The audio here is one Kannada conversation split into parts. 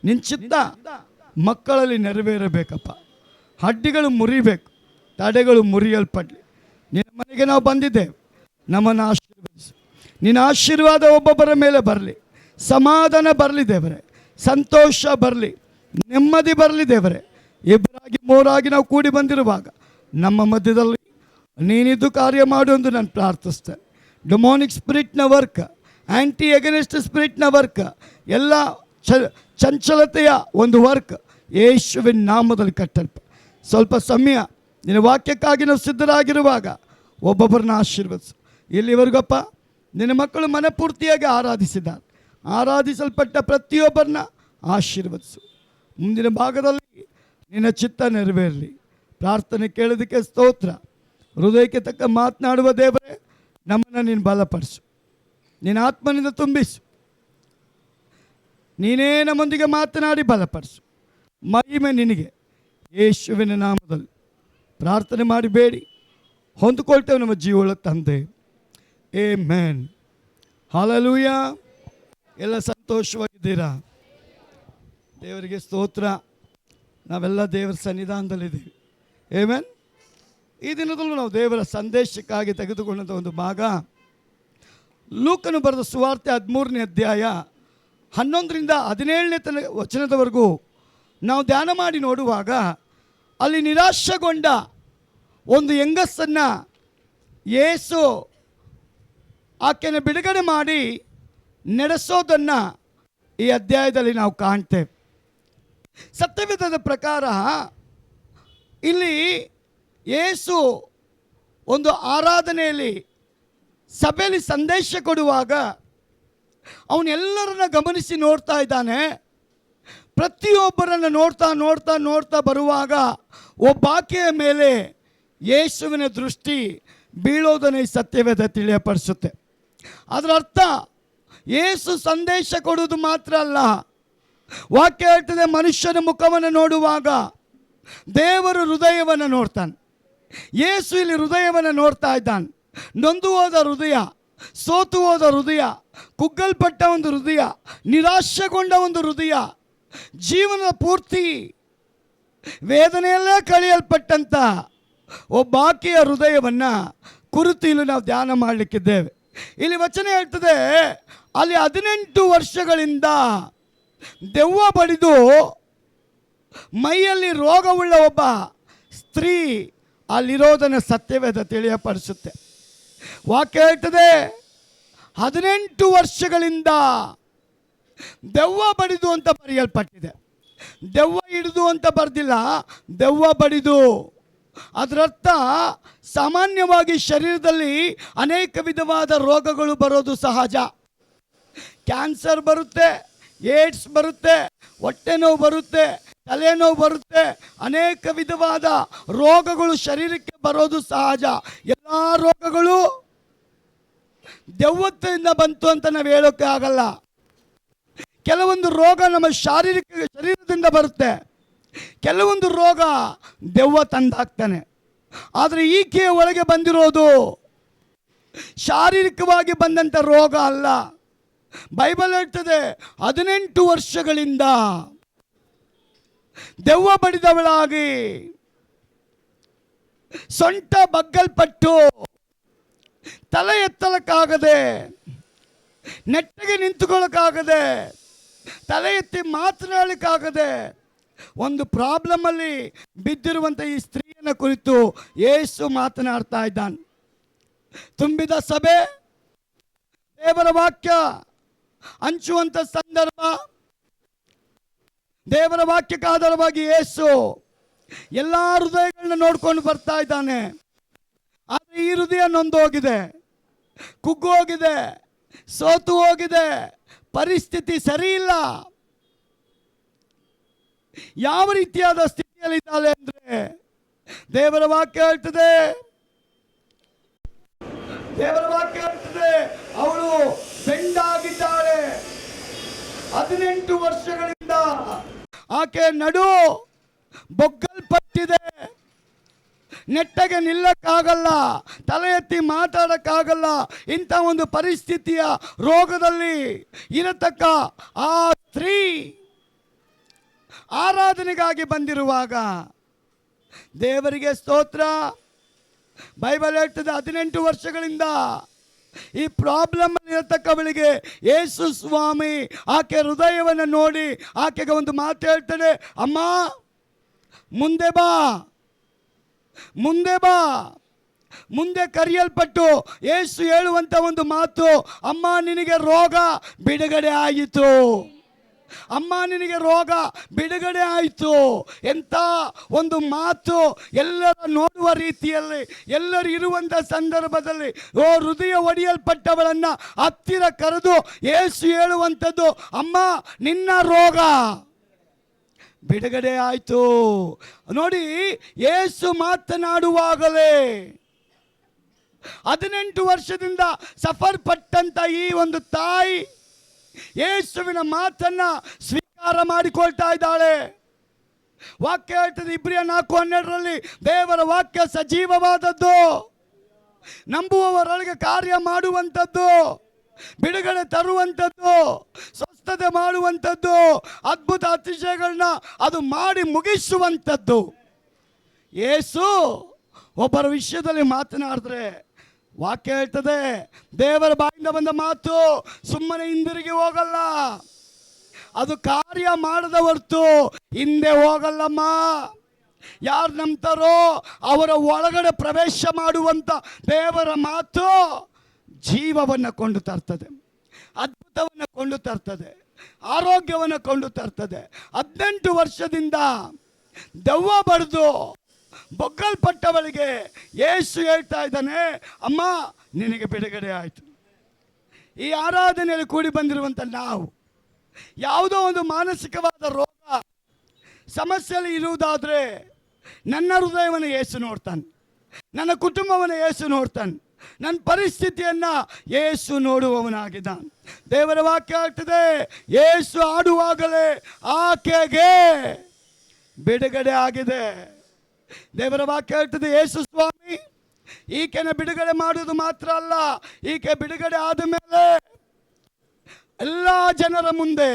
ನಿನ್ನ ಚಿತ್ತ ಮಕ್ಕಳಲ್ಲಿ ನೆರವೇರಬೇಕಪ್ಪ. ಅಡ್ಡಿಗಳು ಮುರಿಬೇಕು, ತಡೆಗಳು ಮುರಿಯಲ್ಪಡಲಿ. ನಿನ್ನ ಮನೆಗೆ ನಾವು ಬಂದಿದ್ದೇವೆ, ನಮ್ಮನ್ನು ಆಶೀರ್ವದಿಸು. ನಿನ್ನ ಆಶೀರ್ವಾದ ಒಬ್ಬೊಬ್ಬರ ಮೇಲೆ ಬರಲಿ, ಸಮಾಧಾನ ಬರಲಿ ದೇವರೇ, ಸಂತೋಷ ಬರಲಿ, ನೆಮ್ಮದಿ ಬರಲಿ ದೇವರೇ. ಇಬ್ಬರಾಗಿ ಮೂರಾಗಿ ನಾವು ಕೂಡಿ ಬಂದಿರುವಾಗ ನಮ್ಮ ಮಧ್ಯದಲ್ಲಿ ನೀನಿದ್ದು ಕಾರ್ಯ ಮಾಡು ಎಂದು ನಾನು ಪ್ರಾರ್ಥಿಸ್ತೇನೆ. ಡೆಮೋನಿಕ್ ಸ್ಪಿರಿಟ್ನ ವರ್ಕ್, ಆ್ಯಂಟಿ ಎಗನಿಸ್ಟ್ ಸ್ಪಿರಿಟ್ನ ವರ್ಕ್, ಎಲ್ಲ ಚಂಚಲತೆಯ ಒಂದು ವರ್ಕ್ ಯೇಸುವಿನ ನಾಮದಲ್ಲಿ ಕಟ್ಟಲ್ಪ. ಸ್ವಲ್ಪ ಸಮಯ ನಿನ್ನ ವಾಕ್ಯಕ್ಕಾಗಿ ನಾವು ಸಿದ್ಧರಾಗಿರುವಾಗ ಒಬ್ಬೊಬ್ಬರನ್ನ ಆಶೀರ್ವದಿಸು. ಇಲ್ಲಿವರೆಗಪ್ಪ ನಿನ್ನ ಮಕ್ಕಳು ಮನಪೂರ್ತಿಯಾಗಿ ಆರಾಧಿಸಿದ್ದಾರೆ, ಆರಾಧಿಸಲ್ಪಟ್ಟ ಪ್ರತಿಯೊಬ್ಬರನ್ನ ಆಶೀರ್ವದಿಸು. ಮುಂದಿನ ಭಾಗದಲ್ಲಿ ನಿನ್ನ ಚಿತ್ತ ನೆರವೇರಲಿ. ಪ್ರಾರ್ಥನೆ ಕೇಳೋದಕ್ಕೆ ಸ್ತೋತ್ರ. ಹೃದಯಕ್ಕೆ ತಕ್ಕ ಮಾತನಾಡುವ ದೇವರೇ, ನಮ್ಮನ್ನು ನೀನು ಬಲಪಡಿಸು, ನಿನ್ನ ಆತ್ಮನಿಂದ ತುಂಬಿಸು. ನೀನೇ ನಮ್ಮೊಂದಿಗೆ ಮಾತನಾಡಿ ಬಲಪಡಿಸು. ಮಹಿಮೆ ನಿನಗೆ. ಯೇಸುವಿನ ನಾಮದಲ್ಲಿ ಪ್ರಾರ್ಥನೆ ಮಾಡಿ ಬೇಡಿ ಹೊಂದಿಕೊಳ್ತೇವೆ ನಮ್ಮ ಜೀವಳ ತಂದೆ. ಆಮೆನ್. ಹಲ್ಲೆಲೂಯಾ. ಎಲ್ಲ ಸಂತೋಷವಾಗಿದ್ದೀರಾ? ದೇವರಿಗೆ ಸ್ತೋತ್ರ. ನಾವೆಲ್ಲ ದೇವರ ಸನ್ನಿಧಾನದಲ್ಲಿದ್ದೀವಿ. ಆಮೆನ್. ಈ ದಿನದಲ್ಲೂ ನಾವು ದೇವರ ಸಂದೇಶಕ್ಕಾಗಿ ತೆಗೆದುಕೊಂಡಂಥ ಒಂದು ಭಾಗ ಲೂಕನು ಬರೆದ ಸುವಾರ್ತೆ 13ನೇ ಅಧ್ಯಾಯ 11ರಿಂದ 17ನೇ ವಚನದವರೆಗೂ ನಾವು ಧ್ಯಾನ ಮಾಡಿ ನೋಡುವಾಗ ಅಲ್ಲಿ ನಿರಾಶೆಗೊಂಡ ಒಂದು ಹೆಂಗಸನ್ನು ಯೇಸು ಆಕೆಯನ್ನು ಬಿಡುಗಡೆ ಮಾಡಿ ನಡೆಸೋದನ್ನು ಈ ಅಧ್ಯಾಯದಲ್ಲಿ ನಾವು ಕಾಣ್ತೇವೆ. ಸತ್ಯವೇದದ ಪ್ರಕಾರ ಇಲ್ಲಿ ಯೇಸು ಒಂದು ಆರಾಧನೆಯಲ್ಲಿ ಸಭೆಯಲ್ಲಿ ಸಂದೇಶ ಕೊಡುವಾಗ ಅವನೆಲ್ಲರನ್ನ ಗಮನಿಸಿ ನೋಡ್ತಾ ಇದ್ದಾನೆ. ಪ್ರತಿಯೊಬ್ಬರನ್ನು ನೋಡ್ತಾ ನೋಡ್ತಾ ನೋಡ್ತಾ ಬರುವಾಗ ಒಬ್ಬಾಕೆಯ ಮೇಲೆ ಯೇಸುವಿನ ದೃಷ್ಟಿ ಬೀಳೋದನ್ನು ಈ ಸತ್ಯವೇದ ತಿಳಿಯಪಡಿಸುತ್ತೆ. ಅದರ ಅರ್ಥ ಯೇಸು ಸಂದೇಶ ಕೊಡುವುದು ಮಾತ್ರ ಅಲ್ಲ. ವಾಕ್ಯ ಹೇಳ್ತದೆ, ಮನುಷ್ಯನ ಮುಖವನ್ನು ನೋಡುವಾಗ ದೇವರು ಹೃದಯವನ್ನು ನೋಡ್ತಾನೆ. ಯೇಸು ಇಲ್ಲಿ ಹೃದಯವನ್ನು ನೋಡ್ತಾ ಇದ್ದಾನೆ. ನೊಂದು ಹೋದ ಹೃದಯ, ಸೋತು ಹೋದ ಹೃದಯ, ಕುಗ್ಗಲ್ಪಟ್ಟ ಒಂದು ಹೃದಯ, ನಿರಾಶೆಗೊಂಡ ಒಂದು ಹೃದಯ, ಜೀವನದ ಪೂರ್ತಿ ವೇದನೆಯಲ್ಲೇ ಕಳೆಯಲ್ಪಟ್ಟಂಥ ಒಬ್ಬಾಕೆಯ ಹೃದಯವನ್ನು ಕುರಿತು ಇಲ್ಲಿ ನಾವು ಧ್ಯಾನ ಮಾಡಲಿಕ್ಕಿದ್ದೇವೆ. ಇಲ್ಲಿ ವಚನ ಹೇಳ್ತದೆ, ಅಲ್ಲಿ 18 ವರ್ಷಗಳಿಂದ ದೆವ್ವ ಬಡಿದು ಮೈಯಲ್ಲಿ ರೋಗವುಳ್ಳ ಒಬ್ಬ ಸ್ತ್ರೀ ಅಲ್ಲಿರೋದನ್ನು ಸತ್ಯವೇದ ತಿಳಿಯಪಡಿಸುತ್ತೆ. ವಾಕ್ಯ ಹೇಳ್ತದೆ 18 ವರ್ಷಗಳಿಂದ ದೆವ್ವ ಬಡಿದು ಅಂತ ಬರೆಯಲ್ಪಟ್ಟಿದೆ. ದೆವ್ವ ಹಿಡಿದು ಅಂತ ಬರೆದಿಲ್ಲ, ದೆವ್ವ ಬಡಿದು. ಅದರರ್ಥ ಸಾಮಾನ್ಯವಾಗಿ ಶರೀರದಲ್ಲಿ ಅನೇಕ ವಿಧವಾದ ರೋಗಗಳು ಬರೋದು ಸಹಜ. ಕ್ಯಾನ್ಸರ್ ಬರುತ್ತೆ, ಏಡ್ಸ್ ಬರುತ್ತೆ, ಹೊಟ್ಟೆ ನೋವು ಬರುತ್ತೆ, ತಲೆನೋವು ಬರುತ್ತೆ, ಅನೇಕ ವಿಧವಾದ ರೋಗಗಳು ಶರೀರಕ್ಕೆ ಬರೋದು ಸಹಜ. ಎಲ್ಲ ರೋಗಗಳು ದೆವ್ವದಿಂದ ಬಂತು ಅಂತ ನಾವು ಹೇಳೋಕ್ಕೆ ಆಗಲ್ಲ. ಕೆಲವೊಂದು ರೋಗ ನಮ್ಮ ಶರೀರದಿಂದ ಬರುತ್ತೆ, ಕೆಲವೊಂದು ರೋಗ ದೆವ್ವ ತಂದಾಕ್ತಾನೆ. ಆದರೆ ಈಕೆಯ ಒಳಗೆ ಬಂದಿರೋದು ಶಾರೀರಿಕವಾಗಿ ಬಂದಂಥ ರೋಗ ಅಲ್ಲ. ಬೈಬಲ್ ಹೇಳ್ತದೆ 18 ವರ್ಷಗಳಿಂದ ದೆವ್ವ ಬಡಿದವಳಾಗಿ, ಸೊಂಟ ಬಗ್ಗಲ್ಪಟ್ಟು, ತಲೆ ಎತ್ತಲಕ್ಕಾಗದೆ, ನೆಟ್ಟಗೆ ನಿಂತುಕೊಳ್ಳಕ್ಕಾಗದೆ, ತಲೆ ಎತ್ತಿ ಮಾತನಾಡಲಿಕ್ಕಾಗದೆ ಒಂದು ಪ್ರಾಬ್ಲಮಲ್ಲಿ ಬಿದ್ದಿರುವಂಥ ಈ ಸ್ತ್ರೀಯನ್ನು ಕುರಿತು ಯೇಸು ಮಾತನಾಡ್ತಾ ಇದ್ದಾನೆ. ತುಂಬಿದ ಸಭೆ, ದೇವರ ವಾಕ್ಯ ಹಂಚುವಂಥ ಸಂದರ್ಭ, ದೇವರ ವಾಕ್ಯಕ್ಕೆ ಆಧಾರವಾಗಿ ಯೇಸು ಎಲ್ಲ ಹೃದಯಗಳನ್ನ ನೋಡ್ಕೊಂಡು ಬರ್ತಾ ಇದ್ದಾನೆ. ಆದರೆ ಈ ಹೃದಯ ನೊಂದು ಹೋಗಿದೆ, ಕುಗ್ಗು ಹೋಗಿದೆ, ಸೋತು ಹೋಗಿದೆ, ಪರಿಸ್ಥಿತಿ ಸರಿ ಇಲ್ಲ. ಯಾವ ರೀತಿಯಾದ ಸ್ಥಿತಿಯಲ್ಲಿದ್ದಾಳೆ ಅಂದರೆ ದೇವರ ವಾಕ್ಯ ಹೇಳ್ತದೆ, ಅವಳು ಬೆಂಡಾಗಿದ್ದಾಳೆ. 18 ವರ್ಷಗಳಿಂದ ಆಕೆ ನಡು ಬೊಗ್ಗಲ್ಪಟ್ಟಿದೆ, ನೆಟ್ಟಗೆ ನಿಲ್ಲಕ್ಕಾಗಲ್ಲ, ತಲೆ ಎತ್ತಿ ಮಾತಾಡಕ್ಕಾಗಲ್ಲ. ಇಂಥ ಒಂದು ಪರಿಸ್ಥಿತಿಯ ರೋಗದಲ್ಲಿ ಇರತಕ್ಕ ಆ ಸ್ತ್ರೀ ಆರಾಧನೆಗಾಗಿ ಬಂದಿರುವಾಗ ದೇವರಿಗೆ ಸ್ತೋತ್ರ. ಬೈಬಲ್ ಹೇಳ್ತದೆ 18 ವರ್ಷಗಳಿಂದ ಈ ಪ್ರಾಬ್ಲಮ್ ಇರತಕ್ಕವಳಿಗೆ ಯೇಸು ಸ್ವಾಮಿ ಆಕೆ ಹೃದಯವನ್ನು ನೋಡಿ ಆಕೆಗೆ ಒಂದು ಮಾತು ಹೇಳ್ತಾನೆ, ಅಮ್ಮ ಮುಂದೆ ಬಾ, ಮುಂದೆ ಬಾ. ಮುಂದೆ ಕರೆಯಲ್ಪಟ್ಟು ಯೇಸು ಹೇಳುವಂತ ಒಂದು ಮಾತು, ಅಮ್ಮ ನಿನಗೆ ರೋಗ ಬಿಡುಗಡೆ ಆಯಿತು, ಅಮ್ಮ ನಿನಗೆ ರೋಗ ಬಿಡುಗಡೆ ಆಯಿತು. ಎಂಥ ಒಂದು ಮಾತು! ಎಲ್ಲರ ನೋಡುವ ರೀತಿಯಲ್ಲಿ, ಎಲ್ಲರೂ ಇರುವಂಥ ಸಂದರ್ಭದಲ್ಲಿ ಹೃದಯ ಒಡೆಯಲ್ಪಟ್ಟವಳನ್ನು ಹತ್ತಿರ ಕರೆದು ಯೇಸು ಹೇಳುವಂಥದ್ದು, ಅಮ್ಮ ನಿನ್ನ ರೋಗ ಬಿಡುಗಡೆ ಆಯಿತು. ನೋಡಿ, ಯೇಸು ಮಾತನಾಡುವಾಗಲೇ 18 ವರ್ಷದಿಂದ ಸಫರ್ ಪಟ್ಟಂತ ಈ ಒಂದು ತಾಯಿ ಯೇಸುವಿನ ಮಾತನ್ನ ಸ್ವೀಕಾರ ಮಾಡಿಕೊಳ್ತಾ ಇದ್ದಾಳೆ. ವಾಕ್ಯ ಹೇಳ್ತದೆ ಇಬ್ರಿಯ 4:12 ದೇವರ ವಾಕ್ಯ ಸಜೀವವಾದದ್ದು, ನಂಬುವವರೊಳಗೆ ಕಾರ್ಯ ಮಾಡುವಂಥದ್ದು, ಬಿಡುಗಡೆ ತರುವಂಥದ್ದು, ಸ್ವಸ್ಥತೆ ಮಾಡುವಂಥದ್ದು, ಅದ್ಭುತ ಅತಿಶಯಗಳನ್ನ ಅದು ಮಾಡಿ ಮುಗಿಸುವಂಥದ್ದು. ಯೇಸು ಒಬ್ಬರ ವಿಷಯದಲ್ಲಿ ಮಾತನಾಡಿದ್ರೆ ವಾಕ್ಯ ಹೇಳ್ತದೆ ದೇವರ ಬಾಯಿಂದ ಬಂದ ಮಾತು ಸುಮ್ಮನೆ ಹಿಂದಿರುಗಿ ಹೋಗಲ್ಲ, ಅದು ಕಾರ್ಯ ಮಾಡದ ಹೊರತು ಹಿಂದೆ ಹೋಗಲ್ಲಮ್ಮ. ಯಾರು ನಂಬ್ತಾರೋ ಅವರ ಒಳಗಡೆ ಪ್ರವೇಶ ಮಾಡುವಂತ ದೇವರ ಮಾತು ಜೀವವನ್ನು ಕೊಂಡು ತರ್ತದೆ, ಅದ್ಭುತವನ್ನು ಕೊಂಡು ತರ್ತದೆ, ಆರೋಗ್ಯವನ್ನು ಕೊಂಡು ತರ್ತದೆ. 18 ವರ್ಷದಿಂದ ದೆವ್ವ ಬಡಿದು ಬೊಕ್ಕಲ್ಪಟ್ಟವಳಿಗೆ ಯೇಸು ಹೇಳ್ತಾ ಇದ್ದಾನೆ, ಅಮ್ಮ ನಿನಗೆ ಬಿಡುಗಡೆ ಆಯಿತು. ಈ ಆರಾಧನೆಯಲ್ಲಿ ಕೂಡಿ ಬಂದಿರುವಂಥ ನಾವು ಯಾವುದೋ ಒಂದು ಮಾನಸಿಕವಾದ ರೋಗ ಸಮಸ್ಯೆಯಲ್ಲಿ ಇರುವುದಾದರೆ ನನ್ನ ಹೃದಯವನ್ನು ಯೇಸು ನೋಡ್ತಾನೆ, ನನ್ನ ಕುಟುಂಬವನ್ನು ಯೇಸು ನೋಡ್ತಾನೆ, ನನ್ನ ಪರಿಸ್ಥಿತಿಯನ್ನು ಯೇಸು ನೋಡುವವನಾಗಿದ್ದಾನೆ. ದೇವರ ವಾಕ್ಯ ಹೇಳ್ತದೆ ಯೇಸು ಆಡುವಾಗಲೇ ಆಕೆಗೆ ಬಿಡುಗಡೆ ಆಗಿದೆ. ದೇವರ ವಾಕ್ಯ ಹೇಳ್ತದೆ ಯೇಸು ಸ್ವಾಮಿ ಈಕೆನ ಬಿಡುಗಡೆ ಮಾಡುವುದು ಮಾತ್ರ ಅಲ್ಲ, ಈಕೆ ಬಿಡುಗಡೆ ಆದ ಮೇಲೆ ಎಲ್ಲ ಜನರ ಮುಂದೆ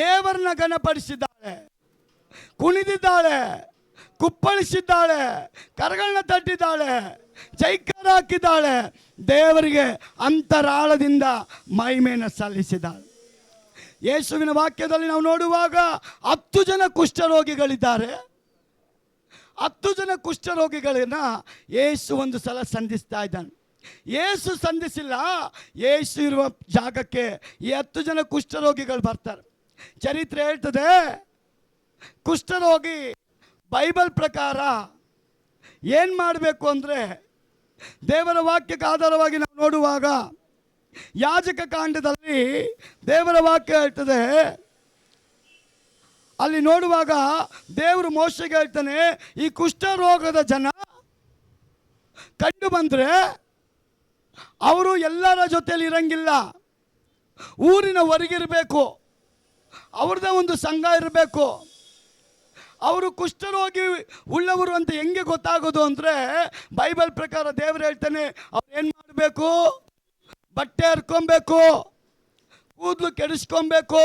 ದೇವರನ್ನ ಘನಪಡಿಸಿದ್ದಾಳೆ, ಕುಣಿದಿದ್ದಾಳೆ, ಕುಪ್ಪಳಿಸಿದ್ದಾಳೆ, ಕರಗಳನ್ನ ತಟ್ಟಿದ್ದಾಳೆ, ಜೈಕಾರ ಹಾಕಿದ್ದಾಳೆ, ದೇವರಿಗೆ ಅಂತರಾಳದಿಂದ ಮಹಿಮೆಯನ್ನು ಸಲ್ಲಿಸಿದ್ದಾಳೆ. ಯೇಸುವಿನ ವಾಕ್ಯದಲ್ಲಿ ನಾವು ನೋಡುವಾಗ 10 ಜನ ಕುಷ್ಠರೋಗಿಗಳಿದ್ದಾರೆ. 10 ಜನ ಕುಷ್ಠರೋಗಿಗಳನ್ನ ಯೇಸು ಒಂದು ಸಲ ಸಂಧಿಸ್ತಾ ಇದ್ದಾನೆ. ಯೇಸು ಸಂಧಿಸಿಲ್ಲ, ಯೇಸು ಇರುವ ಜಾಗಕ್ಕೆ ಈ 10 ಜನ ಕುಷ್ಠರೋಗಿಗಳು ಬರ್ತಾರೆ. ಚರಿತ್ರೆ ಹೇಳ್ತದೆ ಕುಷ್ಠರೋಗಿ ಬೈಬಲ್ ಪ್ರಕಾರ ಏನು ಮಾಡಬೇಕು ಅಂದರೆ, ದೇವರ ವಾಕ್ಯಕ್ಕೆ ಆಧಾರವಾಗಿ ನಾವು ನೋಡುವಾಗ ಯಾಜಕ ಕಾಂಡದಲ್ಲಿ ದೇವರ ವಾಕ್ಯ ಹೇಳ್ತದೆ, ಅಲ್ಲಿ ನೋಡುವಾಗ ದೇವರು ಮೋಶೆಗೆ ಹೇಳ್ತಾನೆ, ಈ ಕುಷ್ಠರೋಗದ ಜನ ಕಂಡು ಬಂದರೆ ಅವರು ಎಲ್ಲರ ಜೊತೆಯಲ್ಲಿ ಇರಂಗಿಲ್ಲ, ಊರಿನ ಹೊರಗಿರಬೇಕು, ಅವ್ರದ್ದೇ ಒಂದು ಸಂಘ ಇರಬೇಕು. ಅವರು ಕುಷ್ಠರೋಗಿ ಉಳ್ಳವರು ಅಂತ ಹೆಂಗೆ ಗೊತ್ತಾಗೋದು ಅಂದರೆ, ಬೈಬಲ್ ಪ್ರಕಾರ ದೇವರು ಹೇಳ್ತಾನೆ ಅವ್ರು ಏನು ಮಾಡಬೇಕು, ಬಟ್ಟೆ ಹರ್ಕೊಬೇಕು, ಕೂದಲು ಕೆಡಿಸ್ಕೊಬೇಕು.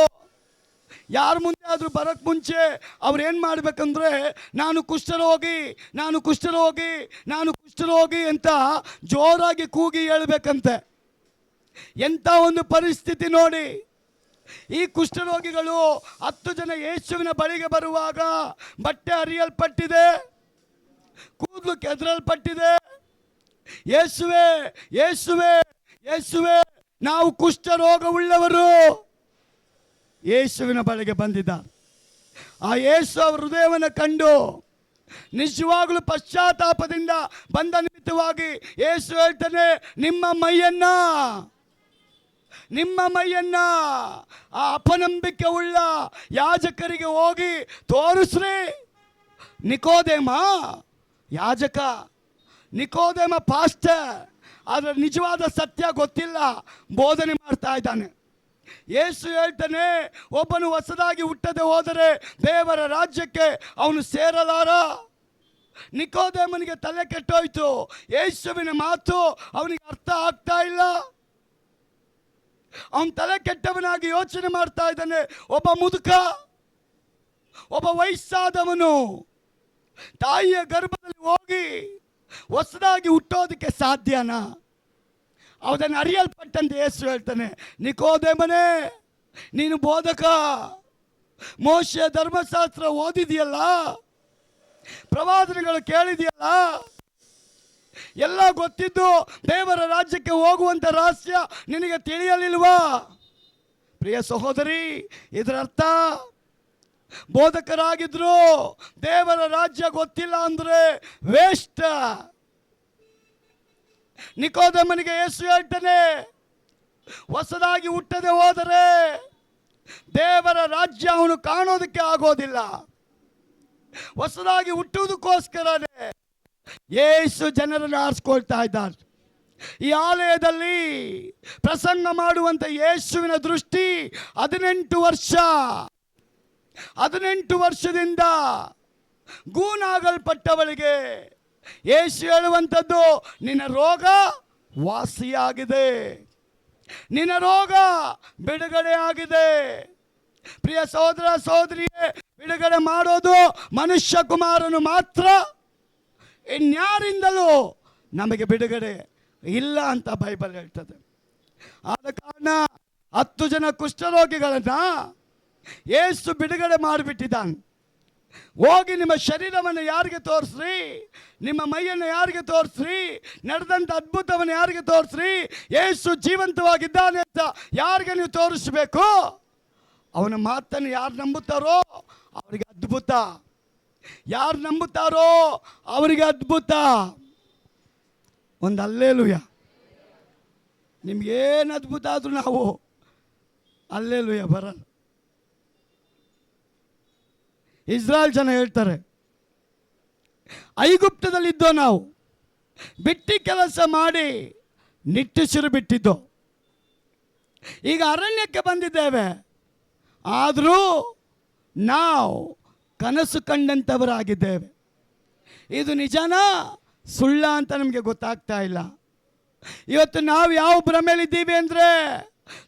ಯಾರ ಮುಂದೆ ಆದರೂ ಬರೋಕ್ಕೆ ಮುಂಚೆ ಅವ್ರು ಏನು ಮಾಡಬೇಕಂದ್ರೆ, ನಾನು ಕುಷ್ಠರೋಗಿ, ನಾನು ಕುಷ್ಠರೋಗಿ, ನಾನು ಕುಷ್ಠರೋಗಿ ಅಂತ ಜೋರಾಗಿ ಕೂಗಿ ಹೇಳ್ಬೇಕಂತೆ. ಎಂಥ ಒಂದು ಪರಿಸ್ಥಿತಿ ನೋಡಿ! ಈ ಕುಷ್ಠರೋಗಿಗಳು 10 ಜನ ಯೇಸುವಿನ ಬಳಿಗೆ ಬರುವಾಗ ಬಟ್ಟೆ ಹರಿಯಲ್ಪಟ್ಟಿದೆ, ಕೂದಲು ಕೆದರಲ್ಪಟ್ಟಿದೆ. ಯೇಸುವೆ ಯೇಸುವೆ ಯೇಸುವೆ, ನಾವು ಕುಷ್ಠರೋಗವುಳ್ಳವರು ಯೇಸುವಿನ ಬಳಿಗೆ ಬಂದಿದ್ದಾರೆ. ಆ ಯೇಸು ಅವರ ಹೃದಯವನ್ನು ಕಂಡು ನಿಜವಾಗಲೂ ಪಶ್ಚಾತ್ತಾಪದಿಂದ ಬಂದ ನಿಮಿತ್ತವಾಗಿ ಯೇಸು ಹೇಳ್ತಾನೆ, ನಿಮ್ಮ ಮೈಯನ್ನ ಆ ಅಪನಂಬಿಕೆ ಉಳ್ಳ ಯಾಜಕರಿಗೆ ಹೋಗಿ ತೋರಿಸ್ರಿ. ನಿಕೋದೇಮ ಯಾಜಕ, ನಿಕೋದೇಮ ಪಾಸ್ಟರ್, ಆದರೆ ನಿಜವಾದ ಸತ್ಯ ಗೊತ್ತಿಲ್ಲ, ಬೋಧನೆ ಮಾಡ್ತಾ ಇದ್ದಾನೆ. ಯೇಸು ಹೇಳ್ತಾನೆ, ಒಬ್ಬನು ಹೊಸದಾಗಿ ಹುಟ್ಟದೆ ಹೋದರೆ ದೇವರ ರಾಜ್ಯಕ್ಕೆ ಅವನು ಸೇರಲಾರ. ನಿಕೋದೇಮನಿಗೆ ತಲೆ ಕೆಟ್ಟೋಯ್ತು, ಯೇಸುವಿನ ಮಾತು ಅವನಿಗೆ ಅರ್ಥ ಆಗ್ತಾ ಇಲ್ಲ. ಅವನ ತಲೆ ಕೆಟ್ಟವನಾಗಿ ಯೋಚನೆ ಮಾಡ್ತಾ ಇದ್ದಾನೆ. ಒಬ್ಬ ಮುದುಕ ಒಬ್ಬ ವಯಸ್ಸಾದವನು ತಾಯಿಯ ಗರ್ಭದಲ್ಲಿ ಹೋಗಿ ಹೊಸದಾಗಿ ಹುಟ್ಟೋದಕ್ಕೆ ಸಾಧ್ಯನಾ? ಅದನ್ನು ಅರಿಯಲ್ಪಟ್ಟಂತೆ ಯೇಸು ಹೇಳ್ತಾನೆ, ನಿಕೋದೇಮನೇ, ನೀನು ಬೋಧಕ, ಮೋಶೆ ಧರ್ಮಶಾಸ್ತ್ರ ಓದಿದೆಯಲ್ಲ, ಪ್ರವಾದನೆಗಳು ಕೇಳಿದೆಯಲ್ಲ, ಎಲ್ಲ ಗೊತ್ತಿದ್ದು ದೇವರ ರಾಜ್ಯಕ್ಕೆ ಹೋಗುವಂಥ ರಹಸ್ಯ ನಿನಗೆ ತಿಳಿಯಲಿಲ್ವಾ? ಪ್ರಿಯ ಸಹೋದರಿ, ಇದರ ಅರ್ಥ ಬೋಧಕರಾಗಿದ್ರು ದೇವರ ರಾಜ್ಯ ಗೊತ್ತಿಲ್ಲ ಅಂದರೆ ವೇಸ್ಟ್. ನಿಕೋದೇಮನಿಗೆ ಯೇಸು ಹೇಳ್ತಾನೆ, ಹೊಸದಾಗಿ ಹುಟ್ಟದೆ ಹೋದರೆ ದೇವರ ರಾಜ್ಯ ಅವನು ಕಾಣೋದಕ್ಕೆ ಆಗೋದಿಲ್ಲ. ಹೊಸದಾಗಿ ಹುಟ್ಟುವುದಕ್ಕೋಸ್ಕರನೇ ಯೇಸು ಜನರನ್ನು ಆರಿಸ್ಕೊಳ್ತಾ ಇದ್ದಾರೆ. ಈ ಆಲಯದಲ್ಲಿ ಪ್ರಸಂಗ ಮಾಡುವಂಥ ಯೇಸುವಿನ ದೃಷ್ಟಿ 18 ವರ್ಷದಿಂದ ಗೂನಾಗಲ್ಪಟ್ಟವಳಿಗೆ ಯೇಸು ಹೇಳುವಂಥದ್ದು, ನಿನ್ನ ರೋಗ ವಾಸಿಯಾಗಿದೆ, ನಿನ್ನ ರೋಗ ಬಿಡುಗಡೆ ಆಗಿದೆ. ಪ್ರಿಯ ಸಹೋದರ ಸಹೋದರಿಯೇ, ಬಿಡುಗಡೆ ಮಾಡೋದು ಮನುಷ್ಯ ಕುಮಾರನು ಮಾತ್ರ, ಇನ್ಯಾರಿಂದಲೂ ನಮಗೆ ಬಿಡುಗಡೆ ಇಲ್ಲ ಅಂತ ಬೈಬಲ್ ಹೇಳ್ತದೆ. ಆದ ಕಾರಣ 10 ಜನ ಕುಷ್ಠರೋಗಿಗಳನ್ನ ಯೇಸು ಬಿಡುಗಡೆ ಮಾಡಿಬಿಟ್ಟಿದ್ದಾನೆ. ಹೋಗಿ ನಿಮ್ಮ ಶರೀರವನ್ನು ಯಾರಿಗೆ ತೋರಿಸ್ರಿ, ನಿಮ್ಮ ಮೈಯನ್ನು ಯಾರಿಗೆ ತೋರಿಸ್ರಿ, ನಡೆದಂಥ ಅದ್ಭುತವನ್ನು ಯಾರಿಗೆ ತೋರಿಸ್ರಿ, ಯೇಸು ಜೀವಂತವಾಗಿದ್ದಾನೆ ಅಂತ ಯಾರಿಗೆ ನೀವು ತೋರಿಸಬೇಕು? ಅವನ ಮಾತನ್ನು ಯಾರು ನಂಬುತ್ತಾರೋ ಅವರಿಗೆ ಅದ್ಭುತ, ಯಾರು ನಂಬುತ್ತಾರೋ ಅವರಿಗೆ ಅದ್ಭುತ. ಒಂದು ಹಲ್ಲೆಲೂಯ. ನಿಮ್ಗೇನು ಅದ್ಭುತ ಆದರೂ ನಾವು ಹಲ್ಲೆಲೂಯ ಬರಲ್ಲ. ಇಸ್ರಾಯೇಲ್ ಜನ ಹೇಳ್ತಾರೆ, ಐಗುಪ್ತದಲ್ಲಿದ್ದೋ ನಾವು, ಬಿಟ್ಟಿ ಕೆಲಸ ಮಾಡಿ ನಿಟ್ಟುಸಿರು ಬಿಟ್ಟಿದ್ದೋ, ಈಗ ಅರಣ್ಯಕ್ಕೆ ಬಂದಿದ್ದೇವೆ, ಆದರೂ ನಾವು ಕನಸು ಕಂಡಂಥವರಾಗಿದ್ದೇವೆ. ಇದು ನಿಜನಾ ಸುಳ್ಳ ಅಂತ ನಮಗೆ ಗೊತ್ತಾಗ್ತಾ ಇಲ್ಲ. ಇವತ್ತು ನಾವು ಯಾವ ಭ್ರಮೆಯಲ್ಲಿದ್ದೀವಿ ಅಂದರೆ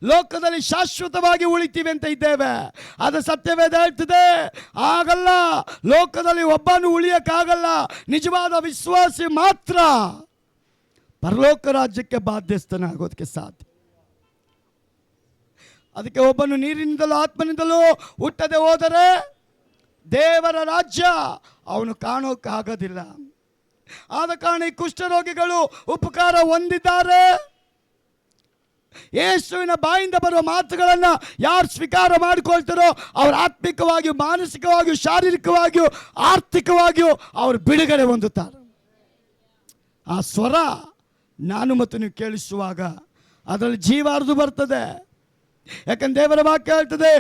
ಲೋಕದಲ್ಲಿ ಶಾಶ್ವತವಾಗಿ ಉಳಿತೀವಿ ಅಂತ ಇದ್ದೇವೆ. ಅದು ಸತ್ಯವೇದ ಹೇಳ್ತದೆ, ಆಗಲ್ಲ. ಲೋಕದಲ್ಲಿ ಒಬ್ಬನು ಉಳಿಯಕ್ಕಾಗಲ್ಲ. ನಿಜವಾದ ವಿಶ್ವಾಸಿ ಮಾತ್ರ ಪರಲೋಕ ರಾಜ್ಯಕ್ಕೆ ಬಾಧ್ಯಸ್ಥನಾಗೋದಕ್ಕೆ ಸಾಧ್ಯ. ಅದಕ್ಕೆ ಒಬ್ಬನು ನೀರಿನಿಂದಲೂ ಆತ್ಮನಿಂದಲೂ ಹುಟ್ಟದೆ ಹೋದರೆ ದೇವರ ರಾಜ್ಯ ಅವನು ಕಾಣೋಕ್ಕಾಗೋದಿಲ್ಲ. ಆದ ಕಾರಣ ಈ ಕುಷ್ಠರೋಗಿಗಳು ಉಪಕಾರ ಹೊಂದಿದ್ದಾರೆ. ಯೇಸುವಿನ ಬಾಯಿಂದ ಬರುವ ಮಾತುಗಳನ್ನು ಯಾರು ಸ್ವೀಕಾರ ಮಾಡಿಕೊಳ್ತಾರೋ ಅವರು ಆತ್ಮಿಕವಾಗಿಯೂ, ಮಾನಸಿಕವಾಗಿಯೂ, ಶಾರೀರಿಕವಾಗಿಯೂ, ಆರ್ಥಿಕವಾಗಿಯೂ ಅವರು ಬಿಡುಗಡೆ ಹೊಂದುತ್ತಾರೆ. ಆ ಸ್ವರ ನಾನು ಮತ್ತು ನೀವು ಕೇಳಿಸುವಾಗ ಅದರಲ್ಲಿ ಜೀವ ಹರಿದು ಬರ್ತದೆ. ಯಾಕಂದ್ರೆ ದೇವರ ವಾಕ್ಯ ಹೇಳ್ತದೆ,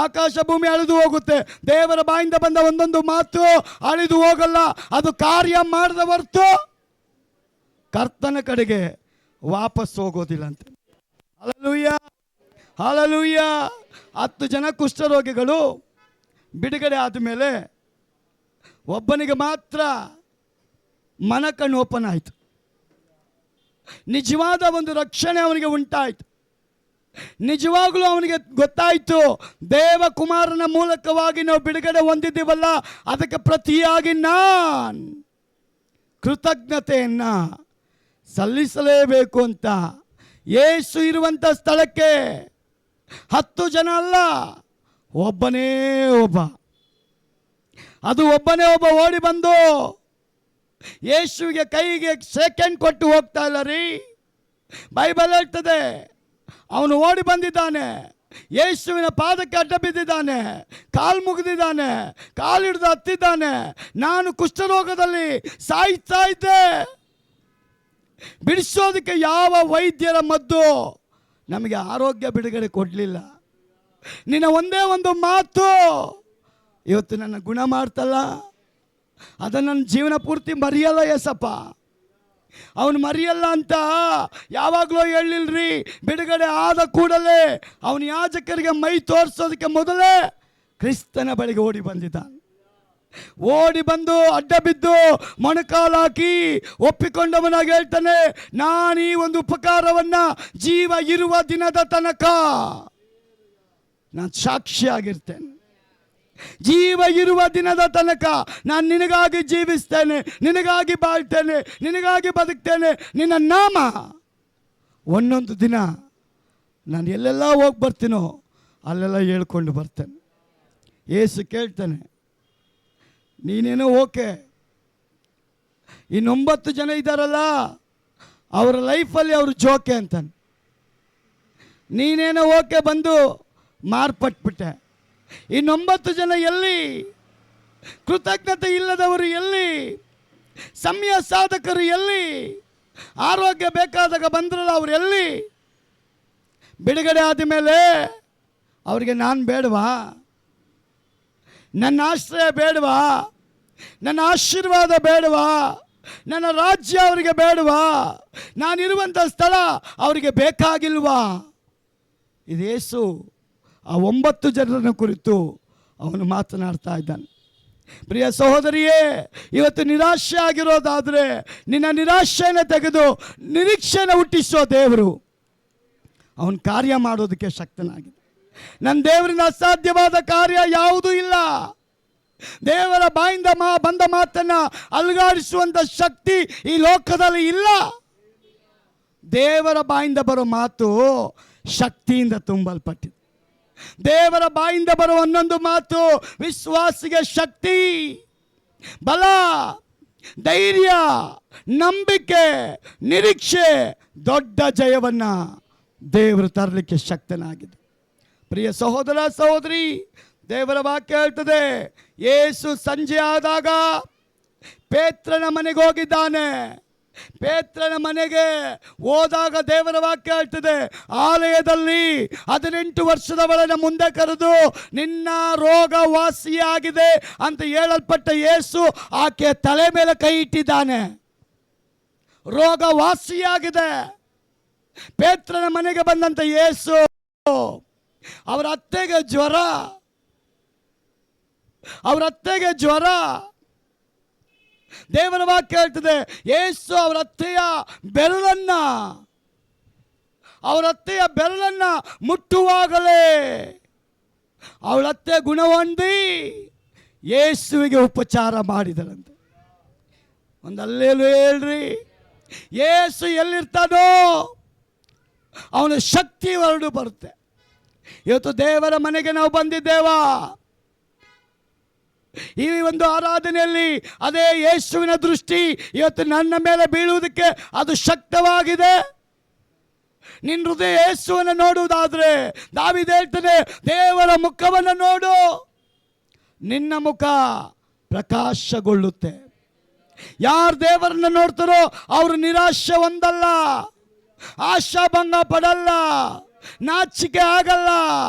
ಆಕಾಶ ಭೂಮಿ ಅಳಿದು ಹೋಗುತ್ತೆ, ದೇವರ ಬಾಯಿಂದ ಬಂದ ಒಂದೊಂದು ಮಾತು ಅಳಿದು ಹೋಗಲ್ಲ. ಅದು ಕಾರ್ಯ ಮಾಡದ ಹೊರತು ಕರ್ತನ ಕಡೆಗೆ ವಾಪಸ್ ಹೋಗೋದಿಲ್ಲ ಅಂತ. Hallelujah, hallelujah. 10 ಜನ ಕುಷ್ಠರೋಗಿಗಳು ಬಿಡುಗಡೆ ಆದಮೇಲೆ ಒಬ್ಬನಿಗೆ ಮಾತ್ರ ಮನಕಣ್ಣು ಓಪನ್ ಆಯಿತು. ನಿಜವಾದ ಒಂದು ರಕ್ಷಣೆ ಅವನಿಗೆ ಉಂಟಾಯಿತು. ನಿಜವಾಗಲೂ ಅವನಿಗೆ ಗೊತ್ತಾಯಿತು, ದೇವಕುಮಾರನ ಮೂಲಕವಾಗಿ ನಾವು ಬಿಡುಗಡೆ ಹೊಂದಿದ್ದೀವಲ್ಲ, ಅದಕ್ಕೆ ಪ್ರತಿಯಾಗಿ ನಾನು ಕೃತಜ್ಞತೆಯನ್ನು ಸಲ್ಲಿಸಲೇಬೇಕು ಅಂತ. ಯೇಸು ಇರುವಂಥ ಸ್ಥಳಕ್ಕೆ 10 ಜನ ಅಲ್ಲ, ಒಬ್ಬನೇ ಒಬ್ಬ, ಅದು ಒಬ್ಬನೇ ಒಬ್ಬ ಓಡಿ ಬಂದು ಯೇಸುವಿಗೆ ಕೈಗೆ ಸೆಕೆಂಡ್ ಕೊಟ್ಟು ಹೋಗ್ತಾ ಇಲ್ಲ ರೀ. ಬೈಬಲ್ ಹೇಳ್ತದೆ, ಅವನು ಓಡಿ ಬಂದಿದ್ದಾನೆ, ಯೇಸುವಿನ ಪಾದಕ್ಕೆ ಅಡ್ಡ ಬಿದ್ದಿದ್ದಾನೆ, ಕಾಲು ಮುಗಿದಿದ್ದಾನೆ, ಕಾಲು ಹಿಡಿದು ಹತ್ತಿದ್ದಾನೆ. ನಾನು ಕುಷ್ಠರೋಗದಲ್ಲಿ ಸಾಯ್ತಾ ಇದ್ದೆ, ಬಿಡಿಸೋದಕ್ಕೆ ಯಾವ ವೈದ್ಯರ ಮದ್ದು ನಮಗೆ ಆರೋಗ್ಯ ಬಿಡುಗಡೆ ಕೊಡಲಿಲ್ಲ. ನಿನ್ನ ಒಂದೇ ಒಂದು ಮಾತು ಇವತ್ತು ನನ್ನ ಗುಣ ಮಾಡ್ತಲ್ಲ, ಅದನ್ನು ನನ್ನ ಜೀವನ ಪೂರ್ತಿ ಮರೆಯಲ್ಲ ಯೇಸಪ್ಪ. ಅವನು ಮರೆಯಲ್ಲ ಅಂತ ಯಾವಾಗಲೂ ಹೇಳಿಲ್ರಿ. ಬಿಡುಗಡೆ ಆದ ಕೂಡಲೇ ಅವನು ಯಾಜಕರಿಗೆ ಮೈ ತೋರಿಸೋದಕ್ಕೆ ಮೊದಲೇ ಕ್ರಿಸ್ತನ ಬಳಿಗೆ ಓಡಿ ಬಂದಿದ್ದಾನೆ. ಓಡಿ ಬಂದು ಅಡ್ಡ ಬಿದ್ದು ಮೊಣಕಾಲಾಕಿ ಒಪ್ಪಿಕೊಂಡವನಾಗಿ ಹೇಳ್ತಾನೆ, ನಾನು ಈ ಒಂದು ಉಪಕಾರವನ್ನು ಜೀವ ಇರುವ ದಿನದ ತನಕ ನಾನು ಸಾಕ್ಷಿಯಾಗಿರ್ತೇನೆ. ಜೀವ ಇರುವ ದಿನದ ತನಕ ನಾನು ನಿನಗಾಗಿ ಜೀವಿಸ್ತೇನೆ, ನಿನಗಾಗಿ ಬಾಳ್ತೇನೆ, ನಿನಗಾಗಿ ಬದುಕ್ತೇನೆ. ನಿನ್ನ ನಾಮ ಒಂದೊಂದು ದಿನ ನಾನು ಎಲ್ಲೆಲ್ಲ ಹೋಗಿ ಬರ್ತೀನೋ ಅಲ್ಲೆಲ್ಲ ಹೇಳ್ಕೊಂಡು ಬರ್ತೇನೆ. ಯೇಸು ಕೇಳ್ತಾನೆ, ನೀನೇನೋ ಓಕೆ, ಇನ್ನು 9 ಜನ ಇದ್ದಾರಲ್ಲ ಅವರ ಲೈಫಲ್ಲಿ ಅವರು ಜೋಕೆ ಅಂತಾನೆ. ನೀನೇನೋ ಓಕೆ ಬಂದು ಮಾರ್ಪಟ್ಬಿಟ್ಟೆ. ಇನ್ನು 9 ಜನ ಎಲ್ಲಿ? ಕೃತಜ್ಞತೆ ಇಲ್ಲದವರು ಎಲ್ಲಿ? ಸಮಯ ಸಾಧಕರು ಎಲ್ಲಿ? ಆರೋಗ್ಯ ಬೇಕಾದಾಗ ಬಂದ್ರಲ್ಲ ಅವ್ರು ಎಲ್ಲಿ? ಬಿಡುಗಡೆ ಆದಮೇಲೆ ಅವರಿಗೆ ನಾನು ಬೇಡವಾ? ನನ್ನ ಆಶ್ರಯ ಬೇಡವಾ? ನನ್ನ ಆಶೀರ್ವಾದ ಬೇಡವಾ? ನನ್ನ ರಾಜ್ಯ ಅವರಿಗೆ ಬೇಡವಾ? ನಾನಿರುವಂಥ ಸ್ಥಳ ಅವರಿಗೆ ಬೇಕಾಗಿಲ್ವಾ? ಇದು ಯೇಸು ಆ 9 ಜನರನ್ನು ಕುರಿತು ಅವನು ಮಾತನಾಡ್ತಾ ಇದ್ದಾನೆ. ಪ್ರಿಯ ಸಹೋದರಿಯೇ, ಇವತ್ತು ನಿರಾಶೆ ಆಗಿರೋದಾದರೆ ನಿನ್ನ ನಿರಾಶೆಯನ್ನು ತೆಗೆದು ನಿರೀಕ್ಷೆಯನ್ನು ಹುಟ್ಟಿಸೋ ದೇವರು ಅವನು ಕಾರ್ಯ ಮಾಡೋದಕ್ಕೆ ಶಕ್ತನಾಗಿದೆ. ನನ್ನ ದೇವರಿಂದ ಅಸಾಧ್ಯವಾದ ಕಾರ್ಯ ಯಾವುದೂ ಇಲ್ಲ. ದೇವರ ಬಾಯಿಂದ ಬಂದ ಮಾತನ್ನು ಅಲುಗಾಡಿಸುವಂಥ ಶಕ್ತಿ ಈ ಲೋಕದಲ್ಲಿ ಇಲ್ಲ. ದೇವರ ಬಾಯಿಂದ ಬರೋ ಮಾತು ಶಕ್ತಿಯಿಂದ ತುಂಬಲ್ಪಟ್ಟಿದೆ. ದೇವರ ಬಾಯಿಂದ ಬರೋ ಒಂದೊಂದು ಮಾತು ವಿಶ್ವಾಸಿಗೆ ಶಕ್ತಿ, ಬಲ, ಧೈರ್ಯ, ನಂಬಿಕೆ, ನಿರೀಕ್ಷೆ, ದೊಡ್ಡ ಜಯವನ್ನು ದೇವರು ತರಲಿಕ್ಕೆ ಶಕ್ತನಾಗಿದೆ. ಪ್ರಿಯ ಸಹೋದರ ಸಹೋದರಿ, ದೇವರ ವಾಕ್ಯ ಹೇಳ್ತದೆ, ಯೇಸು ಸಂಜೆ ಆದಾಗ ಪೇತ್ರನ ಮನೆಗೆ ಹೋಗಿದ್ದಾನೆ. ಪೇತ್ರನ ಮನೆಗೆ ಹೋದಾಗ ದೇವರ ವಾಕ್ಯ ಹೇಳ್ತದೆ, ಆಲಯದಲ್ಲಿ 18 ವರ್ಷದವಳನ್ನ ಮುಂದೆ ಕರೆದು ನಿನ್ನ ರೋಗ ವಾಸಿಯಾಗಿದೆ ಅಂತ ಹೇಳಲ್ಪಟ್ಟ ಯೇಸು ಆಕೆ ತಲೆ ಮೇಲೆ ಕೈ ಇಟ್ಟಿದ್ದಾನೆ. ರೋಗ ವಾಸಿಯಾಗಿದೆ. ಪೇತ್ರನ ಮನೆಗೆ ಬಂದಂತ ಯೇಸು ಅವರ ಅತ್ತೆಗೆ ಜ್ವರ. ದೇವರ ವಾಕ್ಯ ಹೇಳ್ತದೆ, ಯೇಸು ಅವರ ಅತ್ತೆಯ ಬೆರಳನ್ನ ಮುಟ್ಟುವಾಗಲೇ ಅವಳ ಅತ್ತೆ ಗುಣಹೊಂದಿ ಯೇಸುವಿಗೆ ಉಪಚಾರ ಮಾಡಿದರಂತೆ. ಒಂದಲ್ಲೇಲು ಹೇಳ್ರಿ, ಯೇಸು ಎಲ್ಲಿರ್ತಾನೋ ಅವನ ಶಕ್ತಿ ಹೊರಡು ಬರುತ್ತೆ. ಇವತ್ತು ದೇವರ ಮನೆಗೆ ನಾವು ಬಂದಿದ್ದೇವಾ? ಈ ಒಂದು ಆರಾಧನೆಯಲ್ಲಿ ಅದೇ ಯೇಸುವಿನ ದೃಷ್ಟಿ ಇವತ್ತು ನನ್ನ ಮೇಲೆ ಬೀಳುವುದಕ್ಕೆ ಅದು ಶಕ್ತವಾಗಿದೆ. ನಿನ್ನ ಹೃದಯ ಯೇಸುವನ್ನು ನೋಡುವುದಾದ್ರೆ ದಾವೀದ ಹೇಳ್ತಾನೆ, ದೇವರ ಮುಖವನ್ನು ನೋಡು, ನಿನ್ನ ಮುಖ ಪ್ರಕಾಶಗೊಳ್ಳುತ್ತೆ. ಯಾರು ದೇವರನ್ನು ನೋಡ್ತಾರೋ ಅವರು ನಿರಾಶೆ ಹೊಂದಲ್ಲ, ಆಶಾಭಂಗ ಪಡಲ್ಲ, ನಾಚಿಕೆ ಆಗಲ್ಲ,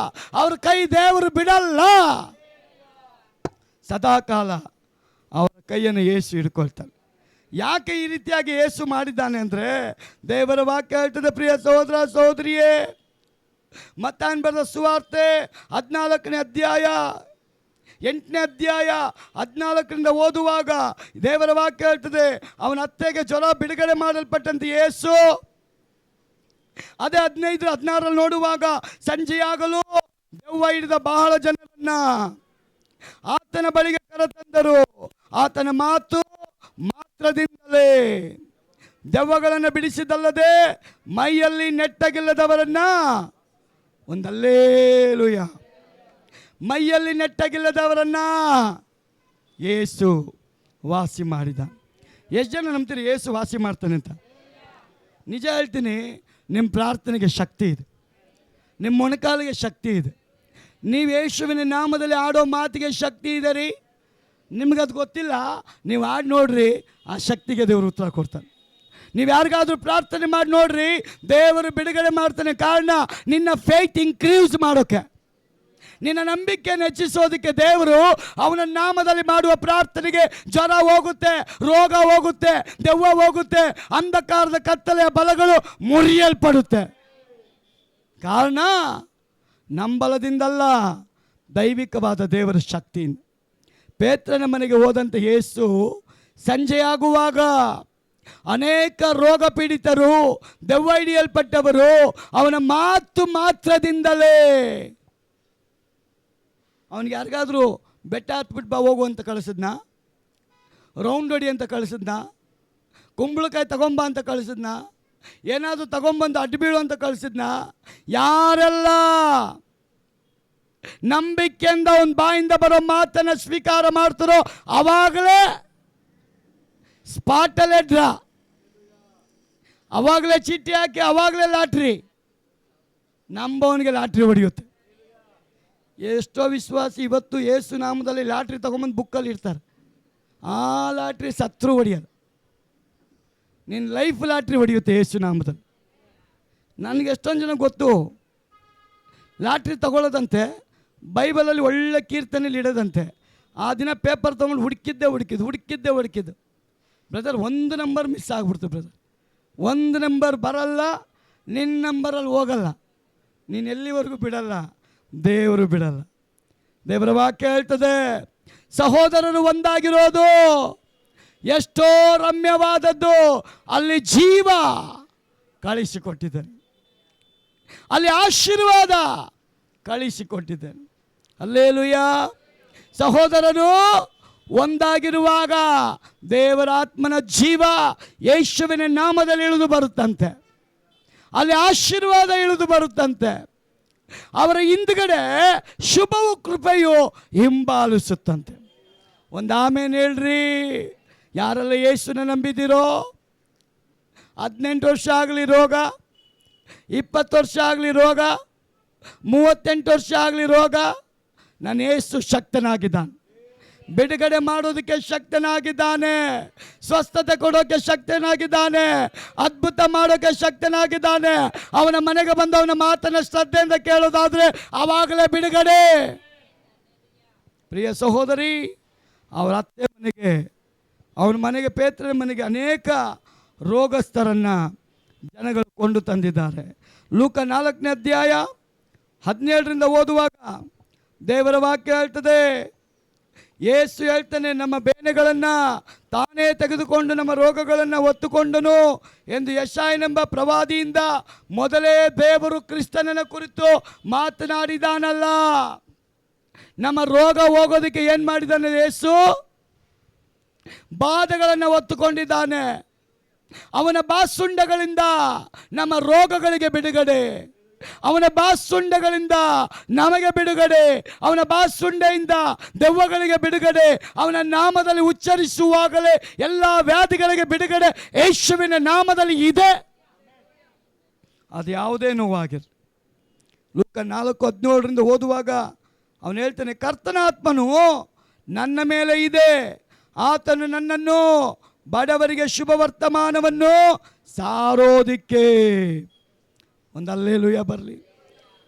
ಅವ್ರ ಕೈ ದೇವರು ಬಿಡಲ್ಲ. ಸದಾಕಾಲ ಅವರ ಕೈಯನ್ನು ಯೇಸು ಹಿಡ್ಕೊಳ್ತಾನೆ. ಯಾಕೆ ಈ ರೀತಿಯಾಗಿ ಯೇಸು ಮಾಡಿದ್ದಾನೆ ಅಂದರೆ ದೇವರ ವಾಕ್ಯ ಹೇಳ್ತದೆ. ಪ್ರಿಯ ಸಹೋದರ ಸಹೋದರಿಯೇ, ಮತ್ತಾಯನ ಬರೆದ ಸುವಾರ್ತೆ 14ನೇ ಅಧ್ಯಾಯ 8ನೇ ಅಧ್ಯಾಯ 14ರಿಂದ ಓದುವಾಗ ದೇವರ ವಾಕ್ಯ ಹೇಳ್ತದೆ, ಅವನ ಅತ್ತೆಗೆ ಜ್ವರ ಬಿಡುಗಡೆ ಮಾಡಲ್ಪಟ್ಟಂತೆ ಯೇಸು ಅದೇ 15-16 ನೋಡುವಾಗ ಸಂಜೆಯಾಗಲು ದೆವ್ವ ಹಿಡಿದ ಬಹಳ ಜನರನ್ನ ಆತನ ಬಳಿಗೆ ಕರೆತಂದರು. ಆತನ ಮಾತು ಮಾತ್ರದಿಂದಲೇ ದೆವ್ವಗಳನ್ನು ಬಿಡಿಸಿದಲ್ಲದೆ ಮೈಯಲ್ಲಿ ನೆಟ್ಟಗಿಲ್ಲದವರನ್ನ, ಒಂದಲ್ಲೇಲೂಯ, ಮೈಯಲ್ಲಿ ನೆಟ್ಟಗಿಲ್ಲದವರನ್ನ ಯೇಸು ವಾಸಿ ಮಾಡಿದ. ಎಷ್ಟು ಜನ ನಂಬ್ತೀರಿ ಯೇಸು ವಾಸಿ ಮಾಡ್ತಾನೆ ಅಂತ? ನಿಜ ಹೇಳ್ತೀನಿ, ನಿಮ್ಮ ಪ್ರಾರ್ಥನೆಗೆ ಶಕ್ತಿ ಇದೆ, ನಿಮ್ಮ ಮೊಣಕಾಲಿಗೆ ಶಕ್ತಿ ಇದೆ. ನೀವು ಯೇಸುವಿನ ನಾಮದಲ್ಲಿ ಆಡೋ ಮಾತಿಗೆ ಶಕ್ತಿ ಇದೆ ರೀ. ನಿಮಗದು ಗೊತ್ತಿಲ್ಲ, ನೀವು ಆಡಿ ನೋಡ್ರಿ, ಆ ಶಕ್ತಿಗೆ ದೇವರು ಉತ್ತರ ಕೊಡ್ತಾನೆ. ನೀವು ಯಾರಿಗಾದ್ರೂ ಪ್ರಾರ್ಥನೆ ಮಾಡಿ ನೋಡ್ರಿ, ದೇವರು ಬಿಡುಗಡೆ ಮಾಡ್ತಾನೆ. ಕಾರಣ ನಿನ್ನ ಫೇತ್ ಇನ್ಕ್ರೀಸ್ ಮಾಡೋಕ್ಕೆ, ನಿನ್ನ ನಂಬಿಕೆಯನ್ನು ಹೆಚ್ಚಿಸೋದಕ್ಕೆ. ದೇವರು ಅವನ ನಾಮದಲ್ಲಿ ಮಾಡುವ ಪ್ರಾರ್ಥನೆಗೆ ಜ್ವರ ಹೋಗುತ್ತೆ, ರೋಗ ಹೋಗುತ್ತೆ, ದೆವ್ವ ಹೋಗುತ್ತೆ, ಅಂಧಕಾರದ ಕತ್ತಲೆಯ ಬಲಗಳು ಮುರಿಯಲ್ಪಡುತ್ತೆ. ಕಾರಣ ನಂಬಲದಿಂದಲ್ಲ, ದೈವಿಕವಾದ ದೇವರ ಶಕ್ತಿಯಿಂದ. ಪೇತ್ರನ ಮನೆಗೆ ಹೋದಂಥ ಯೇಸು ಸಂಜೆಯಾಗುವಾಗ ಅನೇಕ ರೋಗ ಪೀಡಿತರು, ದೆವ್ವ ಹಿಡಿಯಲ್ಪಟ್ಟವರು ಅವನ ಮಾತು ಮಾತ್ರದಿಂದಲೇ, ಅವನಿಗೆ ಯಾರಿಗಾದರೂ ಬೆಟ್ಟ ಹತ್ಬಿಟ್ಟು ಬಾ ಹೋಗು ಅಂತ ಕಳಿಸಿದ್ನ? ರೌಂಡ್ ಹೊಡಿ ಅಂತ ಕಳಿಸಿದ್ನ? ಕುಂಬಳಕಾಯಿ ತಗೊಂಬ ಅಂತ ಕಳಿಸಿದ್ನ? ಏನಾದರೂ ತಗೊಂಬಂದು ಅಡ್ಡಬೀಳು ಅಂತ ಕಳಿಸಿದ್ನ? ಯಾರೆಲ್ಲ ನಂಬಿಕೆಯಿಂದ ಅವನ ಬಾಯಿಂದ ಬರೋ ಮಾತನ್ನು ಸ್ವೀಕಾರ ಮಾಡ್ತಾರೋ ಆವಾಗಲೇ ಸ್ಪಾಟಲ್ಲೇ ಡ್ರಾ, ಆವಾಗಲೇ ಚೀಟಿ ಹಾಕಿ, ಆವಾಗಲೇ ಲಾಟ್ರಿ. ನಂಬವನಿಗೆ ಲಾಟ್ರಿ ಹೊಡೆಯುತ್ತೆ. ಎಷ್ಟೋ ವಿಶ್ವಾಸಿ ಇವತ್ತು ಯೇಸು ನಾಮದಲ್ಲಿ ಲಾಟ್ರಿ ತೊಗೊಂಬಂದು ಬುಕ್ಕಲ್ಲಿ ಇರ್ತಾರೆ. ಆ ಲಾಟ್ರಿ ಸತ್ರು ಹೊಡೆಯೋದು. ನಿನ್ನ ಲೈಫ್ ಲಾಟ್ರಿ ಹೊಡೆಯುತ್ತೆ ಯೇಸು ನಾಮದಲ್ಲಿ. ನನಗೆ ಎಷ್ಟೊಂದು ಜನ ಗೊತ್ತು, ಲಾಟ್ರಿ ತಗೊಳ್ಳೋದಂತೆ ಬೈಬಲಲ್ಲಿ ಒಳ್ಳೆ ಕೀರ್ತನೆಯಲ್ಲಿ ಇಡೋದಂತೆ. ಆ ದಿನ ಪೇಪರ್ ತೊಗೊಂಡು ಹುಡುಕಿದ್ದು ಬ್ರದರ್, ಒಂದು ನಂಬರ್ ಮಿಸ್ ಆಗ್ಬಿಡ್ತು ಬ್ರದರ್. ಒಂದು ನಂಬರ್ ಬರಲ್ಲ, ನಿನ್ನ ನಂಬರಲ್ಲಿ ಹೋಗಲ್ಲ. ನೀನು ಎಲ್ಲಿವರೆಗೂ ಬಿಡಲ್ಲ, ದೇವರು ಬಿಡಲ್ಲ. ದೇವರ ವಾಕ್ಯ ಹೇಳ್ತದೆ, ಸಹೋದರರು ಒಂದಾಗಿರೋದು ಎಷ್ಟೋ ರಮ್ಯವಾದದ್ದು. ಅಲ್ಲಿ ಜೀವ ಕಳಿಸಿಕೊಟ್ಟಿದ್ದೇನೆ, ಅಲ್ಲಿ ಆಶೀರ್ವಾದ ಕಳಿಸಿಕೊಟ್ಟಿದ್ದೇನೆ. ಹಲ್ಲೆಲೂಯಾ. ಸಹೋದರರು ಒಂದಾಗಿರುವಾಗ ದೇವರ ಆತ್ಮನ ಜೀವ ಯೇಸುವಿನ ನಾಮದಲ್ಲಿ ಇಳಿದು ಬರುತ್ತಂತೆ. ಅಲ್ಲಿ ಆಶೀರ್ವಾದ ಇಳಿದು ಬರುತ್ತಂತೆ. ಅವರ ಹಿಂದುಗಡೆ ಶುಭವು ಕೃಪೆಯು ಹಿಂಬಾಲಿಸುತ್ತಂತೆ. ಒಂದು ಆಮೇಲೆ ಹೇಳ್ರಿ. ಯಾರೆಲ್ಲ ಯೇಸುನ ನಂಬಿದ್ದೀರೋ, 18 ವರ್ಷ ಆಗಲಿ ರೋಗ, 20 ವರ್ಷ ಆಗಲಿ ರೋಗ, 38 ವರ್ಷ ಆಗಲಿ ರೋಗ, ನನ್ನ ಯೇಸು ಶಕ್ತನಾಗಿದ್ದಾನೆ. ಬಿಡುಗಡೆ ಮಾಡೋದಕ್ಕೆ ಶಕ್ತನಾಗಿದ್ದಾನೆ, ಸ್ವಸ್ಥತೆ ಕೊಡೋಕ್ಕೆ ಶಕ್ತನಾಗಿದ್ದಾನೆ, ಅದ್ಭುತ ಮಾಡೋಕ್ಕೆ ಶಕ್ತನಾಗಿದ್ದಾನೆ. ಅವನ ಮನೆಗೆ ಬಂದು ಅವನ ಮಾತನ್ನು ಶ್ರದ್ಧೆಯಿಂದ ಕೇಳೋದಾದರೆ ಆವಾಗಲೇ ಬಿಡುಗಡೆ. ಪ್ರಿಯ ಸಹೋದರಿ, ಅವರ ಅತ್ತೆ ಮನೆಗೆ, ಅವನ ಮನೆಗೆ, ಪೇತ್ರನ ಮನೆಗೆ ಅನೇಕ ರೋಗಸ್ಥರನ್ನು ಜನಗಳು ಕೊಂಡು ತಂದಿದ್ದಾರೆ. ಲೂಕ 4ನೇ ಅಧ್ಯಾಯ 17ರಿಂದ ಓದುವಾಗ ದೇವರ ವಾಕ್ಯ ಹೇಳ್ತದೆ, ಯೇಸು ಹೇಳ್ತಾನೆ, ನಮ್ಮ ಬೇನೆಗಳನ್ನು ತಾನೇ ತೆಗೆದುಕೊಂಡು ನಮ್ಮ ರೋಗಗಳನ್ನು ಹೊತ್ತುಕೊಂಡನು ಎಂದು ಯೆಶಾಯನೆಂಬ ಪ್ರವಾದಿಯಿಂದ ಮೊದಲೇ ದೇವರು ಕ್ರಿಸ್ತನನ ಕುರಿತು ಮಾತನಾಡಿದಾನಲ್ಲ. ನಮ್ಮ ರೋಗ ಹೋಗೋದಕ್ಕೆ ಏನು ಮಾಡಿದ್ದಾನೆ ಯೇಸು? ಬಾಧೆಗಳನ್ನು ಹೊತ್ತುಕೊಂಡಿದ್ದಾನೆ. ಅವನ ಬಾಸುಂಡಗಳಿಂದ ನಮ್ಮ ರೋಗಗಳಿಗೆ ಬಿಡುಗಡೆ, ಅವನ ಬಾಸುಂಡೆಗಳಿಂದ ನಮಗೆ ಬಿಡುಗಡೆ, ಅವನ ಬಾಸುಂಡೆಯಿಂದ ದೆವ್ವಗಳಿಗೆ ಬಿಡುಗಡೆ, ಅವನ ನಾಮದಲ್ಲಿ ಉಚ್ಚರಿಸುವಾಗಲೇ ಎಲ್ಲ ವ್ಯಾಧಿಗಳಿಗೆ ಬಿಡುಗಡೆ ಯೇಸುವಿನ ನಾಮದಲ್ಲಿ ಇದೆ. ಅದು ಯಾವುದೇ ನೋವಾಗಿರಲಿ. ಲೂಕ 4:17 ಓದುವಾಗ ಅವನು ಹೇಳ್ತಾನೆ, ಕರ್ತನ ಆತ್ಮನು ನನ್ನ ಮೇಲೆ ಇದೆ, ಆತನು ನನ್ನನ್ನು ಬಡವರಿಗೆ ಶುಭ ವರ್ತಮಾನವನ್ನು ಸಾರೋದಿಕ್ಕೆ. ಒಂದು ಹಲ್ಲೆಲೂಯಾ ಬರಲಿ.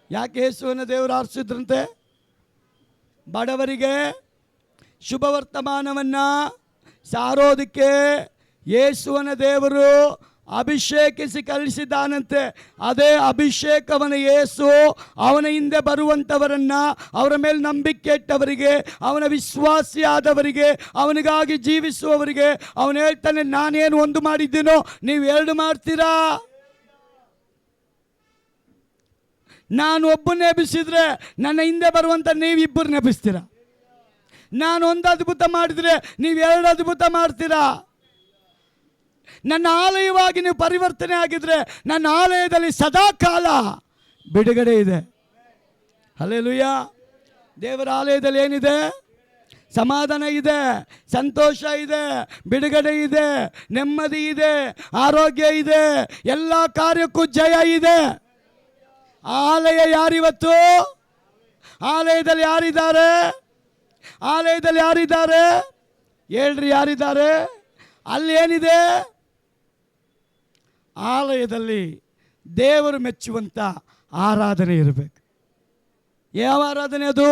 ಯಾಕೆ ಯೇಸುವನ್ನು ದೇವರು ಆರಿಸಿದ್ರಂತೆ? ಬಡವರಿಗೆ ಶುಭ ವರ್ತಮಾನವನ್ನು ಸಾರೋದಕ್ಕೆ ಯೇಸುವನ್ನು ದೇವರು ಅಭಿಷೇಕಿಸಿ ಕಳಿಸಿದ್ದಾನಂತೆ. ಅದೇ ಅಭಿಷೇಕವನ ಯೇಸು ಅವನ ಹಿಂದೆ ಬರುವಂಥವರನ್ನು, ಅವರ ಮೇಲೆ ನಂಬಿಕೆ ಇಟ್ಟವರಿಗೆ, ಅವನ ವಿಶ್ವಾಸಿಯಾದವರಿಗೆ, ಅವನಿಗಾಗಿ ಜೀವಿಸುವವರಿಗೆ ಅವನು ಹೇಳ್ತಾನೆ, ನಾನೇನು ಒಂದು ಮಾಡಿದ್ದೀನೋ ನೀವು 2 ಮಾಡ್ತೀರಾ. ನಾನು ಒಬ್ಬನೇ ಎಬ್ಬಿಸಿದ್ರೆ ನನ್ನ ಹಿಂದೆ ಬರುವಂಥ ನೀವು 2 ಎಬ್ಬಿಸ್ತೀರ. ನಾನು ಒಂದು ಅದ್ಭುತ ಮಾಡಿದರೆ ನೀವು 2 ಅದ್ಭುತ ಮಾಡ್ತೀರಾ. ನನ್ನ ಆಲಯವಾಗಿ ನೀವು ಪರಿವರ್ತನೆ ಆಗಿದ್ರೆ ನನ್ನ ಆಲಯದಲ್ಲಿ ಸದಾಕಾಲ ಬಿಡುಗಡೆ ಇದೆ. ಹಲ್ಲೆಲೂಯಾ. ದೇವರ ಆಲಯದಲ್ಲಿ ಏನಿದೆ? ಸಮಾಧಾನ ಇದೆ, ಸಂತೋಷ ಇದೆ, ಬಿಡುಗಡೆ ಇದೆ, ನೆಮ್ಮದಿ ಇದೆ, ಆರೋಗ್ಯ ಇದೆ, ಎಲ್ಲ ಕಾರ್ಯಕ್ಕೂ ಜಯ ಇದೆ. ಆಲಯ ಯಾರಿವತ್ತು? ಆಲಯದಲ್ಲಿ ಯಾರಿದ್ದಾರೆ? ಆಲಯದಲ್ಲಿ ಯಾರಿದ್ದಾರೆ ಹೇಳ್ರಿ? ಯಾರಿದ್ದಾರೆ? ಅಲ್ಲಿ ಏನಿದೆ? ಆಲಯದಲ್ಲಿ ದೇವರು ಮೆಚ್ಚುವಂಥ ಆರಾಧನೆ ಇರಬೇಕು. ಯಾವ ಆರಾಧನೆ ಅದು?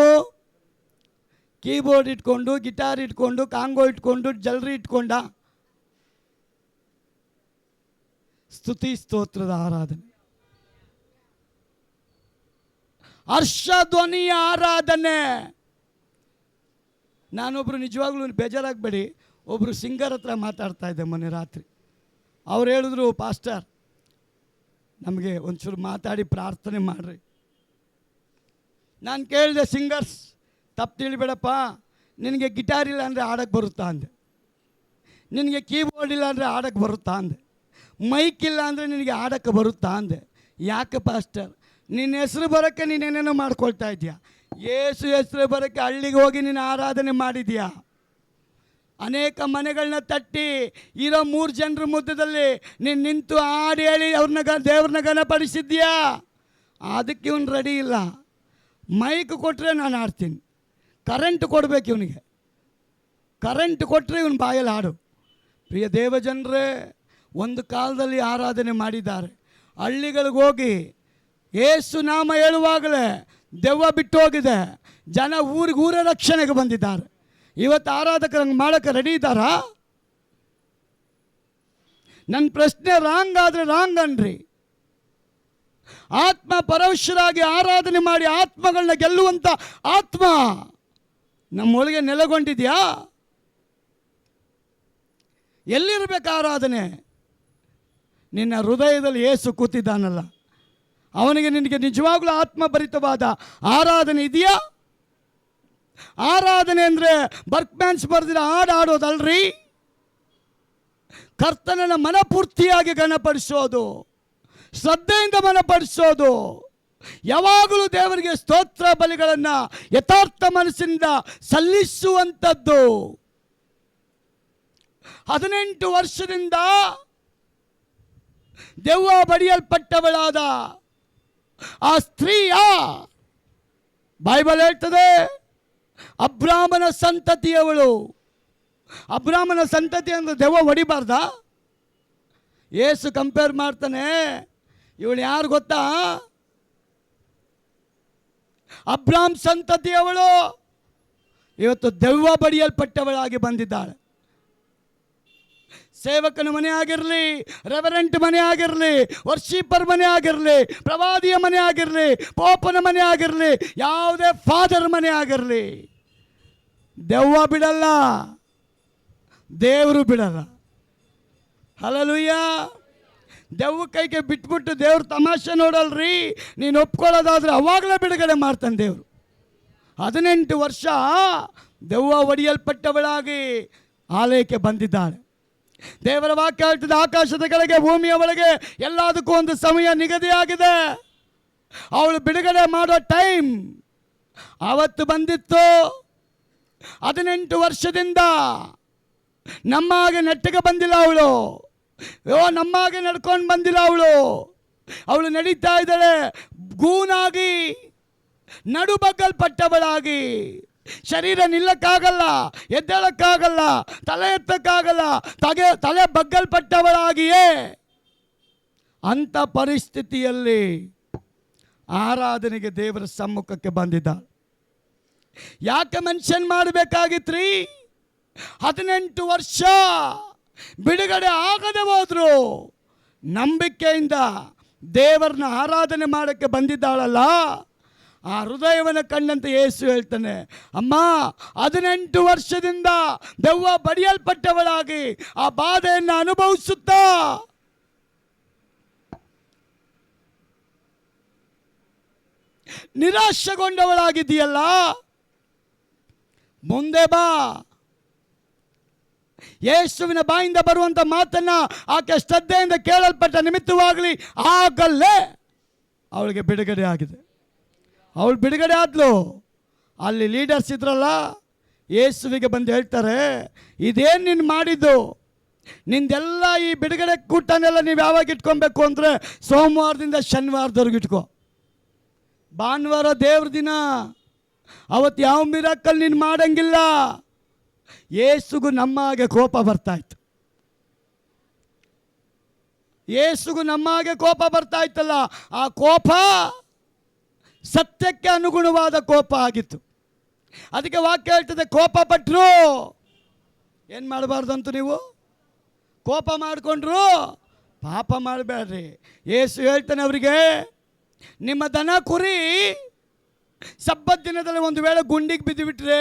ಕೀಬೋರ್ಡ್ ಇಟ್ಕೊಂಡು, ಗಿಟಾರ್ ಇಟ್ಕೊಂಡು, ಕಾಂಗೋ ಇಟ್ಕೊಂಡು, ಜಲ್ರಿ ಇಟ್ಕೊಂಡ? ಸ್ತುತಿ ಸ್ತೋತ್ರದ ಆರಾಧನೆ, ಹರ್ಷಧ್ವನಿಯ ಆರಾಧನೆ. ನಾನೊಬ್ಬರು, ನಿಜವಾಗ್ಲೂ ಬೇಜಾರಾಗಬೇಡಿ, ಒಬ್ಬರು ಸಿಂಗರ್ ಹತ್ರ ಮಾತಾಡ್ತಾ ಇದ್ದೆ ಮೊನ್ನೆ ರಾತ್ರಿ. ಅವ್ರು ಹೇಳಿದ್ರು, ಪಾಸ್ಟರ್ ನಮಗೆ ಒಂಚೂರು ಮಾತಾಡಿ ಪ್ರಾರ್ಥನೆ ಮಾಡಿರಿ. ನಾನು ಕೇಳಿದೆ, ಸಿಂಗರ್ಸ್ ತಪ್ಪು ತಿಳಿಬೇಡಪ್ಪ, ನಿನಗೆ ಗಿಟಾರ್ ಇಲ್ಲ ಅಂದರೆ ಆಡೋಕ್ಕೆ ಬರುತ್ತಾ ಅಂದೆ, ನಿನಗೆ ಕೀಬೋರ್ಡ್ ಇಲ್ಲ ಅಂದರೆ ಆಡೋಕ್ಕೆ ಬರುತ್ತಾ ಅಂದೆ, ಮೈಕ್ ಇಲ್ಲ ಅಂದರೆ ನಿನಗೆ ಆಡೋಕ್ಕೆ ಬರುತ್ತಾ ಅಂದೆ. ಯಾಕೆ ಪಾಸ್ಟರ್, ನಿನ್ನ ಹೆಸರು ಬರೋಕ್ಕೆ ನೀನೇನೇನೋ ಮಾಡ್ಕೊಳ್ತಾ ಇದೆಯಾ? ಯೇಸು ಹೆಸರು ಬರೋಕ್ಕೆ ಹಳ್ಳಿಗೆ ಹೋಗಿ ನೀನು ಆರಾಧನೆ ಮಾಡಿದ್ಯಾ? ಅನೇಕ ಮನೆಗಳನ್ನ ತಟ್ಟಿ ಇರೋ 3 ಜನರ ಮುದ್ದದಲ್ಲಿ ನೀನು ನಿಂತು ಹಾಡು ಹೇಳಿ ದೇವ್ರನ್ನ ಘನಪಡಿಸಿದ್ಯಾ? ಅದಕ್ಕೆ ಇವನು ರೆಡಿ ಇಲ್ಲ. ಮೈಕ್ ಕೊಟ್ಟರೆ ನಾನು ಆಡ್ತೀನಿ, ಕರೆಂಟ್ ಕೊಡಬೇಕು ಇವನಿಗೆ, ಕರೆಂಟ್ ಕೊಟ್ಟರೆ ಇವನು ಬಾಯಲ್ಲಿ ಹಾಡು. ಪ್ರಿಯ ದೇವಜನರೇ, ಒಂದು ಕಾಲದಲ್ಲಿ ಆರಾಧನೆ ಮಾಡಿದ್ದಾರೆ. ಹಳ್ಳಿಗಳಿಗೆ ಹೋಗಿ ಯೇಸು ನಾಮ ಹೇಳುವಾಗಲೇ ದೆವ್ವ ಬಿಟ್ಟು ಹೋಗಿದೆ. ಜನ ಊರೇ ರಕ್ಷಣೆಗೆ ಬಂದಿದ್ದಾರೆ. ಇವತ್ತು ಆರಾಧಕರಂಗೆ ಮಾಡೋಕ್ಕೆ ರೆಡಿ ಇದ್ದಾರಾ? ನನ್ನ ಪ್ರಶ್ನೆ ರಾಂಗ್ ಆದರೆ ರಾಂಗ್ ಅನ್ರಿ. ಆತ್ಮ ಪರವಶರಾಗಿ ಆರಾಧನೆ ಮಾಡಿ ಆತ್ಮಗಳನ್ನ ಗೆಲ್ಲುವಂಥ ಆತ್ಮ ನಮ್ಮೊಳಗೆ ನೆಲೆಗೊಂಡಿದೆಯಾ? ಎಲ್ಲಿರಬೇಕು ಆರಾಧನೆ? ನಿನ್ನ ಹೃದಯದಲ್ಲಿ ಯೇಸು ಕೂತಿದ್ದಾನಲ್ಲ, ಅವನಿಗೆ ನಿನಗೆ ನಿಜವಾಗ್ಲೂ ಆತ್ಮಭರಿತವಾದ ಆರಾಧನೆ ಇದೆಯಾ? ಆರಾಧನೆ ಅಂದರೆ ಬರ್ಕ್ಮ್ಯಾನ್ಸ್ ಬರೆದಿರೋ ಹಾಡು ಆಡೋದಲ್ರಿ. ಕರ್ತನನ್ನ ಮನಪೂರ್ತಿಯಾಗಿ ಘನಪಡಿಸೋದು, ಶ್ರದ್ಧೆಯಿಂದ ಮನಪಡಿಸೋದು, ಯಾವಾಗಲೂ ದೇವರಿಗೆ ಸ್ತೋತ್ರ ಬಲಿಗಳನ್ನು ಯಥಾರ್ಥ ಮನಸ್ಸಿನಿಂದ ಸಲ್ಲಿಸುವಂಥದ್ದು. 18 ವರ್ಷದಿಂದ ದೆವ್ವ ಬಡಿಯಲ್ಪಟ್ಟವಳಾದ ಆ ಸ್ತ್ರೀಯ ಬೈಬಲ್ ಹೇಳ್ತದೆ ಅಬ್ರಾಮನ ಸಂತತಿಯವಳು. ಅಬ್ರಾಮನ ಸಂತತಿ ಅಂದರೆ ದೆವ್ವ ಹೊಡಿಬಾರ್ದ? ಯೇಸು ಕಂಪೇರ್ ಮಾಡ್ತಾನೆ, ಇವಳು ಯಾರು ಗೊತ್ತಾ? ಅಬ್ರಾಮ್ ಸಂತತಿಯವಳು ಇವತ್ತು ದೆವ್ವ ಬಡಿಯಲ್ಪಟ್ಟವಳಾಗಿ ಬಂದಿದ್ದಾಳೆ. ಸೇವಕನ ಮನೆ ಆಗಿರಲಿ, ರೆವರೆಂಟ್ ಮನೆ ಆಗಿರಲಿ, ವರ್ಷೀಪರ್ ಮನೆ ಆಗಿರಲಿ, ಪ್ರವಾದಿಯ ಮನೆ ಆಗಿರಲಿ, ಪೋಪನ ಮನೆ ಆಗಿರಲಿ, ಯಾವುದೇ ಫಾದರ್ ಮನೆ ಆಗಿರಲಿ, ದೆವ್ವ ಬಿಡಲ್ಲ, ದೇವರು ಬಿಡಲ್ಲ. ಹಲ್ಲೆಲೂಯಾ. ದೆವ್ವ ಕೈಗೆ ಬಿಟ್ಬಿಟ್ಟು ದೇವ್ರು ತಮಾಷೆ ನೋಡಲ್ರಿ. ನೀನು ಒಪ್ಕೊಳ್ಳೋದಾದ್ರೆ ಅವಾಗಲೇ ಬಿಡುಗಡೆ ಮಾಡ್ತಾನೆ ದೇವರು. 18 ವರ್ಷ ದೆವ್ವ ಒಡೆಯಲ್ಪಟ್ಟವಳಾಗಿ ಆಲಯಕ್ಕೆ ಬಂದಿದ್ದಾಳೆ. ದೇವರ ವಾಕ್ಯ ಹೇಳ್ತದೆ, ಆಕಾಶದ ಕೆಳಗೆ ಭೂಮಿಯ ಒಳಗೆ ಎಲ್ಲದಕ್ಕೂ ಒಂದು ಸಮಯ ನಿಗದಿಯಾಗಿದೆ. ಅವಳು ಬಿಡುಗಡೆ ಮಾಡೋ ಟೈಮ್ ಆವತ್ತು ಬಂದಿತ್ತು. 18 ವರ್ಷದಿಂದ ನಮ್ಮ ಹಾಗೆ ನೆಟ್ಟಗೆ ಬಂದಿಲ್ಲ ಅವಳು. ನಮ್ಮ ಹಾಗೆ ನಡ್ಕೊಂಡು ಬಂದಿಲ್ಲ ಅವಳು. ಅವಳು ನಡೀತಾ ಇದ್ದಾಳೆ ಗೂನಾಗಿ, ನಡುಬಗ್ಗಲ್ಪಟ್ಟವಳಾಗಿ. ಶರೀರ ನಿಲ್ಲಕ್ಕಾಗಲ್ಲ, ಎದ್ದೇಳಕ್ಕಾಗಲ್ಲ, ತಲೆ ಎತ್ತಕ್ಕಾಗಲ್ಲ, ತಲೆ ಬಗ್ಗಲ್ಪಟ್ಟವಳಾಗಿಯೇ ಅಂಥ ಪರಿಸ್ಥಿತಿಯಲ್ಲಿ ಆರಾಧನೆಗೆ ದೇವರ ಸಮ್ಮುಖಕ್ಕೆ ಬಂದಿದ್ದಾಳೆ. ಯಾಕೆ ಮೆನ್ಷನ್ ಮಾಡಬೇಕಾಗಿತ್ರಿ? 18 ವರ್ಷ ಬಿಡುಗಡೆ ಆಗದೆ ಹೋದ್ರು ನಂಬಿಕೆಯಿಂದ ದೇವರನ್ನ ಆರಾಧನೆ ಮಾಡೋಕ್ಕೆ ಬಂದಿದ್ದಾಳಲ್ಲ, ಆ ಹೃದಯವನ್ನು ಕಂಡಂತೆ ಯೇಸು ಹೇಳ್ತಾನೆ, ಅಮ್ಮ 18 ವರ್ಷದಿಂದ ದೆವ್ವ ಬಡಿಯಲ್ಪಟ್ಟವಳಾಗಿ ಆ ಬಾಧೆಯನ್ನು ಅನುಭವಿಸುತ್ತಾ ನಿರಾಶೆಗೊಂಡವಳಾಗಿದೆಯಲ್ಲ, ಮುಂದೆ ಬಾ. ಯೇಸುವಿನ ಬಾಯಿಂದ ಬರುವಂಥ ಮಾತನ್ನ ಆಕೆ ಶ್ರದ್ಧೆಯಿಂದ ಕೇಳಲ್ಪಟ್ಟ ನಿಮಿತ್ತವಾಗಲಿ ಆಗಲ್ಲೇ ಅವಳಿಗೆ ಬಿಡುಗಡೆ ಆಗಿದೆ. ಅವಳು ಬಿಡುಗಡೆ ಆದ್ಲು. ಅಲ್ಲಿ ಲೀಡರ್ಸ್ ಇದ್ರಲ್ಲ, ಯೇಸುವಿಗೆ ಬಂದು ಹೇಳ್ತಾರೆ, ಇದೇನು ನೀನು ಮಾಡಿದ್ದು? ನಿಂದೆಲ್ಲ ಈ ಬಿಡುಗಡೆ ಕೂಟನೆಲ್ಲ ನೀವು ಯಾವಾಗ ಇಟ್ಕೊಬೇಕು ಅಂದರೆ ಸೋಮವಾರದಿಂದ ಶನಿವಾರದವರೆಗೂ ಇಟ್ಕೋ. ಭಾನುವಾರ ದೇವ್ರ ದಿನ, ಅವತ್ತು ಯಾವ ಮಿರಾಕಲ್ ನೀನು ಮಾಡಂಗಿಲ್ಲ. ಯೇಸುಗೂ ನಮ್ಮ ಹಾಗೆ ಕೋಪ ಬರ್ತಾಯಿತ್ತು. ಯೇಸುಗೂ ನಮ್ಮ ಹಾಗೆ ಕೋಪ ಬರ್ತಾ ಇತ್ತಲ್ಲ, ಆ ಕೋಪ ಸತ್ಯಕ್ಕೆ ಅನುಗುಣವಾದ ಕೋಪ ಆಗಿತ್ತು. ಅದಕ್ಕೆ ವಾಕ್ಯ ಹೇಳ್ತದೆ, ಕೋಪ ಪಟ್ಟರು ಏನು ಮಾಡಬಾರ್ದಂತ, ನೀವು ಕೋಪ ಮಾಡಿಕೊಂಡ್ರು ಪಾಪ ಮಾಡಬೇಡ್ರಿ. ಯೇಸು ಹೇಳ್ತಾನೆ ಅವರಿಗೆ, ನಿಮ್ಮ ದನ ಕುರಿ ಸಬ್ಬತ್ ದಿನದಲ್ಲಿ ಒಂದು ವೇಳೆ ಗುಂಡಿಗೆ ಬಿದ್ದುಬಿಟ್ರೆ,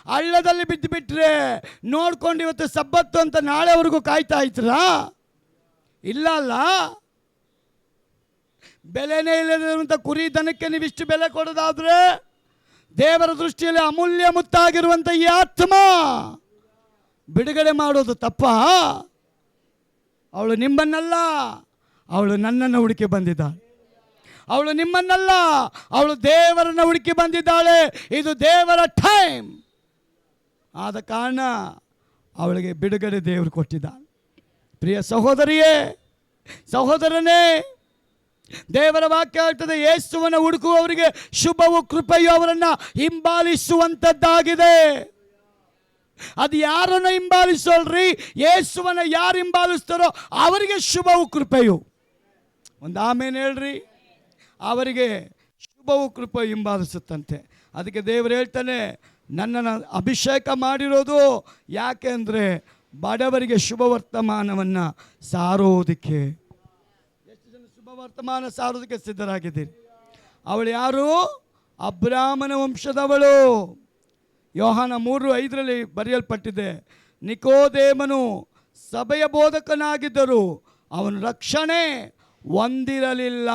ಹಳ್ಳದಲ್ಲಿ ಬಿದ್ದುಬಿಟ್ರೆ ನೋಡ್ಕೊಂಡು ಇವತ್ತು ಸಬ್ಬತ್ತು ಅಂತ ನಾಳೆವರೆಗೂ ಕಾಯ್ತಾ ಇದ್ದೀರಾ? ಇಲ್ಲ ಅಲ್ಲ. ಬೆಲೆನೇ ಇಲ್ಲದಂಥ ಕುರಿ ದನಕ್ಕೆ ನೀವು ಇಷ್ಟು ಬೆಲೆ ಕೊಡೋದಾದರೆ ದೇವರ ದೃಷ್ಟಿಯಲ್ಲಿ ಅಮೂಲ್ಯ ಮುತ್ತಾಗಿರುವಂಥ ಈ ಆತ್ಮ ಬಿಡುಗಡೆ ಮಾಡೋದು ತಪ್ಪ? ಅವಳು ನಿಮ್ಮನ್ನಲ್ಲ, ಅವಳು ನನ್ನನ್ನು ಹುಡುಕಿ ಬಂದಿದ್ದಾಳೆ. ಅವಳು ನಿಮ್ಮನ್ನಲ್ಲ, ಅವಳು ದೇವರನ್ನು ಹುಡುಕಿ ಬಂದಿದ್ದಾಳೆ. ಇದು ದೇವರ ಟೈಮ್. ಆದ ಕಾರಣ ಅವಳಿಗೆ ಬಿಡುಗಡೆ ದೇವರು ಕೊಟ್ಟಿದ್ದಾನೆ. ಪ್ರಿಯ ಸಹೋದರಿಯೇ, ಸಹೋದರನೇ, ದೇವರ ವಾಕ್ಯ ಹೇಳ್ತದೆ, ಯೇಸುವನ್ನು ಹುಡುಕುವವರಿಗೆ ಶುಭವು ಕೃಪೆಯು ಅವರನ್ನು ಹಿಂಬಾಲಿಸುವಂಥದ್ದಾಗಿದೆ. ಅದು ಯಾರನ್ನು ಹಿಂಬಾಲಿಸೋಲ್ರಿ? ಯೇಸುವನ್ನು ಯಾರು ಹಿಂಬಾಲಿಸ್ತಾರೋ ಅವರಿಗೆ ಶುಭವು ಕೃಪೆಯು. ಒಂದು ಆಮೇಲೆ ಹೇಳ್ರಿ. ಅವರಿಗೆ ಶುಭವು ಕೃಪೆಯು ಹಿಂಬಾಲಿಸುತ್ತಂತೆ. ಅದಕ್ಕೆ ದೇವರು ಹೇಳ್ತಾನೆ, ನನ್ನನ್ನು ಅಭಿಷೇಕ ಮಾಡಿರೋದು ಯಾಕೆ ಅಂದರೆ ಬಡವರಿಗೆ ಶುಭ ವರ್ತಮಾನವನ್ನು ಸಾರೋದಕ್ಕೆ. ಎಷ್ಟು ಜನ ಶುಭ ವರ್ತಮಾನ ಸಾರೋದಕ್ಕೆ ಸಿದ್ಧರಾಗಿದ್ದೀರಿ? ಅವಳು ಯಾರು? ಅಬ್ರಾಮನ ವಂಶದವಳು. ಯೋಹಾನ 3:5 ಬರೆಯಲ್ಪಟ್ಟಿದೆ, ನಿಕೋದೇಮನು ಸಭೆಯ ಬೋಧಕನಾಗಿದ್ದರು, ಅವನು ರಕ್ಷಣೆ ಹೊಂದಿರಲಿಲ್ಲ.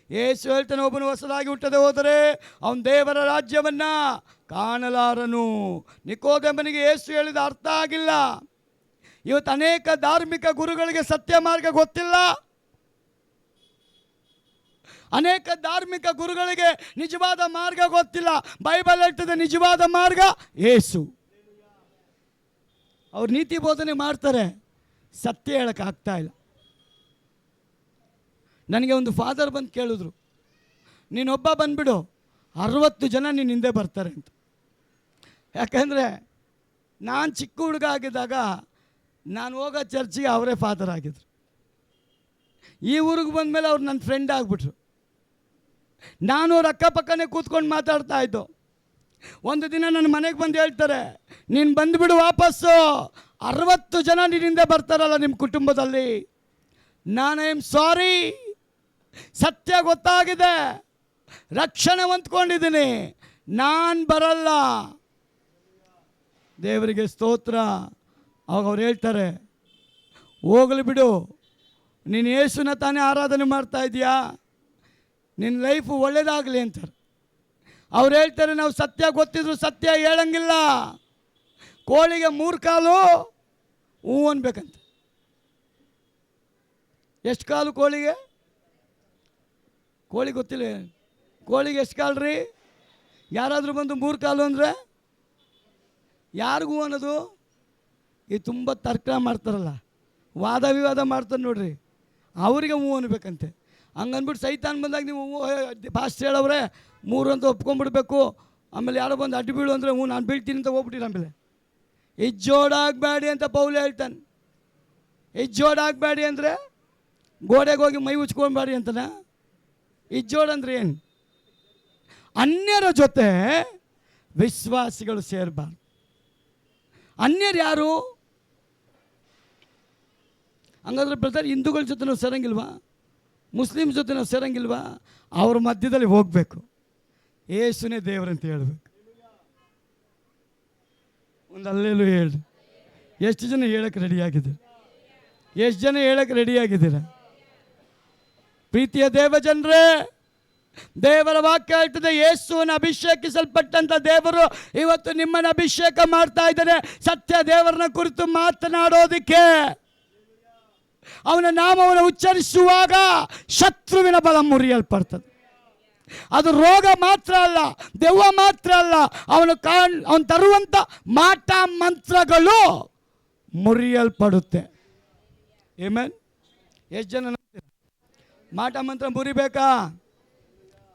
ಯೇಸು ಹೇಳ್ತಾನೆ, ಒಬ್ಬನು ಹೊಸದಾಗಿ ಹುಟ್ಟದೆ ಹೋದರೆ ಅವನು ದೇವರ ರಾಜ್ಯವನ್ನು ಕಾಣಲಾರನು. ನಿಕೋದೇಮನಿಗೆ ಯೇಸು ಹೇಳಿದ ಅರ್ಥ ಆಗಿಲ್ಲ. ಇವತ್ತು ಅನೇಕ ಧಾರ್ಮಿಕ ಗುರುಗಳಿಗೆ ಸತ್ಯ ಮಾರ್ಗ ಗೊತ್ತಿಲ್ಲ. ಅನೇಕ ಧಾರ್ಮಿಕ ಗುರುಗಳಿಗೆ ನಿಜವಾದ ಮಾರ್ಗ ಗೊತ್ತಿಲ್ಲ. ಬೈಬಲ್ ಹೇಳ್ತದೆ ನಿಜವಾದ ಮಾರ್ಗ ಯೇಸು. ಅವ್ರು ನೀತಿ ಬೋಧನೆ ಮಾಡ್ತಾರೆ, ಸತ್ಯ ಹೇಳೋಕ್ಕಾಗ್ತಾ ಇಲ್ಲ. ನನಗೆ ಒಂದು ಫಾದರ್ ಬಂದು ಕೇಳಿದ್ರು, ನೀನೊಬ್ಬ ಬಂದುಬಿಡು 60 ಜನ ನಿನ್ನ ಹಿಂದೆ ಬರ್ತಾರೆ ಅಂತ. ಯಾಕಂದರೆ ನಾನು ಚಿಕ್ಕ ಹುಡುಗ ಆಗಿದ್ದಾಗ ನಾನು ಹೋಗೋ ಚರ್ಚಿಗೆ ಅವರೇ ಫಾದರ್ ಆಗಿದ್ರು. ಈ ಊರಿಗೆ ಬಂದಮೇಲೆ ಅವ್ರು ನನ್ನ ಫ್ರೆಂಡ್ ಆಗಿಬಿಟ್ರು. ನಾನು ಅವ್ರ ಅಕ್ಕಪಕ್ಕನೇ ಕೂತ್ಕೊಂಡು ಮಾತಾಡ್ತಾ ಇದ್ದು. ಒಂದು ದಿನ ನನ್ನ ಮನೆಗೆ ಬಂದು ಹೇಳ್ತಾರೆ, ನೀನು ಬಂದುಬಿಡು ವಾಪಸ್ಸು, 60 ಜನ ನಿನ್ನಿಂದ ಬರ್ತಾರಲ್ಲ ನಿಮ್ಮ ಕುಟುಂಬದಲ್ಲಿ. ನಾನು ಐ ಆಮ್ ಸಾರಿ, ಸತ್ಯ ಗೊತ್ತಾಗಿದೆ, ರಕ್ಷಣೆ ಹೊಂದ್ಕೊಂಡಿದ್ದೀನಿ, ನಾನು ಬರಲ್ಲ. ದೇವರಿಗೆ ಸ್ತೋತ್ರ. ಅವಾಗ ಅವ್ರು ಹೇಳ್ತಾರೆ, ಹೋಗಲಿ ಬಿಡು, ನೀನು ಯೇಸುನ ತಾನೇ ಆರಾಧನೆ ಮಾಡ್ತಾ ಇದೆಯಾ, ನಿನ್ನ ಲೈಫು ಒಳ್ಳೇದಾಗಲಿ ಅಂತಾರೆ. ಅವ್ರು ಹೇಳ್ತಾರೆ, ನಾವು ಸತ್ಯ ಗೊತ್ತಿದ್ರು ಸತ್ಯ ಹೇಳಂಗಿಲ್ಲ. ಕೋಳಿಗೆ 3 ಕಾಲು ಹೂ ಅನ್ಬೇಕಂತ. ಎಷ್ಟು ಕಾಲು ಕೋಳಿಗೆ? ಕೋಳಿ ಗೊತ್ತಿಲ್ಲ. ಕೋಳಿಗೆ ಎಷ್ಟು ಕಾಲು ರೀ? ಯಾರಾದರೂ ಬಂದು 3 ಕಾಲು ಅಂದರೆ ಯಾರಿಗೂ ಅನ್ನೋದು? ಈ ತುಂಬ ತರ್ಕ ಮಾಡ್ತಾರಲ್ಲ, ವಾದ ವಿವಾದ ಮಾಡ್ತಾರೆ ನೋಡ್ರಿ, ಅವರಿಗೆ ಹೂ ಅನ್ಬೇಕಂತೆ. ಹಂಗನ್ಬಿಟ್ಟು ಸೈತಾನ್ ಬಂದಾಗ ನೀವು ಫಾಸ್ಟ್ ಹೇಳವ್ರೆ 3 ಅಂತ ಒಪ್ಕೊಂಡ್ಬಿಡ್ಬೇಕು. ಆಮೇಲೆ ಯಾರೋ ಬಂದು ಅಡ್ಡು ಬೀಳು ಅಂದರೆ ನಾನು ಬೀಳ್ತೀನಿ ಅಂತ ಹೋಗ್ಬಿಟ್ಟಿರ. ಆಮೇಲೆ ಇಜ್ಜೋಡಾಗಬೇಡಿ ಅಂತ ಪೌಲ ಹೇಳ್ತಾನೆ. ಇಜ್ಜೋಡಾಗಬೇಡಿ ಅಂದರೆ ಗೋಡೆಗೆ ಹೋಗಿ ಮೈ ಉಚ್ಕೊಳ್ಬೇಡಿ ಅಂತನ. ಇಜ್ಜೋಡಂದ್ರೆ ಏನು? ಅನ್ಯರ ಜೊತೆ ವಿಶ್ವಾಸಿಗಳು ಸೇರಬಾರ್ದು. ಅನ್ಯರು ಯಾರು? ಹಂಗಾದ್ರೆ ಬ್ರದರ್, ಹಿಂದೂಗಳ ಜೊತೆ ನಾವು ಸೇರಂಗಿಲ್ವಾ? ಮುಸ್ಲಿಮ್ಸ್ ಜೊತೆ ನಾವು ಸೇರಂಗಿಲ್ವಾ? ಅವ್ರ ಮಧ್ಯದಲ್ಲಿ ಹೋಗಬೇಕು. ಏಸುನೇ ದೇವರಂತ ಹೇಳಬೇಕು. ಒಂದು ಅಲ್ಲೇಲೂ ಹೇಳಿ. ಎಷ್ಟು ಜನ ಹೇಳಕ್ಕೆ ರೆಡಿಯಾಗಿದ್ದೀರ? ಎಷ್ಟು ಜನ ಹೇಳಕ್ಕೆ ರೆಡಿಯಾಗಿದ್ದೀರ? ಪ್ರೀತಿಯ ದೇವ ಜನರೇ, ದೇವರ ವಾಕ್ಯ ಹೇಳ್ತದೆ, ಯೇಸುವನ್ನು ಅಭಿಷೇಕಿಸಲ್ಪಟ್ಟಂಥ ದೇವರು ಇವತ್ತು ನಿಮ್ಮನ್ನು ಅಭಿಷೇಕ ಮಾಡ್ತಾ ಇದ್ದಾನೆ ಸತ್ಯ ದೇವರನ್ನ ಕುರಿತು ಮಾತನಾಡೋದಕ್ಕೆ. ಅವನ ನಾಮವನ್ನು ಉಚ್ಚರಿಸುವಾಗ ಶತ್ರುವಿನ ಬಲ ಮುರಿಯಲ್ಪಡ್ತದೆ. ಅದು ರೋಗ ಮಾತ್ರ ಅಲ್ಲ, ದೆವ್ವ ಮಾತ್ರ ಅಲ್ಲ, ಅವನು ತರುವಂಥ ಮಾಟ ಮಂತ್ರಗಳು ಮುರಿಯಲ್ಪಡುತ್ತೆ. ಆಮೆನ್. ಎಷ್ಟು ಜನ ಮಾಟ ಮಂತ್ರ ಮುರಿಬೇಕಾ?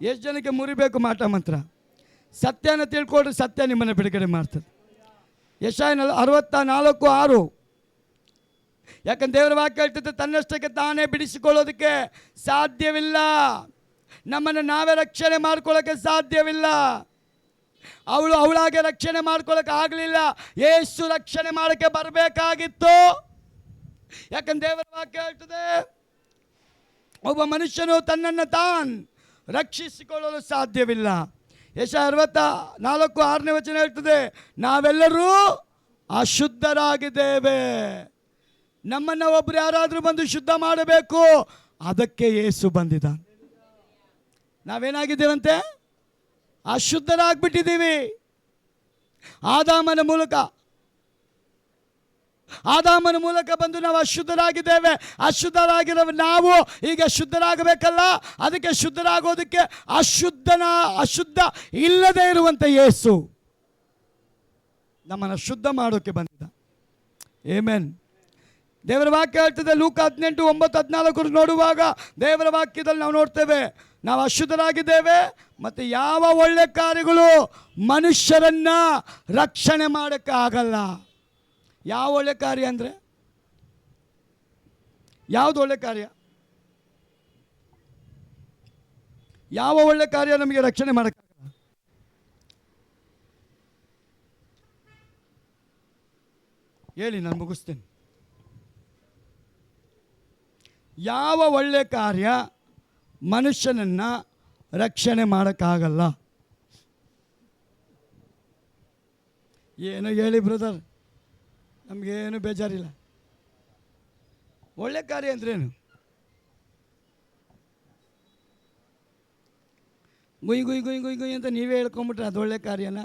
ಎಷ್ಟು ಜನಕ್ಕೆ ಮುರಿಬೇಕು ಮಾಟ ಮಂತ್ರ? ಸತ್ಯನ ತಿಳ್ಕೊಂಡ್ರೆ ಸತ್ಯ ನಿಮ್ಮನ್ನು ಬಿಡುಗಡೆ ಮಾಡ್ತದೆ. ಯೆಶಾಯ 64:6. ಯಾಕಂದ್ರೆ ದೇವರ ವಾಕ್ಯ ಹೇಳ್ತದೆ, ತನ್ನಷ್ಟಕ್ಕೆ ತಾನೇ ಬಿಡಿಸಿಕೊಳ್ಳೋದಕ್ಕೆ ಸಾಧ್ಯವಿಲ್ಲ. ನಮ್ಮನ್ನು ನಾವೇ ರಕ್ಷಣೆ ಮಾಡ್ಕೊಳ್ಳೋಕ್ಕೆ ಸಾಧ್ಯವಿಲ್ಲ. ಅವಳಾಗೆ ರಕ್ಷಣೆ ಮಾಡ್ಕೊಳ್ಳೋಕೆ ಆಗಲಿಲ್ಲ. ಯೇಸು ರಕ್ಷಣೆ ಮಾಡೋಕ್ಕೆ ಬರಬೇಕಾಗಿತ್ತು. ಯಾಕಂದ್ರೆ ದೇವರ ವಾಕ್ಯ ಹೇಳ್ತದೆ, ಒಬ್ಬ ಮನುಷ್ಯನು ತನ್ನನ್ನು ತಾನು ರಕ್ಷಿಸಿಕೊಳ್ಳಲು ಸಾಧ್ಯವಿಲ್ಲ. ಯೆಶಾಯ 64:6 ಹೇಳ್ತದೆ, ನಾವೆಲ್ಲರೂ ಅಶುದ್ಧರಾಗಿದ್ದೇವೆ. ನಮ್ಮನ್ನು ಒಬ್ಬರು ಯಾರಾದರೂ ಬಂದು ಶುದ್ಧ ಮಾಡಬೇಕು, ಅದಕ್ಕೆ ಯೇಸು ಬಂದಿದ್ದಾನೆ. ನಾವೇನಾಗಿದ್ದೇವಂತೆ? ಅಶುದ್ಧರಾಗ್ಬಿಟ್ಟಿದ್ದೀವಿ. ಆದಾಮನ ಮೂಲಕ ಬಂದು ನಾವು ಅಶುದ್ಧರಾಗಿದ್ದೇವೆ. ಅಶುದ್ಧರಾಗಿರೋ ನಾವು ಈಗ ಶುದ್ಧರಾಗಬೇಕಲ್ಲ. ಅದಕ್ಕೆ ಶುದ್ಧರಾಗೋದಕ್ಕೆ ಅಶುದ್ಧ ಇಲ್ಲದೆ ಇರುವಂಥ ಯೇಸು ನಮ್ಮನ್ನು ಶುದ್ಧ ಮಾಡೋಕ್ಕೆ ಬಂದಿದ್ದ. ಆಮೆನ್. ದೇವರ ವಾಕ್ಯ ಹೇಳ್ತದೆ, ಲೂಕ 18:9-14 ನೋಡುವಾಗ ದೇವರ ವಾಕ್ಯದಲ್ಲಿ ನಾವು ನೋಡ್ತೇವೆ, ನಾವು ಅಶುದ್ಧರಾಗಿದ್ದೇವೆ ಮತ್ತು ಯಾವ ಒಳ್ಳೆ ಕಾರ್ಯಗಳು ಮನುಷ್ಯರನ್ನ ರಕ್ಷಣೆ ಮಾಡೋಕ್ಕೆ ಆಗಲ್ಲ. ಯಾವ ಒಳ್ಳೆ ಕಾರ್ಯ ಅಂದರೆ ಯಾವುದು ಒಳ್ಳೆ ಕಾರ್ಯ? ಯಾವ ಒಳ್ಳೆ ಕಾರ್ಯ ನಮಗೆ ರಕ್ಷಣೆ ಮಾಡೋಕ್ಕಾಗಲ್ಲ? ಹೇಳಿ, ನಾನು ಮುಗಿಸ್ತೇನೆ. ಯಾವ ಒಳ್ಳೆ ಕಾರ್ಯ ಮನುಷ್ಯನನ್ನು ರಕ್ಷಣೆ ಮಾಡೋಕ್ಕಾಗಲ್ಲ? ಏನು ಹೇಳಿ ಬ್ರದರ್, ನಮಗೇನು ಬೇಜಾರಿಲ್ಲ. ಒಳ್ಳೆ ಕಾರ್ಯ ಅಂದ್ರೇನು? ಗುಯ್ ಗುಯ್ ಗುಯ್ ಗುಯ್ ಗುಯ್ ಅಂತ ನೀವೇ ಹೇಳ್ಕೊಂಬಿಟ್ರೆ ಅದು ಒಳ್ಳೆ ಕಾರ್ಯನ?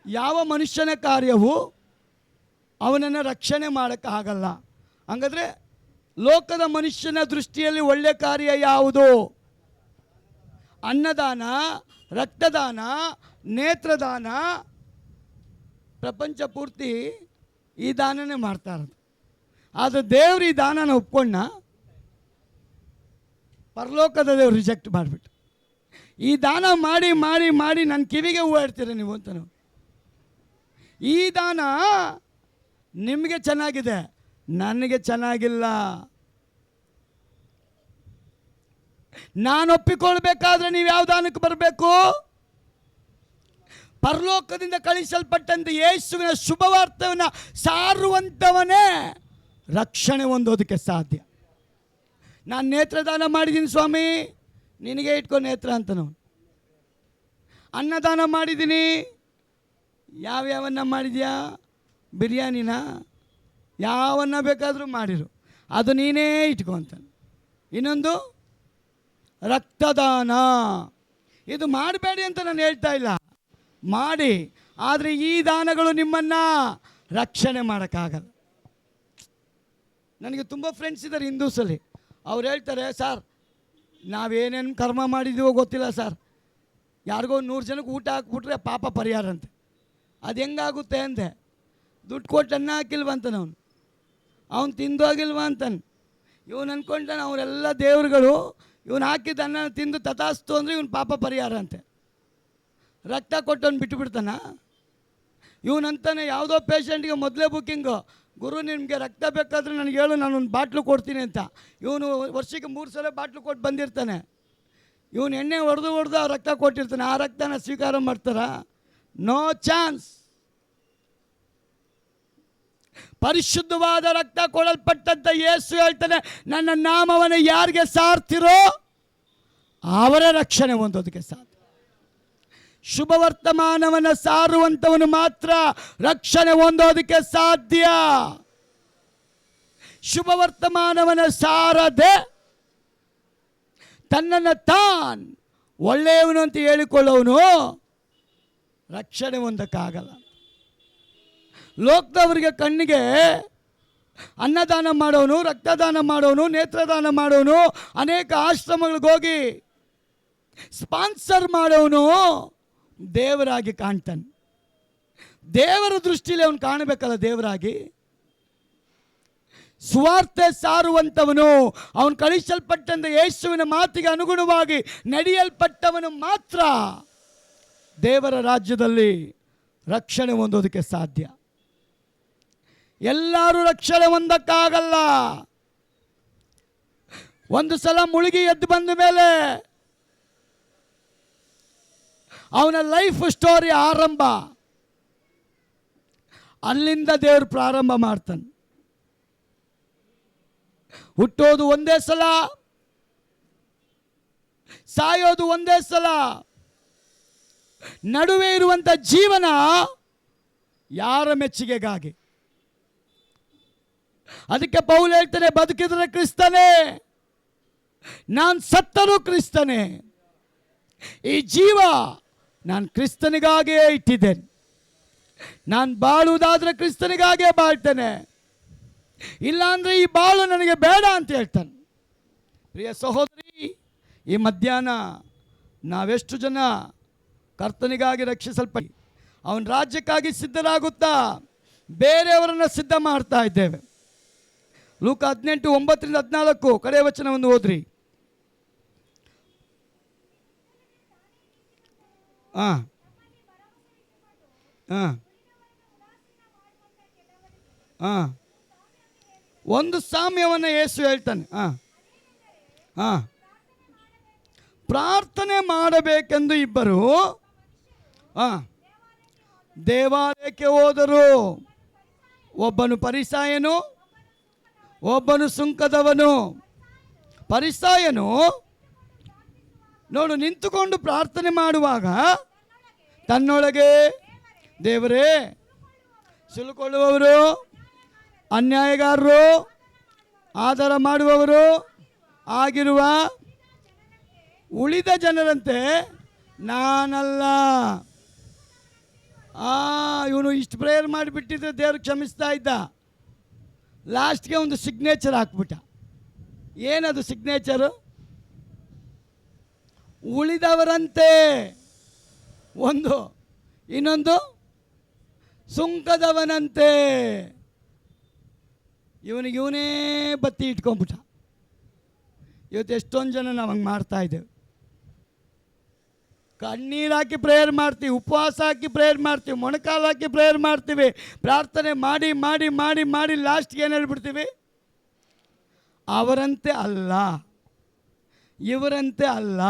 ಯಾವ ಮನುಷ್ಯನ ಕಾರ್ಯವು ಅವನನ್ನು ರಕ್ಷಣೆ ಮಾಡೋಕ್ಕಾಗಲ್ಲ. ಹಂಗಾದ್ರೆ ಲೋಕದ ಮನುಷ್ಯನ ದೃಷ್ಟಿಯಲ್ಲಿ ಒಳ್ಳೆ ಕಾರ್ಯ ಯಾವುದು? ಅನ್ನದಾನ, ರಕ್ತದಾನ, ನೇತ್ರದಾನ. ಪ್ರಪಂಚ ಪೂರ್ತಿ ಈ ದಾನನೇ ಮಾಡ್ತಾ ಇರೋದು. ಆದರೆ ದೇವರು ಈ ದಾನನ ಒಪ್ಕೊಂಡ, ಪರಲೋಕದ ದೇವರು ರಿಜೆಕ್ಟ್ ಮಾಡಿಬಿಟ್ಟು. ಈ ದಾನ ಮಾಡಿ ಮಾಡಿ ಮಾಡಿ ನನ್ನ ಕಿವಿಗೆ ಹೂವು ಇಡ್ತೀರ ನೀವು ಅಂತ. ನಾವು ಈ ದಾನ ನಿಮಗೆ ಚೆನ್ನಾಗಿದೆ, ನನಗೆ ಚೆನ್ನಾಗಿಲ್ಲ. ನಾನು ಒಪ್ಪಿಕೊಳ್ಬೇಕಾದ್ರೆ ನೀವು ಯಾವ ದಾನಕ್ಕೆ ಬರಬೇಕು? ಪರಲೋಕದಿಂದ ಕಳಿಸಲ್ಪಟ್ಟಂತೆ ಯೇಸುವಿನ ಶುಭವಾರ್ತೆಯನ್ನು ಸಾರುವಂಥವನೇ ರಕ್ಷಣೆ ಹೊಂದೋದಕ್ಕೆ ಸಾಧ್ಯ. ನಾನು ನೇತ್ರದಾನ ಮಾಡಿದ್ದೀನಿ ಸ್ವಾಮಿ, ನಿನಗೆ ಇಟ್ಕೊಂಡು ನೇತ್ರ ಅಂತ. ನಾವು ಅನ್ನದಾನ ಮಾಡಿದ್ದೀನಿ, ಯಾವ್ಯಾವನ್ನ ಮಾಡಿದ್ಯಾ? ಬಿರಿಯಾನಿನ ಯಾವನ್ನ ಬೇಕಾದರೂ ಮಾಡಿರು, ಅದು ನೀನೇ ಇಟ್ಕೊಂತ. ಇನ್ನೊಂದು ರಕ್ತದಾನ. ಇದು ಮಾಡಬೇಡಿ ಅಂತ ನಾನು ಹೇಳ್ತಾ ಇಲ್ಲ, ಮಾಡಿ. ಆದರೆ ಈ ದಾನಗಳು ನಿಮ್ಮನ್ನು ರಕ್ಷಣೆ ಮಾಡೋಕ್ಕಾಗಲ್ಲ. ನನಗೆ ತುಂಬ ಫ್ರೆಂಡ್ಸ್ ಇದ್ದಾರೆ ಹಿಂದೂಸಲ್ಲಿ. ಅವ್ರು ಹೇಳ್ತಾರೆ, ಸರ್ ನಾವೇನೇನು ಕರ್ಮ ಮಾಡಿದ್ದೀವೋ ಗೊತ್ತಿಲ್ಲ ಸರ್, ಯಾರಿಗೋ 100 ಜನಕ್ಕೆ ಊಟ ಹಾಕ್ಬಿಟ್ರೆ ಪಾಪ ಪರಿಹಾರ ಅಂತೆ. ಅದು ಹೆಂಗಾಗುತ್ತೆ ಅಂದೆ. ದುಡ್ಡು ಕೊಟ್ಟು ಅನ್ನ ಹಾಕಿಲ್ವಂತ, ಅವನು ತಿಂದೋಗಿಲ್ವ ಅಂತಾನೆ. ಇವನು ಅಂದ್ಕೊಂಡಾನೆ ಅವರೆಲ್ಲ ದೇವರುಗಳು, ಇವನು ಹಾಕಿದ ಅನ್ನ ತಿಂದು ತಥಾಸ್ತು ಅಂದರೆ ಇವನು ಪಾಪ ಪರಿಹಾರ ಅಂತೆ. ರಕ್ತ ಕೊಟ್ಟವನು ಬಿಟ್ಟುಬಿಡ್ತಾನ? ಇವನಂತಾನೆ ಯಾವುದೋ ಪೇಷಂಟ್ಗೆ ಮೊದಲೇ ಬುಕ್ಕಿಂಗು, ಗುರು ನಿಮಗೆ ರಕ್ತ ಬೇಕಾದರೆ ನನಗೆ ಹೇಳು, ನಾನು ಒಂದು ಬಾಟ್ಲು ಕೊಡ್ತೀನಿ ಅಂತ. ಇವನು ವರ್ಷಕ್ಕೆ 3 ಸಲ ಬಾಟ್ಲು ಕೊಟ್ಟು ಬಂದಿರ್ತಾನೆ. ಇವನು ಎಣ್ಣೆ ಹೊಡೆದು ರಕ್ತ ಕೊಟ್ಟಿರ್ತಾನೆ. ಆ ರಕ್ತನ ಸ್ವೀಕಾರ ಮಾಡ್ತಾರಾ? No chance. ಪರಿಶುದ್ಧವಾದ ರಕ್ತ ಕೊಡಲ್ಪಟ್ಟಂತ ಯೇಸು ಹೇಳ್ತಾನೆ, ನನ್ನ ನಾಮವನ್ನು ಯಾರಿಗೆ ಸಾರ್ತಿರೋ ಅವರ ರಕ್ಷಣೆ ಹೊಂದೋದಕ್ಕೆ ಸಾಧ್ಯ. ಶುಭವರ್ತಮಾನವನ್ನು ಸಾರುವಂಥವನು ಮಾತ್ರ ರಕ್ಷಣೆ ಹೊಂದೋದಕ್ಕೆ ಸಾಧ್ಯ. ಶುಭವರ್ತಮಾನವನ್ನು ಸಾರದೆ ತನ್ನನ್ನು ತಾನು ಒಳ್ಳೆಯವನು ಅಂತ ಹೇಳಿಕೊಳ್ಳೋನು ರಕ್ಷಣೆ ಹೊಂದಕ್ಕಾಗಲ್ಲ. ಲೋಕದವರಿಗೆ ಕಣ್ಣಿಗೆ ಅನ್ನದಾನ ಮಾಡೋನು, ರಕ್ತದಾನ ಮಾಡೋನು, ನೇತ್ರದಾನ ಮಾಡೋನು, ಅನೇಕ ಆಶ್ರಮಗಳಿಗೆ ಹೋಗಿ ಸ್ಪಾನ್ಸರ್ ಮಾಡೋನು ದೇವರಾಗಿ ಕಾಣ್ತಾನೆ. ದೇವರ ದೃಷ್ಟಿಯಲ್ಲಿ ಅವನು ಕಾಣಬೇಕಲ್ಲ ದೇವರಾಗಿ. ಸುವಾರ್ತೆ ಸಾರುವಂಥವನು, ಅವನು ಕಳಿಸಲ್ಪಟ್ಟಂತೆ ಯೇಸುವಿನ ಮಾತಿಗೆ ಅನುಗುಣವಾಗಿ ನಡೆಯಲ್ಪಟ್ಟವನು ಮಾತ್ರ ದೇವರ ರಾಜ್ಯದಲ್ಲಿ ರಕ್ಷಣೆ ಹೊಂದೋದಕ್ಕೆ ಸಾಧ್ಯ. ಎಲ್ಲರೂ ರಕ್ಷಣೆ ಹೊಂದಕ್ಕಾಗಲ್ಲ. ಒಂದು ಸಲ ಮುಳುಗಿ ಎದ್ದು ಬಂದ ಮೇಲೆ ಅವನ ಲೈಫ್ ಸ್ಟೋರಿ ಆರಂಭ, ಅಲ್ಲಿಂದ ದೇವರು ಪ್ರಾರಂಭ ಮಾಡ್ತಾನೆ. ಹುಟ್ಟೋದು ಒಂದೇ ಸಲ, ಸಾಯೋದು ಒಂದೇ ಸಲ. ನಡುವೆ ಇರುವಂಥ ಜೀವನ ಯಾರ ಮೆಚ್ಚುಗೆಗಾಗಿ? ಅದಕ್ಕೆ ಪೌಲ್ ಹೇಳ್ತಾನೆ, ಬದುಕಿದರೆ ಕ್ರಿಸ್ತನೇ, ನಾನು ಸತ್ತರೂ ಕ್ರಿಸ್ತನೇ. ಈ ಜೀವ ನಾನು ಕ್ರಿಸ್ತನಿಗಾಗಿಯೇ ಇಟ್ಟಿದ್ದೇನೆ. ನಾನು ಬಾಳುವುದಾದರೆ ಕ್ರಿಸ್ತನಿಗಾಗೇ ಬಾಳ್ತೇನೆ, ಇಲ್ಲಾಂದರೆ ಈ ಬಾಳು ನನಗೆ ಬೇಡ ಅಂತ ಹೇಳ್ತಾನೆ. ಪ್ರಿಯ ಸಹೋದರಿ, ಈ ಮಧ್ಯಾಹ್ನ ನಾವೆಷ್ಟು ಜನ ಕರ್ತನಿಗಾಗಿ ರಕ್ಷಿಸಲ್ಪಟ್ಟು ಅವನ ರಾಜ್ಯಕ್ಕಾಗಿ ಸಿದ್ಧರಾಗುತ್ತಾ ಬೇರೆಯವರನ್ನು ಸಿದ್ಧ ಮಾಡ್ತಾ ಇದ್ದೇವೆ? ಲೂಕ 18:9-14 ಕಡೆ ವಚನವನ್ನು ಓದ್ರಿ. ಹಾಂ ಹಾಂ ಹಾಂ ಒಂದು ಸಾಮ್ಯವನ್ನು ಯೇಸು ಹೇಳ್ತಾನೆ. ಹಾಂ ಪ್ರಾರ್ಥನೆ ಮಾಡಬೇಕೆಂದು ಇಬ್ಬರು ದೇವಾಲಯಕ್ಕೆ ಹೋದರು. ಒಬ್ಬನು ಫರಿಸಾಯನು, ಒಬ್ಬನು ಸುಂಕದವನು. ಫರಿಸಾಯನು ನೋಡು ನಿಂತುಕೊಂಡು ಪ್ರಾರ್ಥನೆ ಮಾಡುವಾಗ ತನ್ನೊಳಗೆ, ದೇವರೇ, ಸುಲುಕೊಳ್ಳುವವರು, ಅನ್ಯಾಯಗಾರರು, ಆಧಾರ ಮಾಡುವವರು ಆಗಿರುವ ಉಳಿದ ಜನರಂತೆ ನಾನಲ್ಲ. ಇವನು ಇಷ್ಟು ಪ್ರೇಯರ್ ಮಾಡಿಬಿಟ್ಟಿದ್ರೆ ದೇವ್ರು ಕ್ಷಮಿಸ್ತಾ ಇದ್ದ. ಲಾಸ್ಟ್ಗೆ ಒಂದು ಸಿಗ್ನೇಚರ್ ಹಾಕ್ಬಿಟ್ಟ. ಏನದು ಸಿಗ್ನೇಚರು? ಉಳಿದವರಂತೆ ಒಂದು, ಇನ್ನೊಂದು ಸುಂಕದವನಂತೆ. ಇವನೇ ಬತ್ತಿ ಇಟ್ಕೊಂಡ್ಬಿಟ್ಟ. ಇವತ್ತು ಎಷ್ಟೊಂದು ಜನ ನಾವು ಹಂಗೆ ಮಾಡ್ತಾ ಇದ್ದೇವೆ. ಕಣ್ಣೀರು ಹಾಕಿ ಪ್ರೇಯರ್ ಮಾಡ್ತೀವಿ, ಉಪವಾಸ ಹಾಕಿ ಪ್ರೇಯರ್ ಮಾಡ್ತೀವಿ, ಮೊಣಕಾಲು ಹಾಕಿ ಪ್ರೇಯರ್ ಮಾಡ್ತೀವಿ, ಪ್ರಾರ್ಥನೆ ಮಾಡಿ ಮಾಡಿ ಮಾಡಿ ಮಾಡಿ ಲಾಸ್ಟ್ಗೆ ಏನು ಹೇಳ್ಬಿಡ್ತೀವಿ? ಅವರಂತೆ ಅಲ್ಲ, ಇವರಂತೆ ಅಲ್ಲ,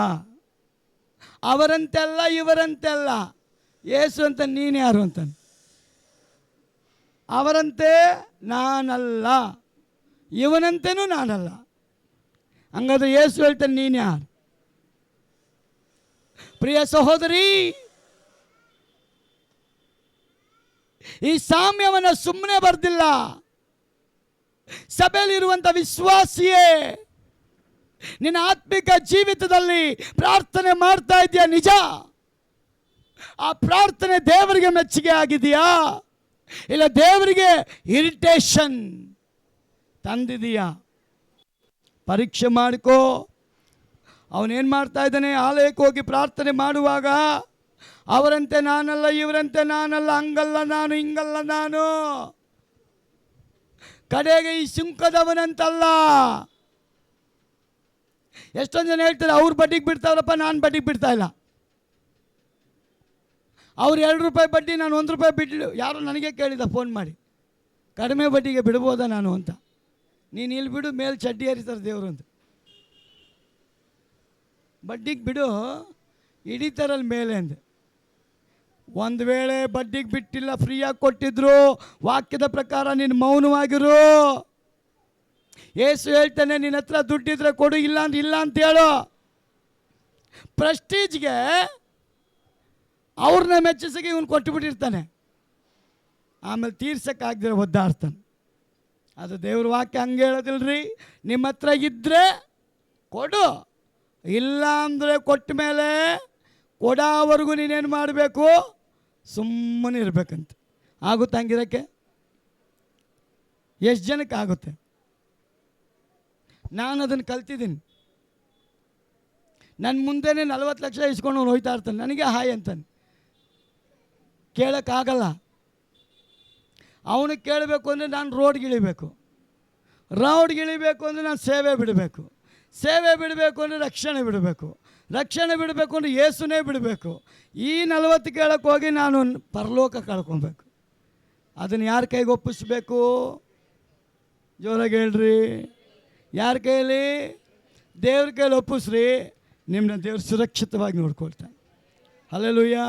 ಅವರಂತೆ ಅಲ್ಲ, ಇವರಂತೆ ಅಲ್ಲ. ಯೇಸು ಅಂತ ನೀನು ಯಾರು ಅಂತಾನೆ. ಅವರಂತೆ ನಾನಲ್ಲ, ಇವನಂತೆನೂ ನಾನಲ್ಲ. ಹಂಗಾದ್ರೆ ಯೇಸು ಹೇಳ್ತಾನೆ ನೀನು ಯಾರು? ಪ್ರಿಯ ಸಹೋದರಿ, ಈ ಸಾಮ್ಯವನ್ನು ಸುಮ್ಮನೆ ಬರ್ದಿಲ್ಲ. ಸಭೆಯಲ್ಲಿರುವಂಥ ವಿಶ್ವಾಸಿಯೇ, ನಿನ್ನ ಆತ್ಮಿಕ ಜೀವಿತದಲ್ಲಿ ಪ್ರಾರ್ಥನೆ ಮಾಡ್ತಾ ಇದೆಯಾ? ನಿಜ. ಆ ಪ್ರಾರ್ಥನೆ ದೇವರಿಗೆ ಮೆಚ್ಚುಗೆ ಆಗಿದೆಯಾ, ಇಲ್ಲ ದೇವರಿಗೆ ಇರಿಟೇಷನ್ ತಂದಿದೆಯಾ? ಪರೀಕ್ಷೆ ಮಾಡಿಕೋ. ಅವನೇನು ಮಾಡ್ತಾ ಇದ್ದಾನೆ? ಆಲಯಕ್ಕೆ ಹೋಗಿ ಪ್ರಾರ್ಥನೆ ಮಾಡುವಾಗ ಅವರಂತೆ ನಾನಲ್ಲ, ಇವರಂತೆ ನಾನಲ್ಲ, ಹಂಗಲ್ಲ ನಾನು, ಹಿಂಗಲ್ಲ ನಾನು, ಕಡೆಗೆ ಈ ಸುಂಕದವನಂತಲ್ಲ. ಎಷ್ಟೊಂದು ಜನ ಹೇಳ್ತಾರೆ ಅವ್ರು ಬಡ್ಡಿಗೆ ಬಿಡ್ತಾವ್ರಪ್ಪ, ನಾನು ಬಡ್ಡಿಗೆ ಬಿಡ್ತಾ ಇಲ್ಲ. ಅವ್ರು 2 ರೂಪಾಯಿ ಬಡ್ಡಿ, ನಾನು 1 ರೂಪಾಯಿ ಬಿಡ್ಲು. ಯಾರು ನನಗೆ ಕೇಳಿದ ಫೋನ್ ಮಾಡಿ, ಕಡಿಮೆ ಬಡ್ಡಿಗೆ ಬಿಡ್ಬೋದಾ ನಾನು ಅಂತ. ನೀನು ಇಲ್ಲಿ ಬಿಡು, ಮೇಲೆ ಚಡ್ಡಿ ಹರಿತಾರೆ ದೇವರು ಅಂತ. ಬಡ್ಡಿಗೆ ಬಿಡು, ಹಿಡಿತಾರಲ್ಲಿ ಮೇಲೆ ಅಂದೆ. ಒಂದು ವೇಳೆ ಬಡ್ಡಿಗೆ ಬಿಟ್ಟಿಲ್ಲ, ಫ್ರೀಯಾಗಿ ಕೊಟ್ಟಿದ್ರು, ವಾಕ್ಯದ ಪ್ರಕಾರ ನೀನು ಮೌನವಾಗಿರು. ಯೇಸು ಹೇಳ್ತಾನೆ, ನಿನ್ನ ಹತ್ರ ದುಡ್ಡಿದ್ರೆ ಕೊಡು, ಇಲ್ಲ ಅಂದ್ರೆ ಇಲ್ಲ ಅಂತ ಹೇಳು. ಪ್ರೆಸ್ಟೀಜ್ಗೆ ಅವ್ರನ್ನ ಮೆಚ್ಚಿಸಿಗೆ ಇವನು ಕೊಟ್ಟುಬಿಟ್ಟಿರ್ತಾನೆ. ಆಮೇಲೆ ತೀರ್ಸಕ್ಕಾಗ್ದಿರೋ ಒದ್ದಾಡ್ತಾನೆ. ಅದು ದೇವ್ರ ವಾಕ್ಯ ಹಂಗೆ ಹೇಳೋದಿಲ್ರಿ. ನಿಮ್ಮ ಹತ್ರ ಇದ್ದರೆ ಕೊಡು, ಇಲ್ಲ ಅಂದರೆ ಕೊಟ್ಟ ಮೇಲೆ ಕೊಡೋವರೆಗೂ ನೀನೇನು ಮಾಡಬೇಕು? ಸುಮ್ಮನೆ ಇರಬೇಕಂತ. ಆಗುತ್ತೆ ಹಂಗಿರೋಕ್ಕೆ? ಎಷ್ಟು ಜನಕ್ಕೆ ಆಗುತ್ತೆ? ನಾನು ಅದನ್ನು ಕಲ್ತಿದ್ದೀನಿ. ನನ್ನ ಮುಂದೆನೇ 40 ಲಕ್ಷ ಇಸ್ಕೊಂಡು ಹೋಯ್ತಾ ಇರ್ತಾನೆ. ನನಗೆ ಹಾಯ್ ಅಂತಾನೆ. ಕೇಳೋಕ್ಕಾಗಲ್ಲ. ಅವನಿಗೆ ಕೇಳಬೇಕು ಅಂದರೆ ನಾನು ರೋಡ್ಗೆ ಇಳಿಬೇಕು ಅಂದರೆ ನಾನು ಸೇವೆ ಬಿಡಬೇಕು, ಸೇವೆ ಬಿಡಬೇಕು ಅಂದರೆ ರಕ್ಷಣೆ ಬಿಡಬೇಕು, ರಕ್ಷಣೆ ಬಿಡಬೇಕು ಅಂದರೆ ಯೇಸುನೇ ಬಿಡಬೇಕು. ಈ 40 ಕೇಳಕ್ಕೆ ಹೋಗಿ ನಾನು ಪರಲೋಕ ಕಳ್ಕೊಬೇಕು. ಅದನ್ನು ಯಾರ ಕೈಗೆ ಒಪ್ಪಿಸ್ಬೇಕು? ಜೋರಾಗಿ ಹೇಳ್ರಿ, ಯಾರ ಕೈಯಲ್ಲಿ? ದೇವ್ರ ಕೈಯಲ್ಲಿ ಒಪ್ಪಿಸ್ರಿ. ನಿಮ್ಮನ್ನ ದೇವ್ರು ಸುರಕ್ಷಿತವಾಗಿ ನೋಡ್ಕೊಳ್ತಾನೆ. ಹಲ್ಲೆಲೂಯಾ.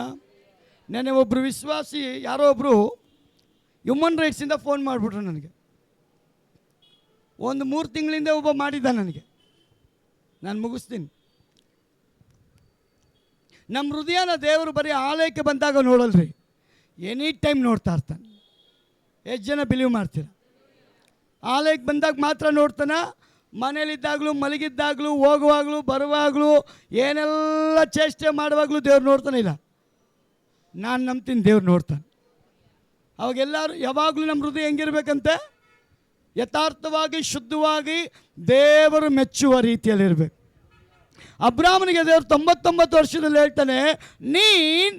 ನೆನ್ನೆ ಒಬ್ಬರು ವಿಶ್ವಾಸಿ, ಯಾರೋ ಒಬ್ಬರು ಹ್ಯೂಮನ್ ರೈಟ್ಸಿಂದ ಫೋನ್ ಮಾಡಿಬಿಟ್ರು ನನಗೆ. ಒಂದು 3 ತಿಂಗಳಿಂದ ಒಬ್ಬ ಮಾಡಿದ್ದ ನನಗೆ. ನಾನು ಮುಗಿಸ್ತೀನಿ. ನಮ್ಮ ಹೃದಯನ ದೇವರು ಬರೀ ಆಲಯಕ್ಕೆ ಬಂದಾಗ ನೋಡಲ್ರಿ, ಎನಿ ಟೈಮ್ ನೋಡ್ತಾ ಇರ್ತಾನೆ. ಎಷ್ಟು ಜನ ಬಿಲೀವ್ ಮಾಡ್ತೀರ? ಆಲಯಕ್ಕೆ ಬಂದಾಗ ಮಾತ್ರ ನೋಡ್ತಾನ? ಮನೇಲಿದ್ದಾಗಲೂ, ಮಲಗಿದ್ದಾಗಲೂ, ಹೋಗುವಾಗಲೂ, ಬರುವಾಗಲೂ, ಏನೆಲ್ಲ ಚೇಷ್ಟೆ ಮಾಡುವಾಗಲೂ ದೇವ್ರು ನೋಡ್ತಾನೆ ಇಲ್ಲ. ನಾನು ನಂಬ್ತೀನಿ ದೇವ್ರು ನೋಡ್ತಾನೆ. ಅವಾಗೆಲ್ಲರೂ ಯಾವಾಗಲೂ ನಮ್ಮ ಹೃದಯ ಹೆಂಗಿರ್ಬೇಕಂತೆ? ಯಥಾರ್ಥವಾಗಿ, ಶುದ್ಧವಾಗಿ, ದೇವರು ಮೆಚ್ಚುವ ರೀತಿಯಲ್ಲಿರಬೇಕು. ಅಬ್ರಾಮನಿಗೆ ದೇವರು 99 ವರ್ಷದಲ್ಲಿ ಹೇಳ್ತಾನೆ, ನೀನು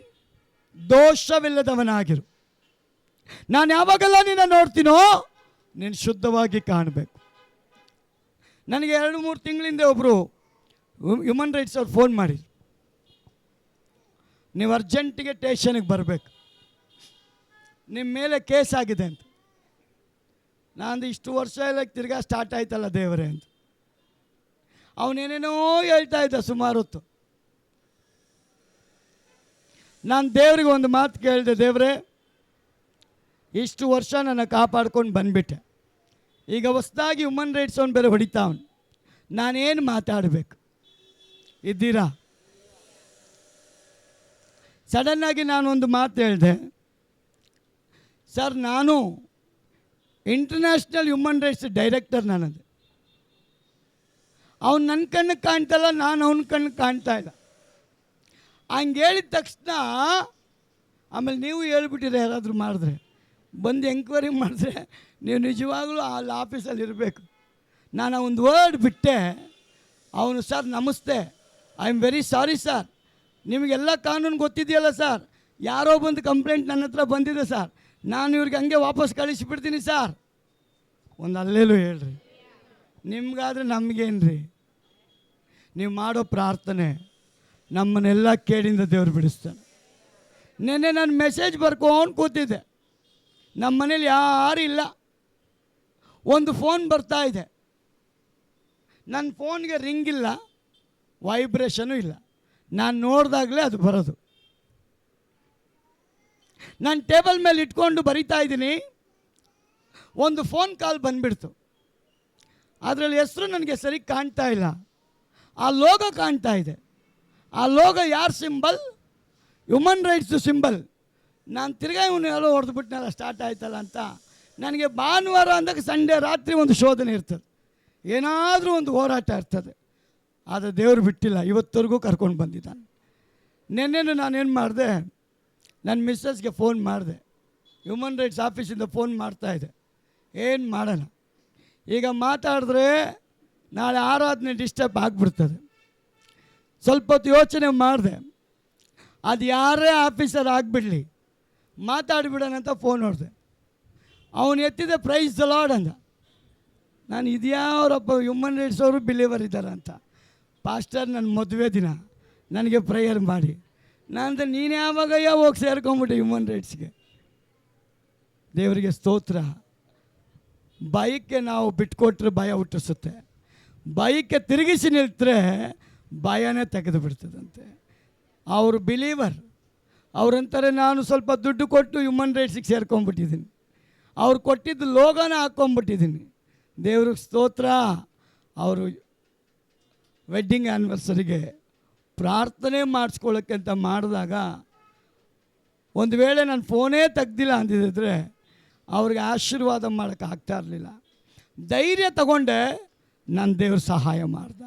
ದೋಷವಿಲ್ಲದವನಾಗಿರು. ನಾನು ಯಾವಾಗೆಲ್ಲ ನಿನ್ನ ನೋಡ್ತೀನೋ ನೀನು ಶುದ್ಧವಾಗಿ ಕಾಣಬೇಕು. ನನಗೆ 2-3 ತಿಂಗಳಿಂದ ಒಬ್ಬರು ಹ್ಯೂಮನ್ ರೈಟ್ಸ್ ಅವ್ರು ಫೋನ್ ಮಾಡಿ, ನೀವು ಅರ್ಜೆಂಟಿಗೆ ಸ್ಟೇಷನ್ಗೆ ಬರಬೇಕು, ನಿಮ್ಮ ಮೇಲೆ ಕೇಸ್ ಆಗಿದೆ ಅಂತ. ನಾನು ಇಷ್ಟು ವರ್ಷ ಎಲ್ಲ ತಿರ್ಗಾ ಸ್ಟಾರ್ಟ್ ಆಯ್ತಲ್ಲ ದೇವರೇ ಅಂತ. ಅವನೇನೇನೋ ಹೇಳ್ತಾ ಇದ್ದ ಸುಮಾರು ಹೊತ್ತು. ನಾನು ದೇವ್ರಿಗೆ ಒಂದು ಮಾತು ಕೇಳಿದೆ, ದೇವರೇ ಇಷ್ಟು ವರ್ಷ ನನ್ನ ಕಾಪಾಡ್ಕೊಂಡು ಬಂದುಬಿಟ್ಟೆ, ಈಗ ಹೊಸದಾಗಿ ಹ್ಯೂಮನ್ ರೈಟ್ಸ್ ಅವ್ನು ಬೇರೆ ಹೊಡಿತಾವನು, ನಾನೇನು ಮಾತಾಡಬೇಕು? ಇದ್ದೀರಾ? ಸಡನ್ನಾಗಿ ನಾನೊಂದು ಮಾತು ಹೇಳಿದೆ, ಸರ್ ನಾನು ಇಂಟರ್ನ್ಯಾಷನಲ್ ಹ್ಯೂಮನ್ ರೈಟ್ಸ್ ಡೈರೆಕ್ಟರ್ ನಾನದು. ಅವ್ನು ನನ್ನ ಕಣ್ಣಿಗೆ ಕಾಣ್ತಲ್ಲ, ನಾನು ಅವನ ಕಣ್ಣಿಗೆ ಕಾಣ್ತಾ ಇಲ್ಲ. ಹಂಗೆ ಹೇಳಿದ ತಕ್ಷಣ ಆಮೇಲೆ ನೀವು ಹೇಳ್ಬಿಟ್ಟಿರ, ಯಾರಾದರೂ ಮಾಡಿದ್ರೆ ಬಂದು ಎಂಕ್ವೈರಿ ಮಾಡಿದ್ರೆ ನೀವು ನಿಜವಾಗ್ಲೂ ಅಲ್ಲಿ ಆಫೀಸಲ್ಲಿ ಇರಬೇಕು. ನಾನು ಒಂದು ವರ್ಡ್ ಬಿಟ್ಟೆ. ಅವನು, ಸರ್ ನಮಸ್ತೆ, I am very sorry sir, ನಿಮಗೆಲ್ಲ ಕಾನೂನು ಗೊತ್ತಿದೆಯಲ್ಲ ಸರ್, ಯಾರೋ ಬಂದು ಕಂಪ್ಲೇಂಟ್ ನನ್ನ ಹತ್ರ ಬಂದಿದೆ ಸರ್, ನಾನು ಇವ್ರಿಗೆ ಹಂಗೆ ವಾಪಸ್ ಕಳಿಸಿಬಿಡ್ತೀನಿ ಸರ್. ಒಂದು ಅಲ್ಲೇಲೂ ಹೇಳ್ರಿ. ನಿಮ್ಗಾದ್ರೆ ನಮಗೇನು ರೀ? ನೀವು ಮಾಡೋ ಪ್ರಾರ್ಥನೆ ನಮ್ಮನ್ನೆಲ್ಲ ಕೇಡಿಂದ ದೇವ್ರು ಬಿಡಿಸ್ತಾನೆ. ನೆನ್ನೆ ನಾನು ಮೆಸೇಜ್ ಬರ್ಕೊಂಡು ಕೂತಿದ್ದೆ, ನಮ್ಮ ಮನೇಲಿ ಯಾರೂ ಇಲ್ಲ. ಒಂದು ಫೋನ್ ಬರ್ತಾ ಇದೆ, ನನ್ನ ಫೋನ್ಗೆ ರಿಂಗ್ ಇಲ್ಲ, ವೈಬ್ರೇಷನು ಇಲ್ಲ. ನಾನು ನೋಡಿದಾಗಲೇ ಅದು ಬರೋದು. ನಾನು ಟೇಬಲ್ ಮೇಲೆ ಇಟ್ಕೊಂಡು ಬರಿತಾ ಇದ್ದೀನಿ, ಒಂದು ಫೋನ್ ಕಾಲ್ ಬಂದುಬಿಡ್ತು. ಅದರಲ್ಲಿ ಹೆಸರು ನನಗೆ ಸರಿ ಕಾಣ್ತಾ ಇಲ್ಲ, ಆ ಲೋಗೋ ಕಾಣ್ತಾ ಇದೆ. ಆ ಲೋಗೋ ಯಾರ ಸಿಂಬಲ್? Human rights symbol. ನಾನು ತಿರ್ಗಾ ಇವನು ಎಲ್ಲೋ ಹೊಡೆದ್ಬಿಟ್ನಲ್ಲ, ಸ್ಟಾರ್ಟ್ ಆಯ್ತಲ್ಲ ಅಂತ. ನನಗೆ ಭಾನುವಾರ ಅಂದಾಗ ಸಂಡೇ ರಾತ್ರಿ ಒಂದು ಶೋಧನೆ ಇರ್ತದೆ, ಏನಾದರೂ ಒಂದು ಹೋರಾಟ ಇರ್ತದೆ. ಆದರೆ ದೇವರು ಬಿಟ್ಟಿಲ್ಲ, ಇವತ್ತವರೆಗೂ ಕರ್ಕೊಂಡು ಬಂದಿದ್ದಾನೆ. ನೆನ್ನೆನೂ ನಾನೇನು ಮಾಡಿದೆ, ನನ್ನ ಮಿಸ್ಸಸ್ಗೆ ಫೋನ್ ಮಾಡಿದೆ, ಹ್ಯೂಮನ್ ರೈಟ್ಸ್ ಆಫೀಸಿಂದ ಫೋನ್ ಮಾಡ್ತಾಯಿದ್ದೆ, ಏನು ಮಾಡೋಣ ಈಗ ಮಾತಾಡಿದ್ರೆ ನಾಳೆ ಆರಾಧನೆ ಡಿಸ್ಟರ್ಬ್ ಆಗಿಬಿಡ್ತದೆ. ಸ್ವಲ್ಪ ಹೊತ್ತು ಯೋಚನೆ ಮಾಡಿದೆ, ಅದು ಯಾರೇ ಆಫೀಸರ್ ಆಗಿಬಿಡಲಿ ಮಾತಾಡಿಬಿಡೋಣಂತ ಫೋನ್ ಹೊಡೆದೆ. ಅವನು ಎತ್ತಿದೆ, ಪ್ರೈಸ್ ದ ಲಾರ್ಡ್ ಅಂದ. ನಾನು ಇದ್ಯಾವರಪ್ಪ ಹ್ಯೂಮನ್ ರೈಟ್ಸ್ ಅವರು ಬಿಲೀವರ್ ಇದ್ದಾರೆ ಅಂತ. ಪಾಸ್ಟರ್ ನನ್ನ ಮದುವೆ ದಿನ ನನಗೆ ಪ್ರೇಯರ್ ಮಾಡಿ. ನಾನು ನೀನು ಯಾವಾಗಯ್ಯ ಹೋಗಿ ಸೇರ್ಕೊಂಬಿಟ್ಟೆ ಹ್ಯೂಮನ್ ರೈಟ್ಸ್ಗೆ. ದೇವರಿಗೆ ಸ್ತೋತ್ರ. ಭಯಕ್ಕೆ ನಾವು ಬಿಟ್ಕೊಟ್ರೆ ಭಯ ಹುಟ್ಟಿಸುತ್ತೆ, ಭಯಕ್ಕೆ ತಿರುಗಿಸಿ ನಿಲ್ತರೆ ಭಯನೇ ತೆಗೆದು ಬಿಡ್ತದಂತೆ. ಅವರು ಬಿಲೀವರ್, ಅವ್ರಂತಾರೆ ನಾನು ಸ್ವಲ್ಪ ದುಡ್ಡು ಕೊಟ್ಟು ಹ್ಯೂಮನ್ ರೈಟ್ಸಿಗೆ ಸೇರ್ಕೊಂಡ್ಬಿಟ್ಟಿದ್ದೀನಿ, ಅವ್ರು ಕೊಟ್ಟಿದ್ದು ಲೋಗೋನ ಹಾಕ್ಕೊಂಬಿಟ್ಟಿದ್ದೀನಿ. ದೇವ್ರಿಗೆ ಸ್ತೋತ್ರ. ಅವರು ವೆಡ್ಡಿಂಗ್ ಆ್ಯನಿವರ್ಸರಿಗೆ ಪ್ರಾರ್ಥನೆ ಮಾಡಿಸ್ಕೊಳ್ಳೋಕ್ಕೆ ಅಂತ ಮಾಡಿದಾಗ ಒಂದು ವೇಳೆ ನಾನು ಫೋನೇ ತೆಗ್ದಿಲ್ಲ ಅಂದಿದ್ದರೆ ಅವ್ರಿಗೆ ಆಶೀರ್ವಾದ ಮಾಡೋಕ್ಕೆ ಆಗ್ತಾ ಇರಲಿಲ್ಲ. ಧೈರ್ಯ ತಗೊಂಡೆ, ನನ್ನ ದೇವ್ರ ಸಹಾಯ ಮಾಡ್ದ.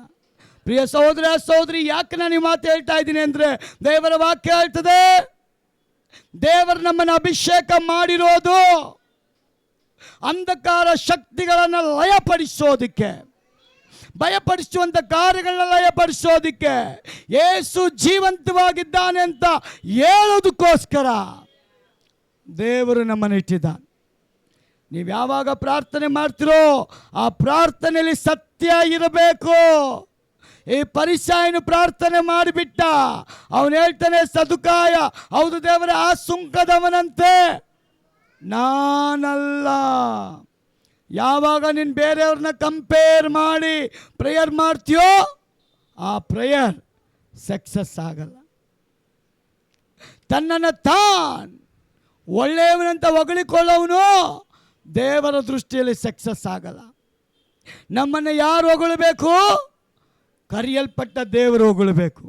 ಪ್ರಿಯ ಸಹೋದರ ಸಹೋದರಿ, ಯಾಕೆ ನಾನು ಈ ಮಾತು ಹೇಳ್ತಾ ಇದ್ದೀನಿ ಅಂದರೆ, ದೇವರ ವಾಕ್ಯ ಹೇಳ್ತದೆ, ದೇವರು ನಮ್ಮನ್ನು ಅಭಿಷೇಕ ಮಾಡಿರೋದು ಅಂಧಕಾರ ಶಕ್ತಿಗಳನ್ನು ಲಯಪಡಿಸೋದಕ್ಕೆ, ಭಯಪಡಿಸುವಂಥ ಕಾರ್ಯಗಳನ್ನ ಲಯಪಡಿಸೋದಕ್ಕೆ, ಯೇಸು ಜೀವಂತವಾಗಿದ್ದಾನೆ ಅಂತ ಹೇಳೋದಕ್ಕೋಸ್ಕರ ದೇವರು ನಮ್ಮನ್ನು ಇಟ್ಟಿದ್ದಾನೆ. ನೀವು ಯಾವಾಗ ಪ್ರಾರ್ಥನೆ ಮಾಡ್ತಿರೋ ಆ ಪ್ರಾರ್ಥನೆಯಲ್ಲಿ ಸತ್ಯ ಇರಬೇಕು. ಈ ಪರಿಸಾಯನು ಪ್ರಾರ್ಥನೆ ಮಾಡಿಬಿಟ್ಟ, ಅವನು ಹೇಳ್ತಾನೆ, ಸದುಕಾಯ, ಹೌದು ದೇವರೇ, ಆ ಸುಂಕದವನಂತೆ ನಾನಲ್ಲ. ಯಾವಾಗ ನೀನು ಬೇರೆಯವ್ರನ್ನ ಕಂಪೇರ್ ಮಾಡಿ ಪ್ರೇಯರ್ ಮಾಡ್ತೀಯೋ ಆ ಪ್ರೇಯರ್ ಸಕ್ಸಸ್ ಆಗಲ್ಲ. ತನ್ನನ್ನು ತಾನು ಒಳ್ಳೆಯವನಂತ ಹೊಗಳಿಕೊಳ್ಳೋವನು ದೇವರ ದೃಷ್ಟಿಯಲ್ಲಿ ಸಕ್ಸಸ್ ಆಗಲ್ಲ. ನಮ್ಮನ್ನು ಯಾರು ಹೊಗಳಬೇಕು? ಕರೆಯಲ್ಪಟ್ಟ ದೇವರು ಹೊಗಳಬೇಕು,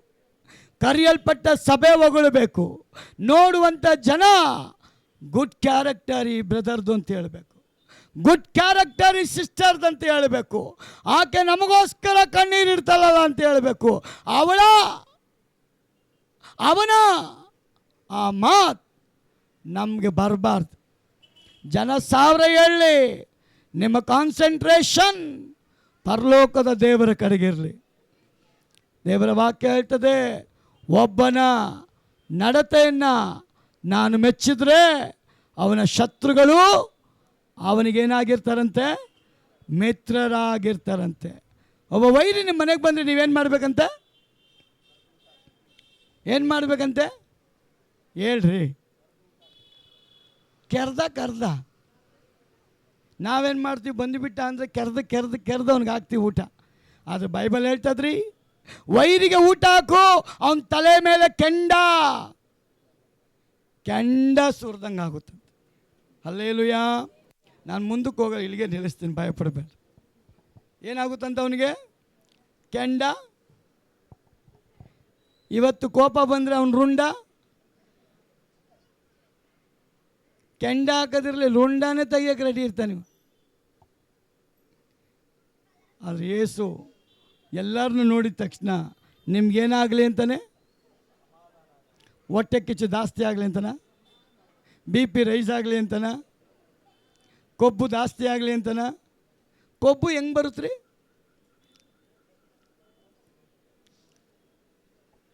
ಕರೆಯಲ್ಪಟ್ಟ ಸಭೆ ಹೊಗಳಬೇಕು, ನೋಡುವಂಥ ಜನ ಗುಡ್ ಕ್ಯಾರೆಕ್ಟರ್ ಈ ಬ್ರದರ್ದು ಅಂತ ಹೇಳಬೇಕು. ಗುಡ್ ಕ್ಯಾರೆಕ್ಟರ್ ಈ ಸಿಸ್ಟರ್ಸ್ ಅಂತ ಹೇಳಬೇಕು. ಆಕೆ ನಮಗೋಸ್ಕರ ಕಣ್ಣೀರಿಡ್ತಾಳಲ್ಲ ಅಂತ ಹೇಳಬೇಕು. ಅವನ ಆ ಮಾತು ನಮಗೆ ಬರಬಾರ್ದು. ಜನ 1000 ಹೇಳಲಿ, ನಿಮ್ಮ ಕಾನ್ಸಂಟ್ರೇಷನ್ ಪರಲೋಕದ ದೇವರ ಕಡೆಗಿರಲಿ. ದೇವರ ವಾಕ್ಯ ಹೇಳ್ತದೆ, ಒಬ್ಬನ ನಡತೆಯನ್ನು ನಾನು ಮೆಚ್ಚಿದ್ರೆ ಅವನ ಶತ್ರುಗಳು ಅವನಿಗೇನಾಗಿರ್ತಾರಂತೆ, ಮಿತ್ರರಾಗಿರ್ತಾರಂತೆ. ಒಬ್ಬ ವೈರಿ ನಿಮ್ಮ ಮನೆಗೆ ಬಂದರೆ ನೀವೇನು ಮಾಡಬೇಕಂತೆ? ಏನು ಮಾಡಬೇಕಂತೆ ಹೇಳ್ರಿ? ಕರ್ದ ನಾವೇನು ಮಾಡ್ತೀವಿ? ಬಂದುಬಿಟ್ಟ ಅಂದರೆ ಕೆರೆದು ಅವ್ನಿಗೆ ಹಾಕ್ತೀವಿ ಊಟ. ಆದರೆ ಬೈಬಲ್ ಹೇಳ್ತದ್ರಿ, ವೈರಿಗೆ ಊಟ ಹಾಕು, ಅವನ ತಲೆ ಮೇಲೆ ಕೆಂಡ ಸುರಿದಂಗೆ ಆಗುತ್ತೆ. ಹಲ್ಲೆಲೂಯಾ. ನಾನು ಮುಂದಕ್ಕೆ ಹೋಗೋ, ಇಲ್ಲಿಗೆ ನಿಲ್ಲಿಸ್ತೀನಿ, ಭಯಪಡಬೇಡ. ಏನಾಗುತ್ತಂತ ಅವನಿಗೆ? ಕೆಂಡ. ಇವತ್ತು ಕೋಪ ಬಂದರೆ ಅವನು ರುಂಡ. ಕೆಂಡ ಹಾಕೋದಿರಲಿ, ರುಂಡನೇ ತೆಗಿಯೋಕೆ ರೆಡಿ ಇರ್ತಾನೆ. ಆದರೆ ಯೇಸು ಎಲ್ಲರನ್ನೂ ನೋಡಿದ ತಕ್ಷಣ ನಿಮ್ಗೇನಾಗಲಿ ಅಂತಾನೆ? ಹೊಟ್ಟೆ ಕಿಚ್ಚು ಜಾಸ್ತಿ ಆಗಲಿ ಅಂತನ? BP ರೈಸ್ ಆಗಲಿ ಅಂತನ? ಕೊಬ್ಬು ಜಾಸ್ತಿ ಆಗಲಿ ಅಂತನ? ಕೊಬ್ಬು ಹೆಂಗೆ ಬರುತ್ತೆ ರೀ?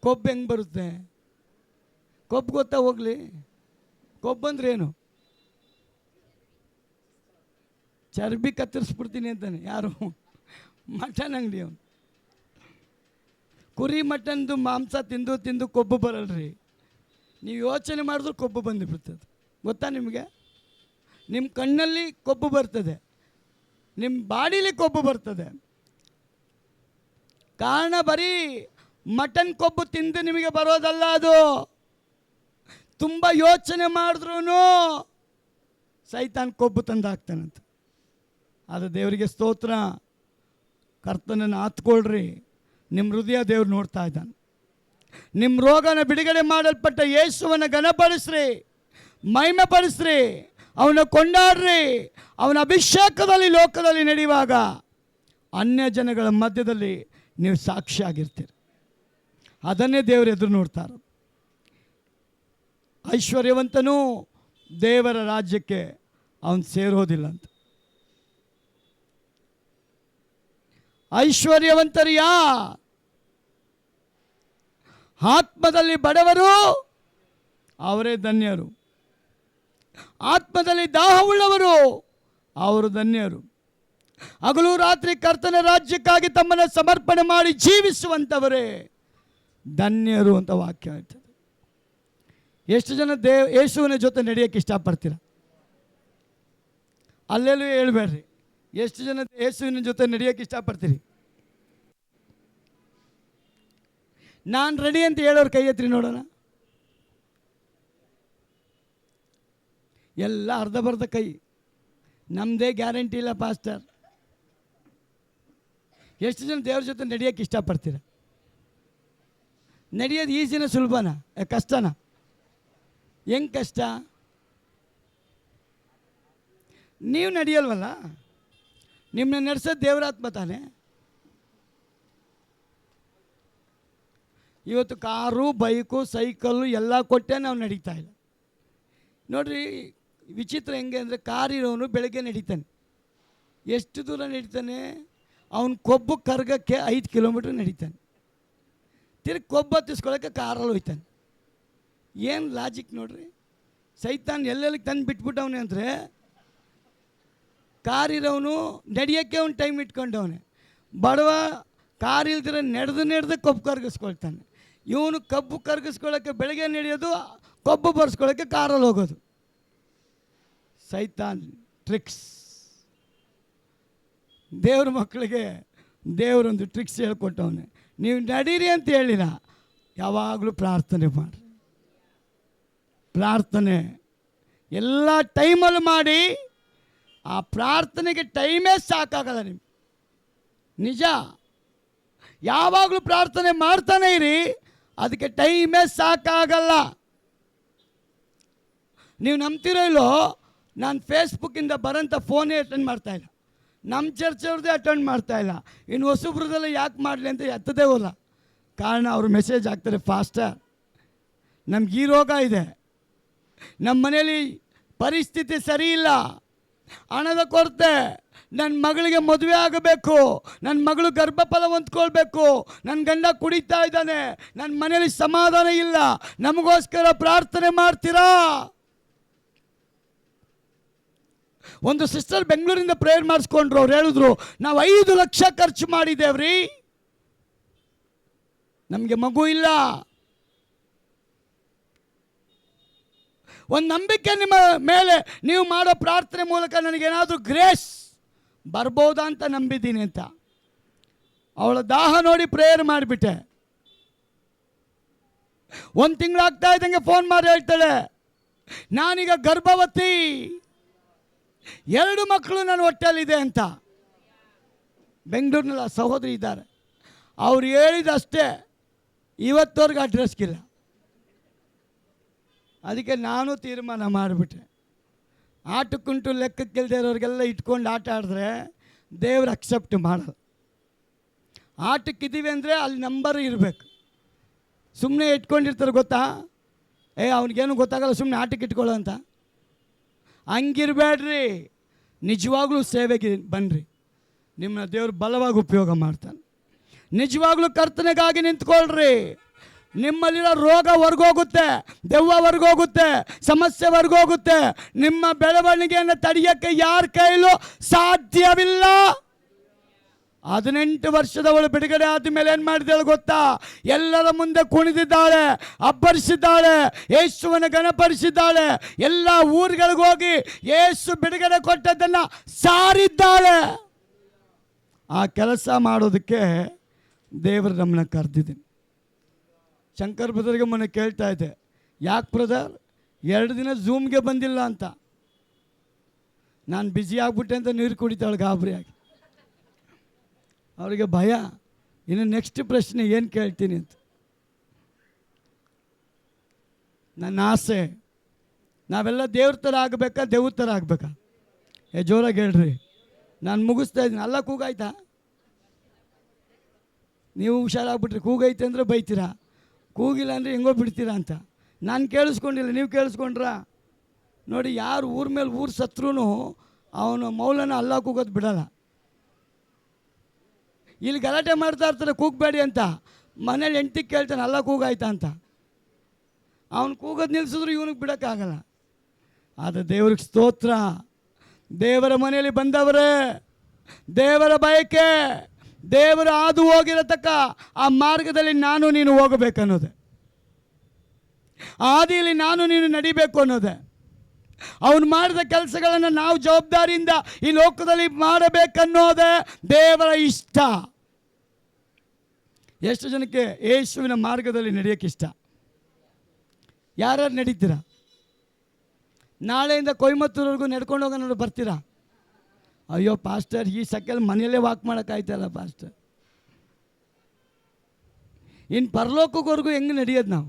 ಕೊಬ್ಬು ಹೆಂಗೆ ಬರುತ್ತೆ? ಕೊಬ್ಬು ಗೊತ್ತಾ? ಹೋಗಲಿ, ಕೊಬ್ಬು ಅಂದ್ರೆ ಏನು? ಚರ್ಬಿ ಕತ್ತರಿಸ್ಬಿಡ್ತೀನಿ ಅಂತಾನೆ. ಯಾರು? ಮಟನ್ ಅಂಗಡಿ ಅವನು. ಕುರಿ ಮಟನ್ದು ಮಾಂಸ ತಿಂದು ಕೊಬ್ಬು ಬರಲ್ರಿ. ನೀವು ಯೋಚನೆ ಮಾಡಿದ್ರು ಕೊಬ್ಬು ಬಂದುಬಿಡ್ತದೆ. ಗೊತ್ತಾ ನಿಮಗೆ? ನಿಮ್ಮ ಕಣ್ಣಲ್ಲಿ ಕೊಬ್ಬು ಬರ್ತದೆ, ನಿಮ್ಮ ಬಾಡಿಲಿ ಕೊಬ್ಬು ಬರ್ತದೆ. ಕಾರಣ ಬರೀ ಮಟನ್ ಕೊಬ್ಬು ತಿಂದು ನಿಮಗೆ ಬರೋದಲ್ಲ. ಅದು ತುಂಬ ಯೋಚನೆ ಮಾಡಿದ್ರೂ ಸೈತಾನ್ ಕೊಬ್ಬು ತಂದು ಹಾಕ್ತಾನಂತ. ಅದು ದೇವರಿಗೆ ಸ್ತೋತ್ರ. ಕರ್ತನನ್ನು ಹತ್ಕೊಳ್ರಿ. ನಿಮ್ಮ ಹೃದಯ ದೇವ್ರು ನೋಡ್ತಾ ಇದ್ದಾನೆ. ನಿಮ್ಮ ರೋಗನ ಬಿಡುಗಡೆ ಮಾಡಲ್ಪಟ್ಟ ಯೇಸುವನ್ನು ಘನಪಡಿಸ್ರಿ, ಮಹಿಮೆ ಪಡಿಸ್ರಿ, ಅವನ ಕೊಂಡಾಡ್ರಿ. ಅವನ ಅಭಿಷೇಕದಲ್ಲಿ ಲೋಕದಲ್ಲಿ ನಡೆಯುವಾಗ ಅನ್ಯ ಜನಗಳ ಮಧ್ಯದಲ್ಲಿ ನೀವು ಸಾಕ್ಷಿಯಾಗಿರ್ತೀರಿ. ಅದನ್ನೇ ದೇವರು ಎದುರು ನೋಡ್ತಾರೆ. ಐಶ್ವರ್ಯವಂತನೂ ದೇವರ ರಾಜ್ಯಕ್ಕೆ ಅವನು ಸೇರೋದಿಲ್ಲ ಅಂತ. ಐಶ್ವರ್ಯವಂತರಿಯ ಆತ್ಮದಲ್ಲಿ ಬಡವರು ಅವರೇ ಧನ್ಯರು. ಆತ್ಮದಲ್ಲಿ ದಾಹವುಳ್ಳವರು ಅವರು ಧನ್ಯರು. ಹಗಲು ರಾತ್ರಿ ಕರ್ತನ ರಾಜ್ಯಕ್ಕಾಗಿ ತಮ್ಮನ್ನು ಸಮರ್ಪಣೆ ಮಾಡಿ ಜೀವಿಸುವಂಥವರೇ ಧನ್ಯರು ಅಂತ ವಾಕ್ಯ ಹೇಳ್ತದೆ. ಎಷ್ಟು ಜನ ಯೇಸುವಿನ ಜೊತೆ ನಡೆಯೋಕ್ಕೆ ಇಷ್ಟಪಡ್ತೀರ? ಅಲ್ಲೆಲ್ಲೂ ಹೇಳ್ಬೇಡ್ರಿ. ಎಷ್ಟು ಜನ ಯೇಸುವಿನ ಜೊತೆ ನಡೆಯೋಕ್ಕೆ ಇಷ್ಟಪಡ್ತೀರಿ? ನಾನು ರೆಡಿ ಅಂತ ಹೇಳೋರು ಕೈ ಎತ್ತಿರಿ ನೋಡೋಣ. ಎಲ್ಲ ಅರ್ಧ ಬರ್ಧ ಕೈ. ನಮ್ಮದೇ ಗ್ಯಾರಂಟಿ ಇಲ್ಲ ಪಾಸ್ಟರ್. ಎಷ್ಟು ಜನ ದೇವ್ರ ಜೊತೆ ನಡೆಯೋಕ್ಕೆ ಇಷ್ಟಪಡ್ತೀರ? ನಡೆಯೋದು ಈಸಿನ ಸುಲಭನಾ ಕಷ್ಟನಾ? ಹೆಂಗೆ ಕಷ್ಟ? ನೀವು ನಡೆಯಲ್ವಲ್ಲ, ನಿಮ್ಮನ್ನ ನಡೆಸೋದು ದೇವರಾತ್ಮ ತಾನೆ. ಇವತ್ತು ಕಾರು, ಬೈಕು, ಸೈಕಲ್ಲು ಎಲ್ಲ ಕೊಟ್ಟೆ ನಾವು ನಡೀತಾ ಇಲ್ಲ. ನೋಡ್ರಿ, ವಿಚಿತ್ರ ಹೆಂಗೆ ಅಂದರೆ, ಕಾರಿರೋನು ಬೆಳಗ್ಗೆ ನಡೀತಾನೆ. ಎಷ್ಟು ದೂರ ನಡೀತಾನೆ? ಅವನು ಕೊಬ್ಬು ಕರ್ಗಕ್ಕೆ 5 ಕಿಲೋಮೀಟ್ರ್ ನಡೀತಾನೆ. ತಿರ್ಗಿ ಕೊಬ್ಬು ಹತ್ತಿಸ್ಕೊಳ್ಳೋಕ್ಕೆ ಕಾರಲ್ಲಿ ಹೋಯ್ತಾನೆ. ಏನು ಲಾಜಿಕ್ ನೋಡ್ರಿ. ಸೈತಾನ್ ಎಲ್ಲೆಲ್ಲಿಗೆ ತಂದು ಬಿಟ್ಬಿಟ್ಟವನೇ ಅಂದರೆ, ಕಾರಿರೋನು ನಡೆಯೋಕ್ಕೆ ಅವ್ನು ಟೈಮ್ ಇಟ್ಕೊಂಡವನೆ. ಬಡವ ಕಾರ್ ಇಲ್ದಿರ ನಡೆದು ಕೊಬ್ಬು ಕರ್ಗಿಸ್ಕೊಳ್ತಾನೆ. ಇವನು ಕಬ್ಬು ಕರ್ಗಿಸ್ಕೊಳ್ಳೋಕ್ಕೆ ಬೆಳಗ್ಗೆ ನಡೆಯೋದು, ಕೊಬ್ಬು ಬರ್ಸ್ಕೊಳ್ಳೋಕ್ಕೆ ಕಾರಲ್ಲಿ ಹೋಗೋದು. ಸೈತಾನ್ ಟ್ರಿಕ್ಸ್. ದೇವ್ರ ಮಕ್ಕಳಿಗೆ ದೇವರೊಂದು ಟ್ರಿಕ್ಸ್ ಹೇಳ್ಕೊಟ್ಟವನೆ. ನೀವು ನಡೀರಿ ಅಂತ ಹೇಳಿಲ್ಲ, ಯಾವಾಗಲೂ ಪ್ರಾರ್ಥನೆ ಮಾಡಿ. ಪ್ರಾರ್ಥನೆ ಎಲ್ಲ ಟೈಮಲ್ಲಿ ಮಾಡಿ. ಆ ಪ್ರಾರ್ಥನೆಗೆ ಟೈಮೇ ಸಾಕಾಗಲ್ಲ ನಿಮ್ಗೆ. ನಿಜ. ಯಾವಾಗಲೂ ಪ್ರಾರ್ಥನೆ ಮಾಡ್ತಾನೆ ಇರಿ, ಅದಕ್ಕೆ ಟೈಮೇ ಸಾಕಾಗಲ್ಲ. ನೀವು ನಂಬ್ತಿರೋ ಇಲ್ಲೋ, ನಾನು ಫೇಸ್ಬುಕ್ಕಿಂದ ಬರೋಂಥ ಫೋನೇ ಅಟೆಂಡ್ ಮಾಡ್ತಾಯಿಲ್ಲ, ನಮ್ಮ ಚರ್ಚವ್ರದ್ದೇ ಅಟೆಂಡ್ ಮಾಡ್ತಾಯಿಲ್ಲ. ಇನ್ನು ಹೊಸಬ್ರದೆಲ್ಲ ಯಾಕೆ ಮಾಡಲಿ ಅಂತ ಎತ್ತದೇ ಹೋಲ್ಲ. ಕಾರಣ ಅವರು ಮೆಸೇಜ್ ಹಾಕ್ತಾರೆ ಫಾಸ್ಟರ್, ನಮ್ಗೆ ಈ ರೋಗ ಇದೆ, ನಮ್ಮ ಮನೇಲಿ ಪರಿಸ್ಥಿತಿ ಸರಿ ಇಲ್ಲ, ಹಣದ ಕೊರತೆ, ನನ್ನ ಮಗಳಿಗೆ ಮದುವೆ ಆಗಬೇಕು, ನನ್ನ ಮಗಳು ಗರ್ಭಫಲ ಹೊಂದ್ಕೊಳ್ಬೇಕು, ನನ್ನ ಗಂಡ ಕುಡಿತಾ ಇದ್ದಾನೆ, ನನ್ನ ಮನೇಲಿ ಸಮಾಧಾನ ಇಲ್ಲ, ನಮಗೋಸ್ಕರ ಪ್ರಾರ್ಥನೆ ಮಾಡ್ತೀರಾ? ಒಂದು ಸಿಸ್ಟರ್ ಬೆಂಗಳೂರಿಂದ ಪ್ರೇಯರ್ ಮಾಡಿಸ್ಕೊಂಡ್ರು. ಅವ್ರು ಹೇಳಿದ್ರು, ನಾವು 5 ಲಕ್ಷ ಖರ್ಚು ಮಾಡಿದ್ದೇವ್ರಿ, ನಮಗೆ ಮಗು ಇಲ್ಲ. ಒಂದು ನಂಬಿಕೆ ನಿಮ್ಮ ಮೇಲೆ ನೀವು ಮಾಡೋ ಪ್ರಾರ್ಥನೆ ಮೂಲಕ ನನಗೇನಾದರೂ ಗ್ರೇಸ್ ಬರ್ಬೋದಾ ಅಂತ ನಂಬಿದ್ದೀನಿ ಅಂತ. ಅವಳ ದಾಹ ನೋಡಿ ಪ್ರೇಯರ್ ಮಾಡಿಬಿಟ್ಟೆ. 1 ತಿಂಗಳಾಗ್ತಾ ಇದ್ದಂಗೆ ಫೋನ್ ಮಾಡಿ ಹೇಳ್ತಾಳೆ, ನಾನೀಗ ಗರ್ಭವತಿ, 2 ಮಕ್ಕಳು ನನ್ನ ಹೊಟ್ಟೆಯಲ್ಲಿದೆ ಅಂತ. ಬೆಂಗಳೂರಿನಲ್ಲಿ ಆ ಸಹೋದರಿ ಇದ್ದಾರೆ. ಅವ್ರು ಹೇಳಿದಷ್ಟೇ, ಇವತ್ತವರೆಗೆ ಅಡ್ರೆಸ್ಗಿಲ್ಲ. ಅದಕ್ಕೆ ನಾನು ತೀರ್ಮಾನ ಮಾಡಿಬಿಟ್ಟೆ, ಆಟಕ್ಕುಂಟು ಲೆಕ್ಕಕ್ಕಿಲ್ಲದೆ ಇರೋರಿಗೆಲ್ಲ ಇಟ್ಕೊಂಡು ಆಟ ಆಡಿದ್ರೆ ದೇವ್ರು ಅಕ್ಸೆಪ್ಟ್ ಮಾಡಲ್ಲ. ಆಟಕ್ಕಿದ್ದೀವಿ ಅಂದರೆ ಅಲ್ಲಿ ನಂಬರ್ ಇರಬೇಕು. ಸುಮ್ಮನೆ ಇಟ್ಕೊಂಡಿರ್ತಾರೆ ಗೊತ್ತಾ, ಅವ್ನಿಗೇನು ಗೊತ್ತಾಗಲ್ಲ, ಸುಮ್ಮನೆ ಆಟಕ್ಕೆ ಇಟ್ಕೊಳ್ಳೋ ಅಂತ. ಹಂಗಿರಬೇಡ್ರಿ, ನಿಜವಾಗ್ಲೂ ಸೇವೆಗೆ ಬನ್ನಿರಿ, ನಿಮ್ಮನ್ನ ದೇವರು ಬಲವಾಗಿ ಉಪಯೋಗ ಮಾಡ್ತಾನೆ. ನಿಜವಾಗ್ಲೂ ಕರ್ತನೆಗಾಗಿ ನಿಂತ್ಕೊಳ್ರಿ. ನಿಮ್ಮಲ್ಲಿರೋ ರೋಗ ಹೊರಗೋಗುತ್ತೆ, ದೆವ್ವ ಹೊರಗೋಗುತ್ತೆ, ಸಮಸ್ಯೆ ಹೊರಗೋಗುತ್ತೆ. ನಿಮ್ಮ ಬೆಳವಣಿಗೆಯನ್ನು ತಡೆಯೋಕ್ಕೆ ಯಾರ ಕೈಲೂ ಸಾಧ್ಯವಿಲ್ಲ. 18 ವರ್ಷದವಳು ಬಿಡುಗಡೆ ಆದಮೇಲೆ ಏನು ಮಾಡಿದಾಳೆ ಗೊತ್ತಾ? ಎಲ್ಲರ ಮುಂದೆ ಕುಣಿದಿದ್ದಾಳೆ, ಅಬ್ಬರಿಸಿದ್ದಾಳೆ, ಯೇಸುವನ್ನು ಗಣಪಡಿಸಿದ್ದಾಳೆ. ಎಲ್ಲ ಊರುಗಳಿಗೆ ಹೋಗಿ ಯೇಸು ಬಿಡುಗಡೆ ಕೊಟ್ಟದ್ದನ್ನು ಸಾರಿದ್ದಾಳೆ. ಆ ಕೆಲಸ ಮಾಡೋದಕ್ಕೆ ದೇವರು ನಮ್ಮನ್ನ ಕರೆದಿದ್ದೀನಿ. ಶಂಕರ್ ಬ್ರದರ್ಗೆ ಮೊನ್ನೆ ಕೇಳ್ತಾ ಇದ್ದೆ, ಯಾಕೆ ಬ್ರದರ್ 2 ದಿನ ಝೂಮ್ಗೆ ಬಂದಿಲ್ಲ ಅಂತ. ನಾನು ಬ್ಯುಸಿ ಆಗ್ಬಿಟ್ಟೆ ಅಂತ ನೀರು ಕುಡಿತಾಳೆ ಗಾಬರಿಯಾಗಿ. ಅವರಿಗೆ ಭಯ, ಇನ್ನು ನೆಕ್ಸ್ಟ್ ಪ್ರಶ್ನೆ ಏನು ಕೇಳ್ತೀನಿ ಅಂತ. ನನ್ನ ಆಸೆ, ನಾವೆಲ್ಲ ದೇವ್ರ ಥರ ಆಗಬೇಕಾ, ದೇವ್ರ ಥರ ಆಗಬೇಕಾ? ಜೋರಾಗಿ ಹೇಳ್ರಿ. ನಾನು ಮುಗಿಸ್ತಾ ಇದ್ದೀನಿ. ಅಲ್ಲ ಕೂಗಾಯ್ತಾ? ನೀವು ಹುಷಾರಾಗ್ಬಿಟ್ರಿ. ಕೂಗೈತೆ ಅಂದರೆ ಬೈತೀರಾ, ಕೂಗಿಲ್ಲ ಅಂದರೆ ಹೆಂಗೋ ಬಿಡ್ತೀರಾ ಅಂತ. ನಾನು ಕೇಳಿಸ್ಕೊಂಡಿಲ್ಲ, ನೀವು ಕೇಳಿಸ್ಕೊಂಡ್ರಾ? ನೋಡಿ, ಯಾರು ಊರ ಮೇಲೆ ಊರು ಸತ್ರೂ ಅವನು ಮೌಲನ ಅಲ್ಲ ಕೂಗೋದು ಬಿಡಲ್ಲ. ಇಲ್ಲಿ ಗಲಾಟೆ ಮಾಡ್ತಾ ಇರ್ತಾರೆ ಕೂಗಬೇಡಿ ಅಂತ, ಮನೇಲಿ ಹೆಂಡ್ತಿಗೆ ಕೇಳ್ತಾನೆ ಅಲ್ಲ ಕೂಗಾಯ್ತಾ ಅಂತ. ಅವನು ಕೂಗೋದು ನಿಲ್ಲಿಸಿದ್ರು ಇವನಿಗೆ ಬಿಡೋಕ್ಕಾಗಲ್ಲ. ಆದರೆ ದೇವ್ರಿಗೆ ಸ್ತೋತ್ರ. ದೇವರ ಮನೆಯಲ್ಲಿ ಬಂದವರೇ, ದೇವರ ಬಯಕೆ, ದೇವರು ಹಾದು ಹೋಗಿರತಕ್ಕ ಆ ಮಾರ್ಗದಲ್ಲಿ ನಾನು ನೀನು ಹೋಗಬೇಕನ್ನೋದೆ, ಹಾದಿಯಲ್ಲಿ ನಾನು ನೀನು ನಡಿಬೇಕು ಅನ್ನೋದೆ. ಅವನು ಮಾಡಿದ ಕೆಲಸಗಳನ್ನು ನಾವು ಜವಾಬ್ದಾರಿಯಿಂದ ಈ ಲೋಕದಲ್ಲಿ ಮಾಡಬೇಕನ್ನೋದೇ ದೇವರ ಇಷ್ಟ. ಎಷ್ಟು ಜನಕ್ಕೆ ಯೇಸುವಿನ ಮಾರ್ಗದಲ್ಲಿ ನಡೆಯೋಕ್ಕೆ ಇಷ್ಟ? ಯಾರ್ಯಾರು ನಡೀತೀರಾ? ನಾಳೆಯಿಂದ ಕೊಯಮತ್ತೂರ್ವರೆಗೂ ನಡ್ಕೊಂಡು ಹೋಗೋಣ ಬರ್ತೀರಾ? ಅಯ್ಯೋ ಪಾಸ್ಟರ್, ಈ ಸೆಕೆಲ್ ಮನೆಯಲ್ಲೇ ವಾಕ್ ಮಾಡೋಕ್ಕಾಯ್ತಲ್ಲ ಪಾಸ್ಟರ್. ಇನ್ನು ಪರಲೋಕಕ್ಕವರೆಗೂ ಹೆಂಗೆ ನಡೆಯೋದು ನಾವು?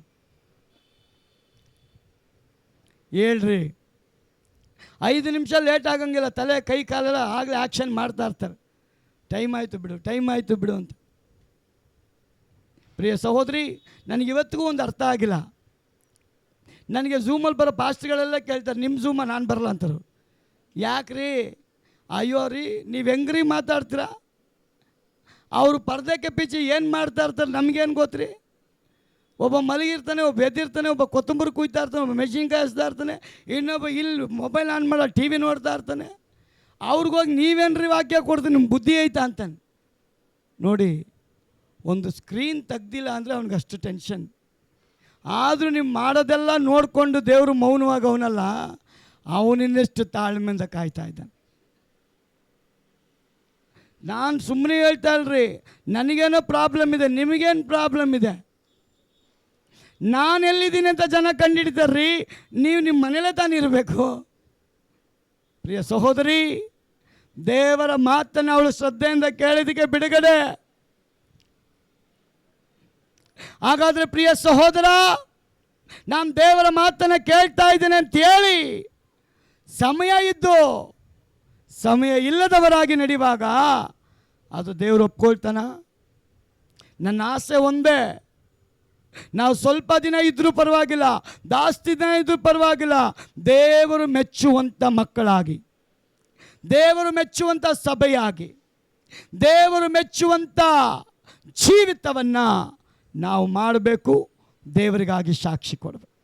ಹೇಳ್ರಿ. 5 ನಿಮಿಷ ಲೇಟ್ ಆಗಂಗಿಲ್ಲ, ತಲೆ ಕೈ ಕಾಲೆಲ್ಲ ಆಗಲೇ ಆ್ಯಕ್ಷನ್ ಮಾಡ್ತಾ ಇರ್ತಾರೆ. ಟೈಮ್ ಆಯಿತು ಬಿಡು, ಟೈಮ್ ಆಯಿತು ಬಿಡು ಅಂತ. ಪ್ರಿಯ ಸಹೋದರಿ, ನನಗಿವತ್ತಿಗೂ ಒಂದು ಅರ್ಥ ಆಗಿಲ್ಲ. ನನಗೆ ಝೂಮಲ್ಲಿ ಬರೋ ಪಾಸ್ಟ್ಗಳೆಲ್ಲ ಕೇಳ್ತಾರೆ, ನಿಮ್ಮ ಝೂಮ ನಾನು ಬರಲ್ಲ ಅಂತಾರೆ. ಯಾಕ್ರಿ? ಅಯ್ಯೋ ರೀ, ನೀವು ಹೆಂಗ್ರಿ ಮಾತಾಡ್ತೀರಾ? ಅವರು ಪರ್ದೆಕ್ಕೆ ಪೀಚೆ ಏನು ಮಾಡ್ತಾ ಇರ್ತಾರೆ ನಮಗೇನು ಗೊತ್ತ್ರಿ? ಒಬ್ಬ ಮಲಗಿರ್ತಾನೆ, ಒಬ್ಬ ಎದ್ದಿರ್ತಾನೆ, ಒಬ್ಬ ಕೊತ್ತಂಬರಿ ಕುಯ್ತಾ ಇರ್ತಾನೆ, ಒಬ್ಬ ಮೆಣಸಿನ್ಕಾಯಿ ಹಚ್ತಾ ಇರ್ತಾನೆ, ಇನ್ನೊಬ್ಬ ಇಲ್ಲಿ ಮೊಬೈಲ್ ಆನ್ ಮಾಡೋ ಟಿ ವಿ ನೋಡ್ತಾ ಇರ್ತಾನೆ. ಅವ್ರಿಗೋಗಿ ನೀವೇನ್ರಿ ವಾಕ್ಯ ಕೊಡ್ತೀನಿ, ನಿಮ್ಮ ಬುದ್ಧಿ ಐತಾ ಅಂತಾನೆ. ನೋಡಿ, ಒಂದು ಸ್ಕ್ರೀನ್ ತೆಗ್ದಿಲ್ಲ ಅಂದರೆ ಅವ್ನಿಗೆ ಅಷ್ಟು ಟೆನ್ಷನ್. ಆದರೂ ನೀವು ಮಾಡೋದೆಲ್ಲ ನೋಡಿಕೊಂಡು ದೇವರು ಮೌನವಾಗಿ ಅವನಲ್ಲ, ಅವನಿನ್ನಷ್ಟು ತಾಳ್ಮೆಯಿಂದ ಕಾಯ್ತಾ ಇದ್ದಾನೆ. ನಾನು ಸುಮ್ಮನೆ ಹೇಳ್ತಾ ಇಲ್ರಿ, ನನಗೇನೋ ಪ್ರಾಬ್ಲಮ್ ಇದೆ, ನಿಮಗೇನು ಪ್ರಾಬ್ಲಮ್ ಇದೆ? ನಾನು ಎಲ್ಲಿದ್ದೀನಿ ಅಂತ ಜನ ಕಂಡುಹಿಡಿತಾರ್ರಿ. ನೀವು ನಿಮ್ಮ ಮನೇಲೇ ತಾನೇ ಇರಬೇಕು. ಪ್ರಿಯ ಸಹೋದರಿ, ದೇವರ ಮಾತನ್ನು ಅವಳು ಶ್ರದ್ಧೆಯಿಂದ ಕೇಳಿದಕ್ಕೆ ಬಿಡುಗಡೆ. ಹಾಗಾದರೆ ಪ್ರಿಯ ಸಹೋದರ, ನಾನು ದೇವರ ಮಾತನ್ನು ಕೇಳ್ತಾ ಇದ್ದೇನೆ ಅಂತ ಹೇಳಿ ಸಮಯ ಇದ್ದು ಸಮಯ ಇಲ್ಲದವರಾಗಿ ನಡೆಯುವಾಗ ಅದು ದೇವರು ಒಪ್ಕೊಳ್ತಾನ? ನನ್ನ ಆಸೆ ಒಂದೇ, ನಾವು ಸ್ವಲ್ಪ ದಿನ ಇದ್ರೂ ಪರವಾಗಿಲ್ಲ, ಜಾಸ್ತಿ ದಿನ ಇದ್ರೂ ಪರವಾಗಿಲ್ಲ, ದೇವರು ಮೆಚ್ಚುವಂಥ ಮಕ್ಕಳಾಗಿ, ದೇವರು ಮೆಚ್ಚುವಂಥ ಸಭೆಯಾಗಿ, ದೇವರು ಮೆಚ್ಚುವಂಥ ಜೀವಿತವನ್ನು ನಾವು ಮಾಡಬೇಕು. ದೇವರಿಗಾಗಿ ಸಾಕ್ಷಿ ಕೊಡಬೇಕು.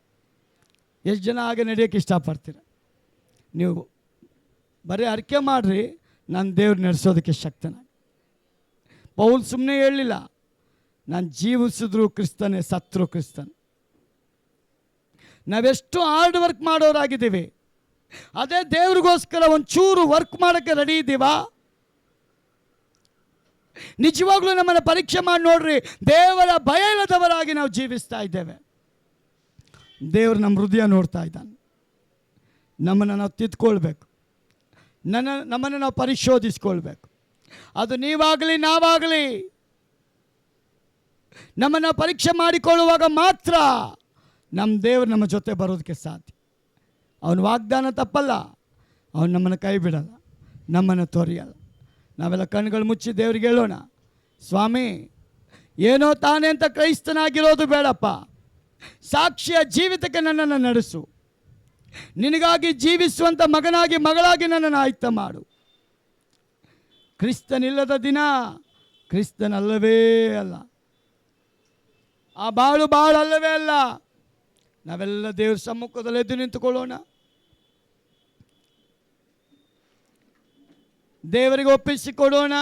ಎಷ್ಟು ಜನ ಹಾಗೆ ನಡೆಯೋಕ್ಕೆ ಇಷ್ಟಪಡ್ತೀರ? ನೀವು ಬರೀ ಅರಿಕೆ ಮಾಡಿರಿ, ನಾನು ದೇವ್ರು ನಡೆಸೋದಕ್ಕೆ ಶಕ್ತನಾಗಿ. ಪೌಲ್ ಸುಮ್ಮನೆ ಹೇಳಲಿಲ್ಲ, ನಾನು ಜೀವಿಸಿದ್ರು ಕ್ರಿಸ್ತನೇ, ಸತ್ರು ಕ್ರಿಸ್ತನೇ. ನಾವೆಷ್ಟು ಹಾರ್ಡ್ ವರ್ಕ್ ಮಾಡೋರಾಗಿದ್ದೀವಿ, ಅದೇ ದೇವ್ರಿಗೋಸ್ಕರ ಒಂಚೂರು ವರ್ಕ್ ಮಾಡೋಕ್ಕೆ ರೆಡಿ ಇದ್ದೀವಾ? ನಿಜವಾಗ್ಲೂ ನಮ್ಮನ್ನು ಪರೀಕ್ಷೆ ಮಾಡಿ ನೋಡ್ರಿ. ದೇವರ ಭಯ ಇಲ್ಲದವರಾಗಿ ನಾವು ಜೀವಿಸ್ತಾ ಇದ್ದೇವೆ. ದೇವರು ನಮ್ಮ ಹೃದಯ ನೋಡ್ತಾ ಇದ್ದಾನೆ. ನಮ್ಮನ್ನು ನಾವು ತಿದ್ಕೊಳ್ಬೇಕು, ನಮ್ಮನ್ನು ನಾವು ಪರಿಶೋಧಿಸ್ಕೊಳ್ಬೇಕು. ಅದು ನೀವಾಗಲಿ ನಾವಾಗಲಿ ನಮ್ಮನ್ನು ಪರೀಕ್ಷೆ ಮಾಡಿಕೊಳ್ಳುವಾಗ ಮಾತ್ರ ನಮ್ಮ ದೇವರು ನಮ್ಮ ಜೊತೆ ಬರೋದಕ್ಕೆ ಸಾಧ್ಯ. ಅವನ ವಾಗ್ದಾನ ತಪ್ಪಲ್ಲ, ಅವನು ನಮ್ಮನ್ನು ಕೈ ಬಿಡಲ್ಲ, ನಮ್ಮನ್ನು ತೊರೆಯಲ್ಲ. ನಾವೆಲ್ಲ ಕಣ್ಗಳು ಮುಚ್ಚಿ ದೇವರಿಗೆ ಹೇಳೋಣ, ಸ್ವಾಮಿ, ಏನೋ ತಾನೇ ಅಂತ ಕ್ರೈಸ್ತನಾಗಿರೋದು ಬೇಡಪ್ಪ, ಸಾಕ್ಷಿಯ ಜೀವಿತಕ್ಕೆ ನನ್ನನ್ನು ನಡೆಸು. ನಿನಗಾಗಿ ಜೀವಿಸುವಂಥ ಮಗನಾಗಿ ಮಗಳಾಗಿ ನನ್ನನ್ನು ಆಯ್ಕೆ ಮಾಡು. ಕ್ರಿಸ್ತನಿಲ್ಲದ ದಿನ ಕ್ರಿಸ್ತನಲ್ಲವೇ ಅಲ್ಲ, ಆ ಬಾಳು ಅಲ್ಲವೇ ಅಲ್ಲ. ನಾವೆಲ್ಲ ದೇವ್ರ ಸಮ್ಮುಖದಲ್ಲಿ ಎದ್ದು ನಿಂತುಕೊಳ್ಳೋಣ, ದೇವರಿಗೆ ಒಪ್ಪಿಸಿಕೊಡೋಣ.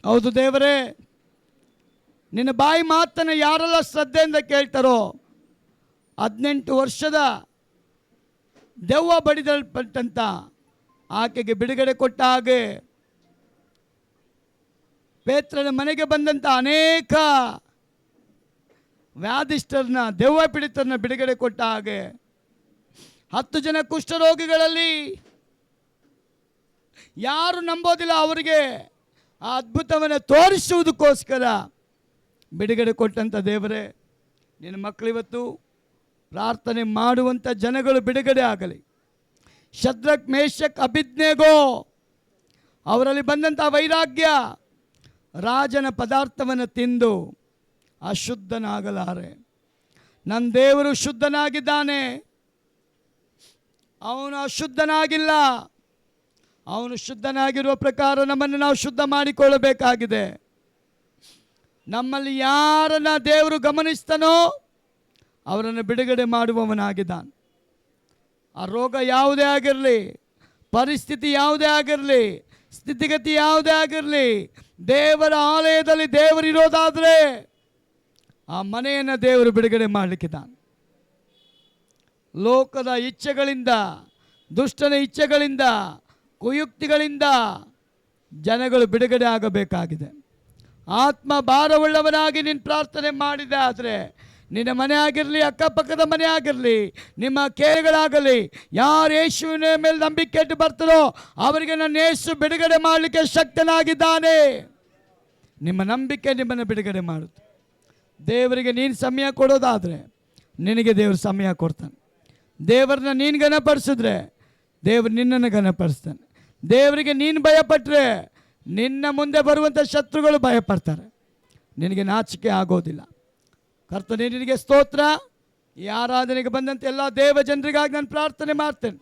ಹೌದು ದೇವರೇ, ನಿನ್ನ ಬಾಯಿ ಮಾತನ್ನು ಯಾರೆಲ್ಲ ಶ್ರದ್ಧೆಯಿಂದ ಕೇಳ್ತಾರೋ, 18 ವರ್ಷದ ದೆವ್ವ ಬಡಿದಲ್ಪಟ್ಟಂಥ ಆಕೆಗೆ ಬಿಡುಗಡೆ ಕೊಟ್ಟ ಹಾಗೆ, ಪೇತ್ರನ ಮನೆಗೆ ಬಂದಂಥ ಅನೇಕ ವ್ಯಾಧಿಷ್ಠರನ್ನ, ದೆವ್ವ ಪೀಡಿತರನ್ನ ಬಿಡುಗಡೆ ಕೊಟ್ಟ ಹಾಗೆ, 10 ಜನ ಕುಷ್ಠರೋಗಿಗಳಲ್ಲಿ ಯಾರು ನಂಬೋದಿಲ್ಲ ಅವರಿಗೆ ಆ ಅದ್ಭುತವನ್ನು ತೋರಿಸುವುದಕ್ಕೋಸ್ಕರ ಬಿಡುಗಡೆ ಕೊಟ್ಟಂಥ ದೇವರೇ, ನಿನ್ನ ಮಕ್ಕಳಿವತ್ತು ಪ್ರಾರ್ಥನೆ ಮಾಡುವಂಥ ಜನಗಳು ಬಿಡುಗಡೆ ಆಗಲಿ. ಶದ್ರಕ್, ಮೇಷಕ್, ಅಭಿಜ್ಞೆಗೋ ಅವರಲ್ಲಿ ಬಂದಂಥ ವೈರಾಗ್ಯ, ರಾಜನ ಪದಾರ್ಥವನ್ನು ತಿಂದು ಅಶುದ್ಧನಾಗಲಾರೆ. ನನ್ನ ದೇವರು ಶುದ್ಧನಾಗಿದ್ದಾನೆ, ಅವನು ಅಶುದ್ಧನಾಗಿಲ್ಲ. ಅವನು ಶುದ್ಧನಾಗಿರುವ ಪ್ರಕಾರ ನಮ್ಮನ್ನು ನಾವು ಶುದ್ಧ ಮಾಡಿಕೊಳ್ಳಬೇಕಾಗಿದೆ. ನಮ್ಮಲ್ಲಿ ಯಾರನ್ನ ದೇವರು ಗಮನಿಸ್ತಾನೋ ಅವರನ್ನು ಬಿಡುಗಡೆ ಮಾಡುವವನಾಗಿದ್ದಾನೆ. ಆ ರೋಗ ಯಾವುದೇ ಆಗಿರಲಿ, ಪರಿಸ್ಥಿತಿ ಯಾವುದೇ ಆಗಿರಲಿ, ಸ್ಥಿತಿಗತಿ ಯಾವುದೇ ಆಗಿರಲಿ, ದೇವರ ಆಲಯದಲ್ಲಿ ದೇವರಿರೋದಾದರೆ ಆ ಮನೆಯನ್ನು ದೇವರು ಬಿಡುಗಡೆ ಮಾಡಲಿಕ್ಕಿದ್ದಾನೆ. ಲೋಕದ ಇಚ್ಛೆಗಳಿಂದ, ದುಷ್ಟನ ಇಚ್ಛೆಗಳಿಂದ, ಕುಯುಕ್ತಿಗಳಿಂದ ಜನಗಳು ಬಿಡುಗಡೆ ಆಗಬೇಕಾಗಿದೆ. ಆತ್ಮ ಭಾರವುಳ್ಳವನಾಗಿ ನೀನು ಪ್ರಾರ್ಥನೆ ಮಾಡಿದೆ ಆದರೆ ನಿನ್ನ ಮನೆ ಆಗಿರಲಿ, ಅಕ್ಕಪಕ್ಕದ ಮನೆ ಆಗಿರಲಿ, ನಿಮ್ಮ ಕೇರೆಗಳಾಗಲಿ, ಯಾರು ಯೇಸುವಿನ ಮೇಲೆ ನಂಬಿಕೆ ಇಟ್ಟು ಬರ್ತಾರೋ ಅವರಿಗೆ ನನ್ನ ಯೇಸು ಬಿಡುಗಡೆ ಮಾಡಲಿಕ್ಕೆ ಶಕ್ತನಾಗಿದ್ದಾನೆ. ನಿಮ್ಮ ನಂಬಿಕೆ ನಿಮ್ಮನ್ನು ಬಿಡುಗಡೆ ಮಾಡುತ್ತೆ. ದೇವರಿಗೆ ನೀನು ಸಮಯ ಕೊಡೋದಾದರೆ ನಿನಗೆ ದೇವರು ಸಮಯ ಕೊಡ್ತಾನೆ. ದೇವರನ್ನ ನೀನು ಘನಪಡಿಸಿದ್ರೆ ದೇವರು ನಿನ್ನನ್ನು ಘನಪಡಿಸ್ತಾನೆ. ದೇವರಿಗೆ ನೀನು ಭಯಪಟ್ಟರೆ ನಿನ್ನ ಮುಂದೆ ಬರುವಂಥ ಶತ್ರುಗಳು ಭಯಪಡ್ತಾರೆ. ನಿನಗೆ ನಾಚಿಕೆ ಆಗೋದಿಲ್ಲ. ಕರ್ತನೇ ನಿನಗೆ ಸ್ತೋತ್ರ. ಈ ಆರಾಧನೆಗೆ ಬಂದಂಥ ಎಲ್ಲ ದೇವ ಜನರಿಗಾಗಿ ನಾನು ಪ್ರಾರ್ಥನೆ ಮಾಡ್ತೇನೆ.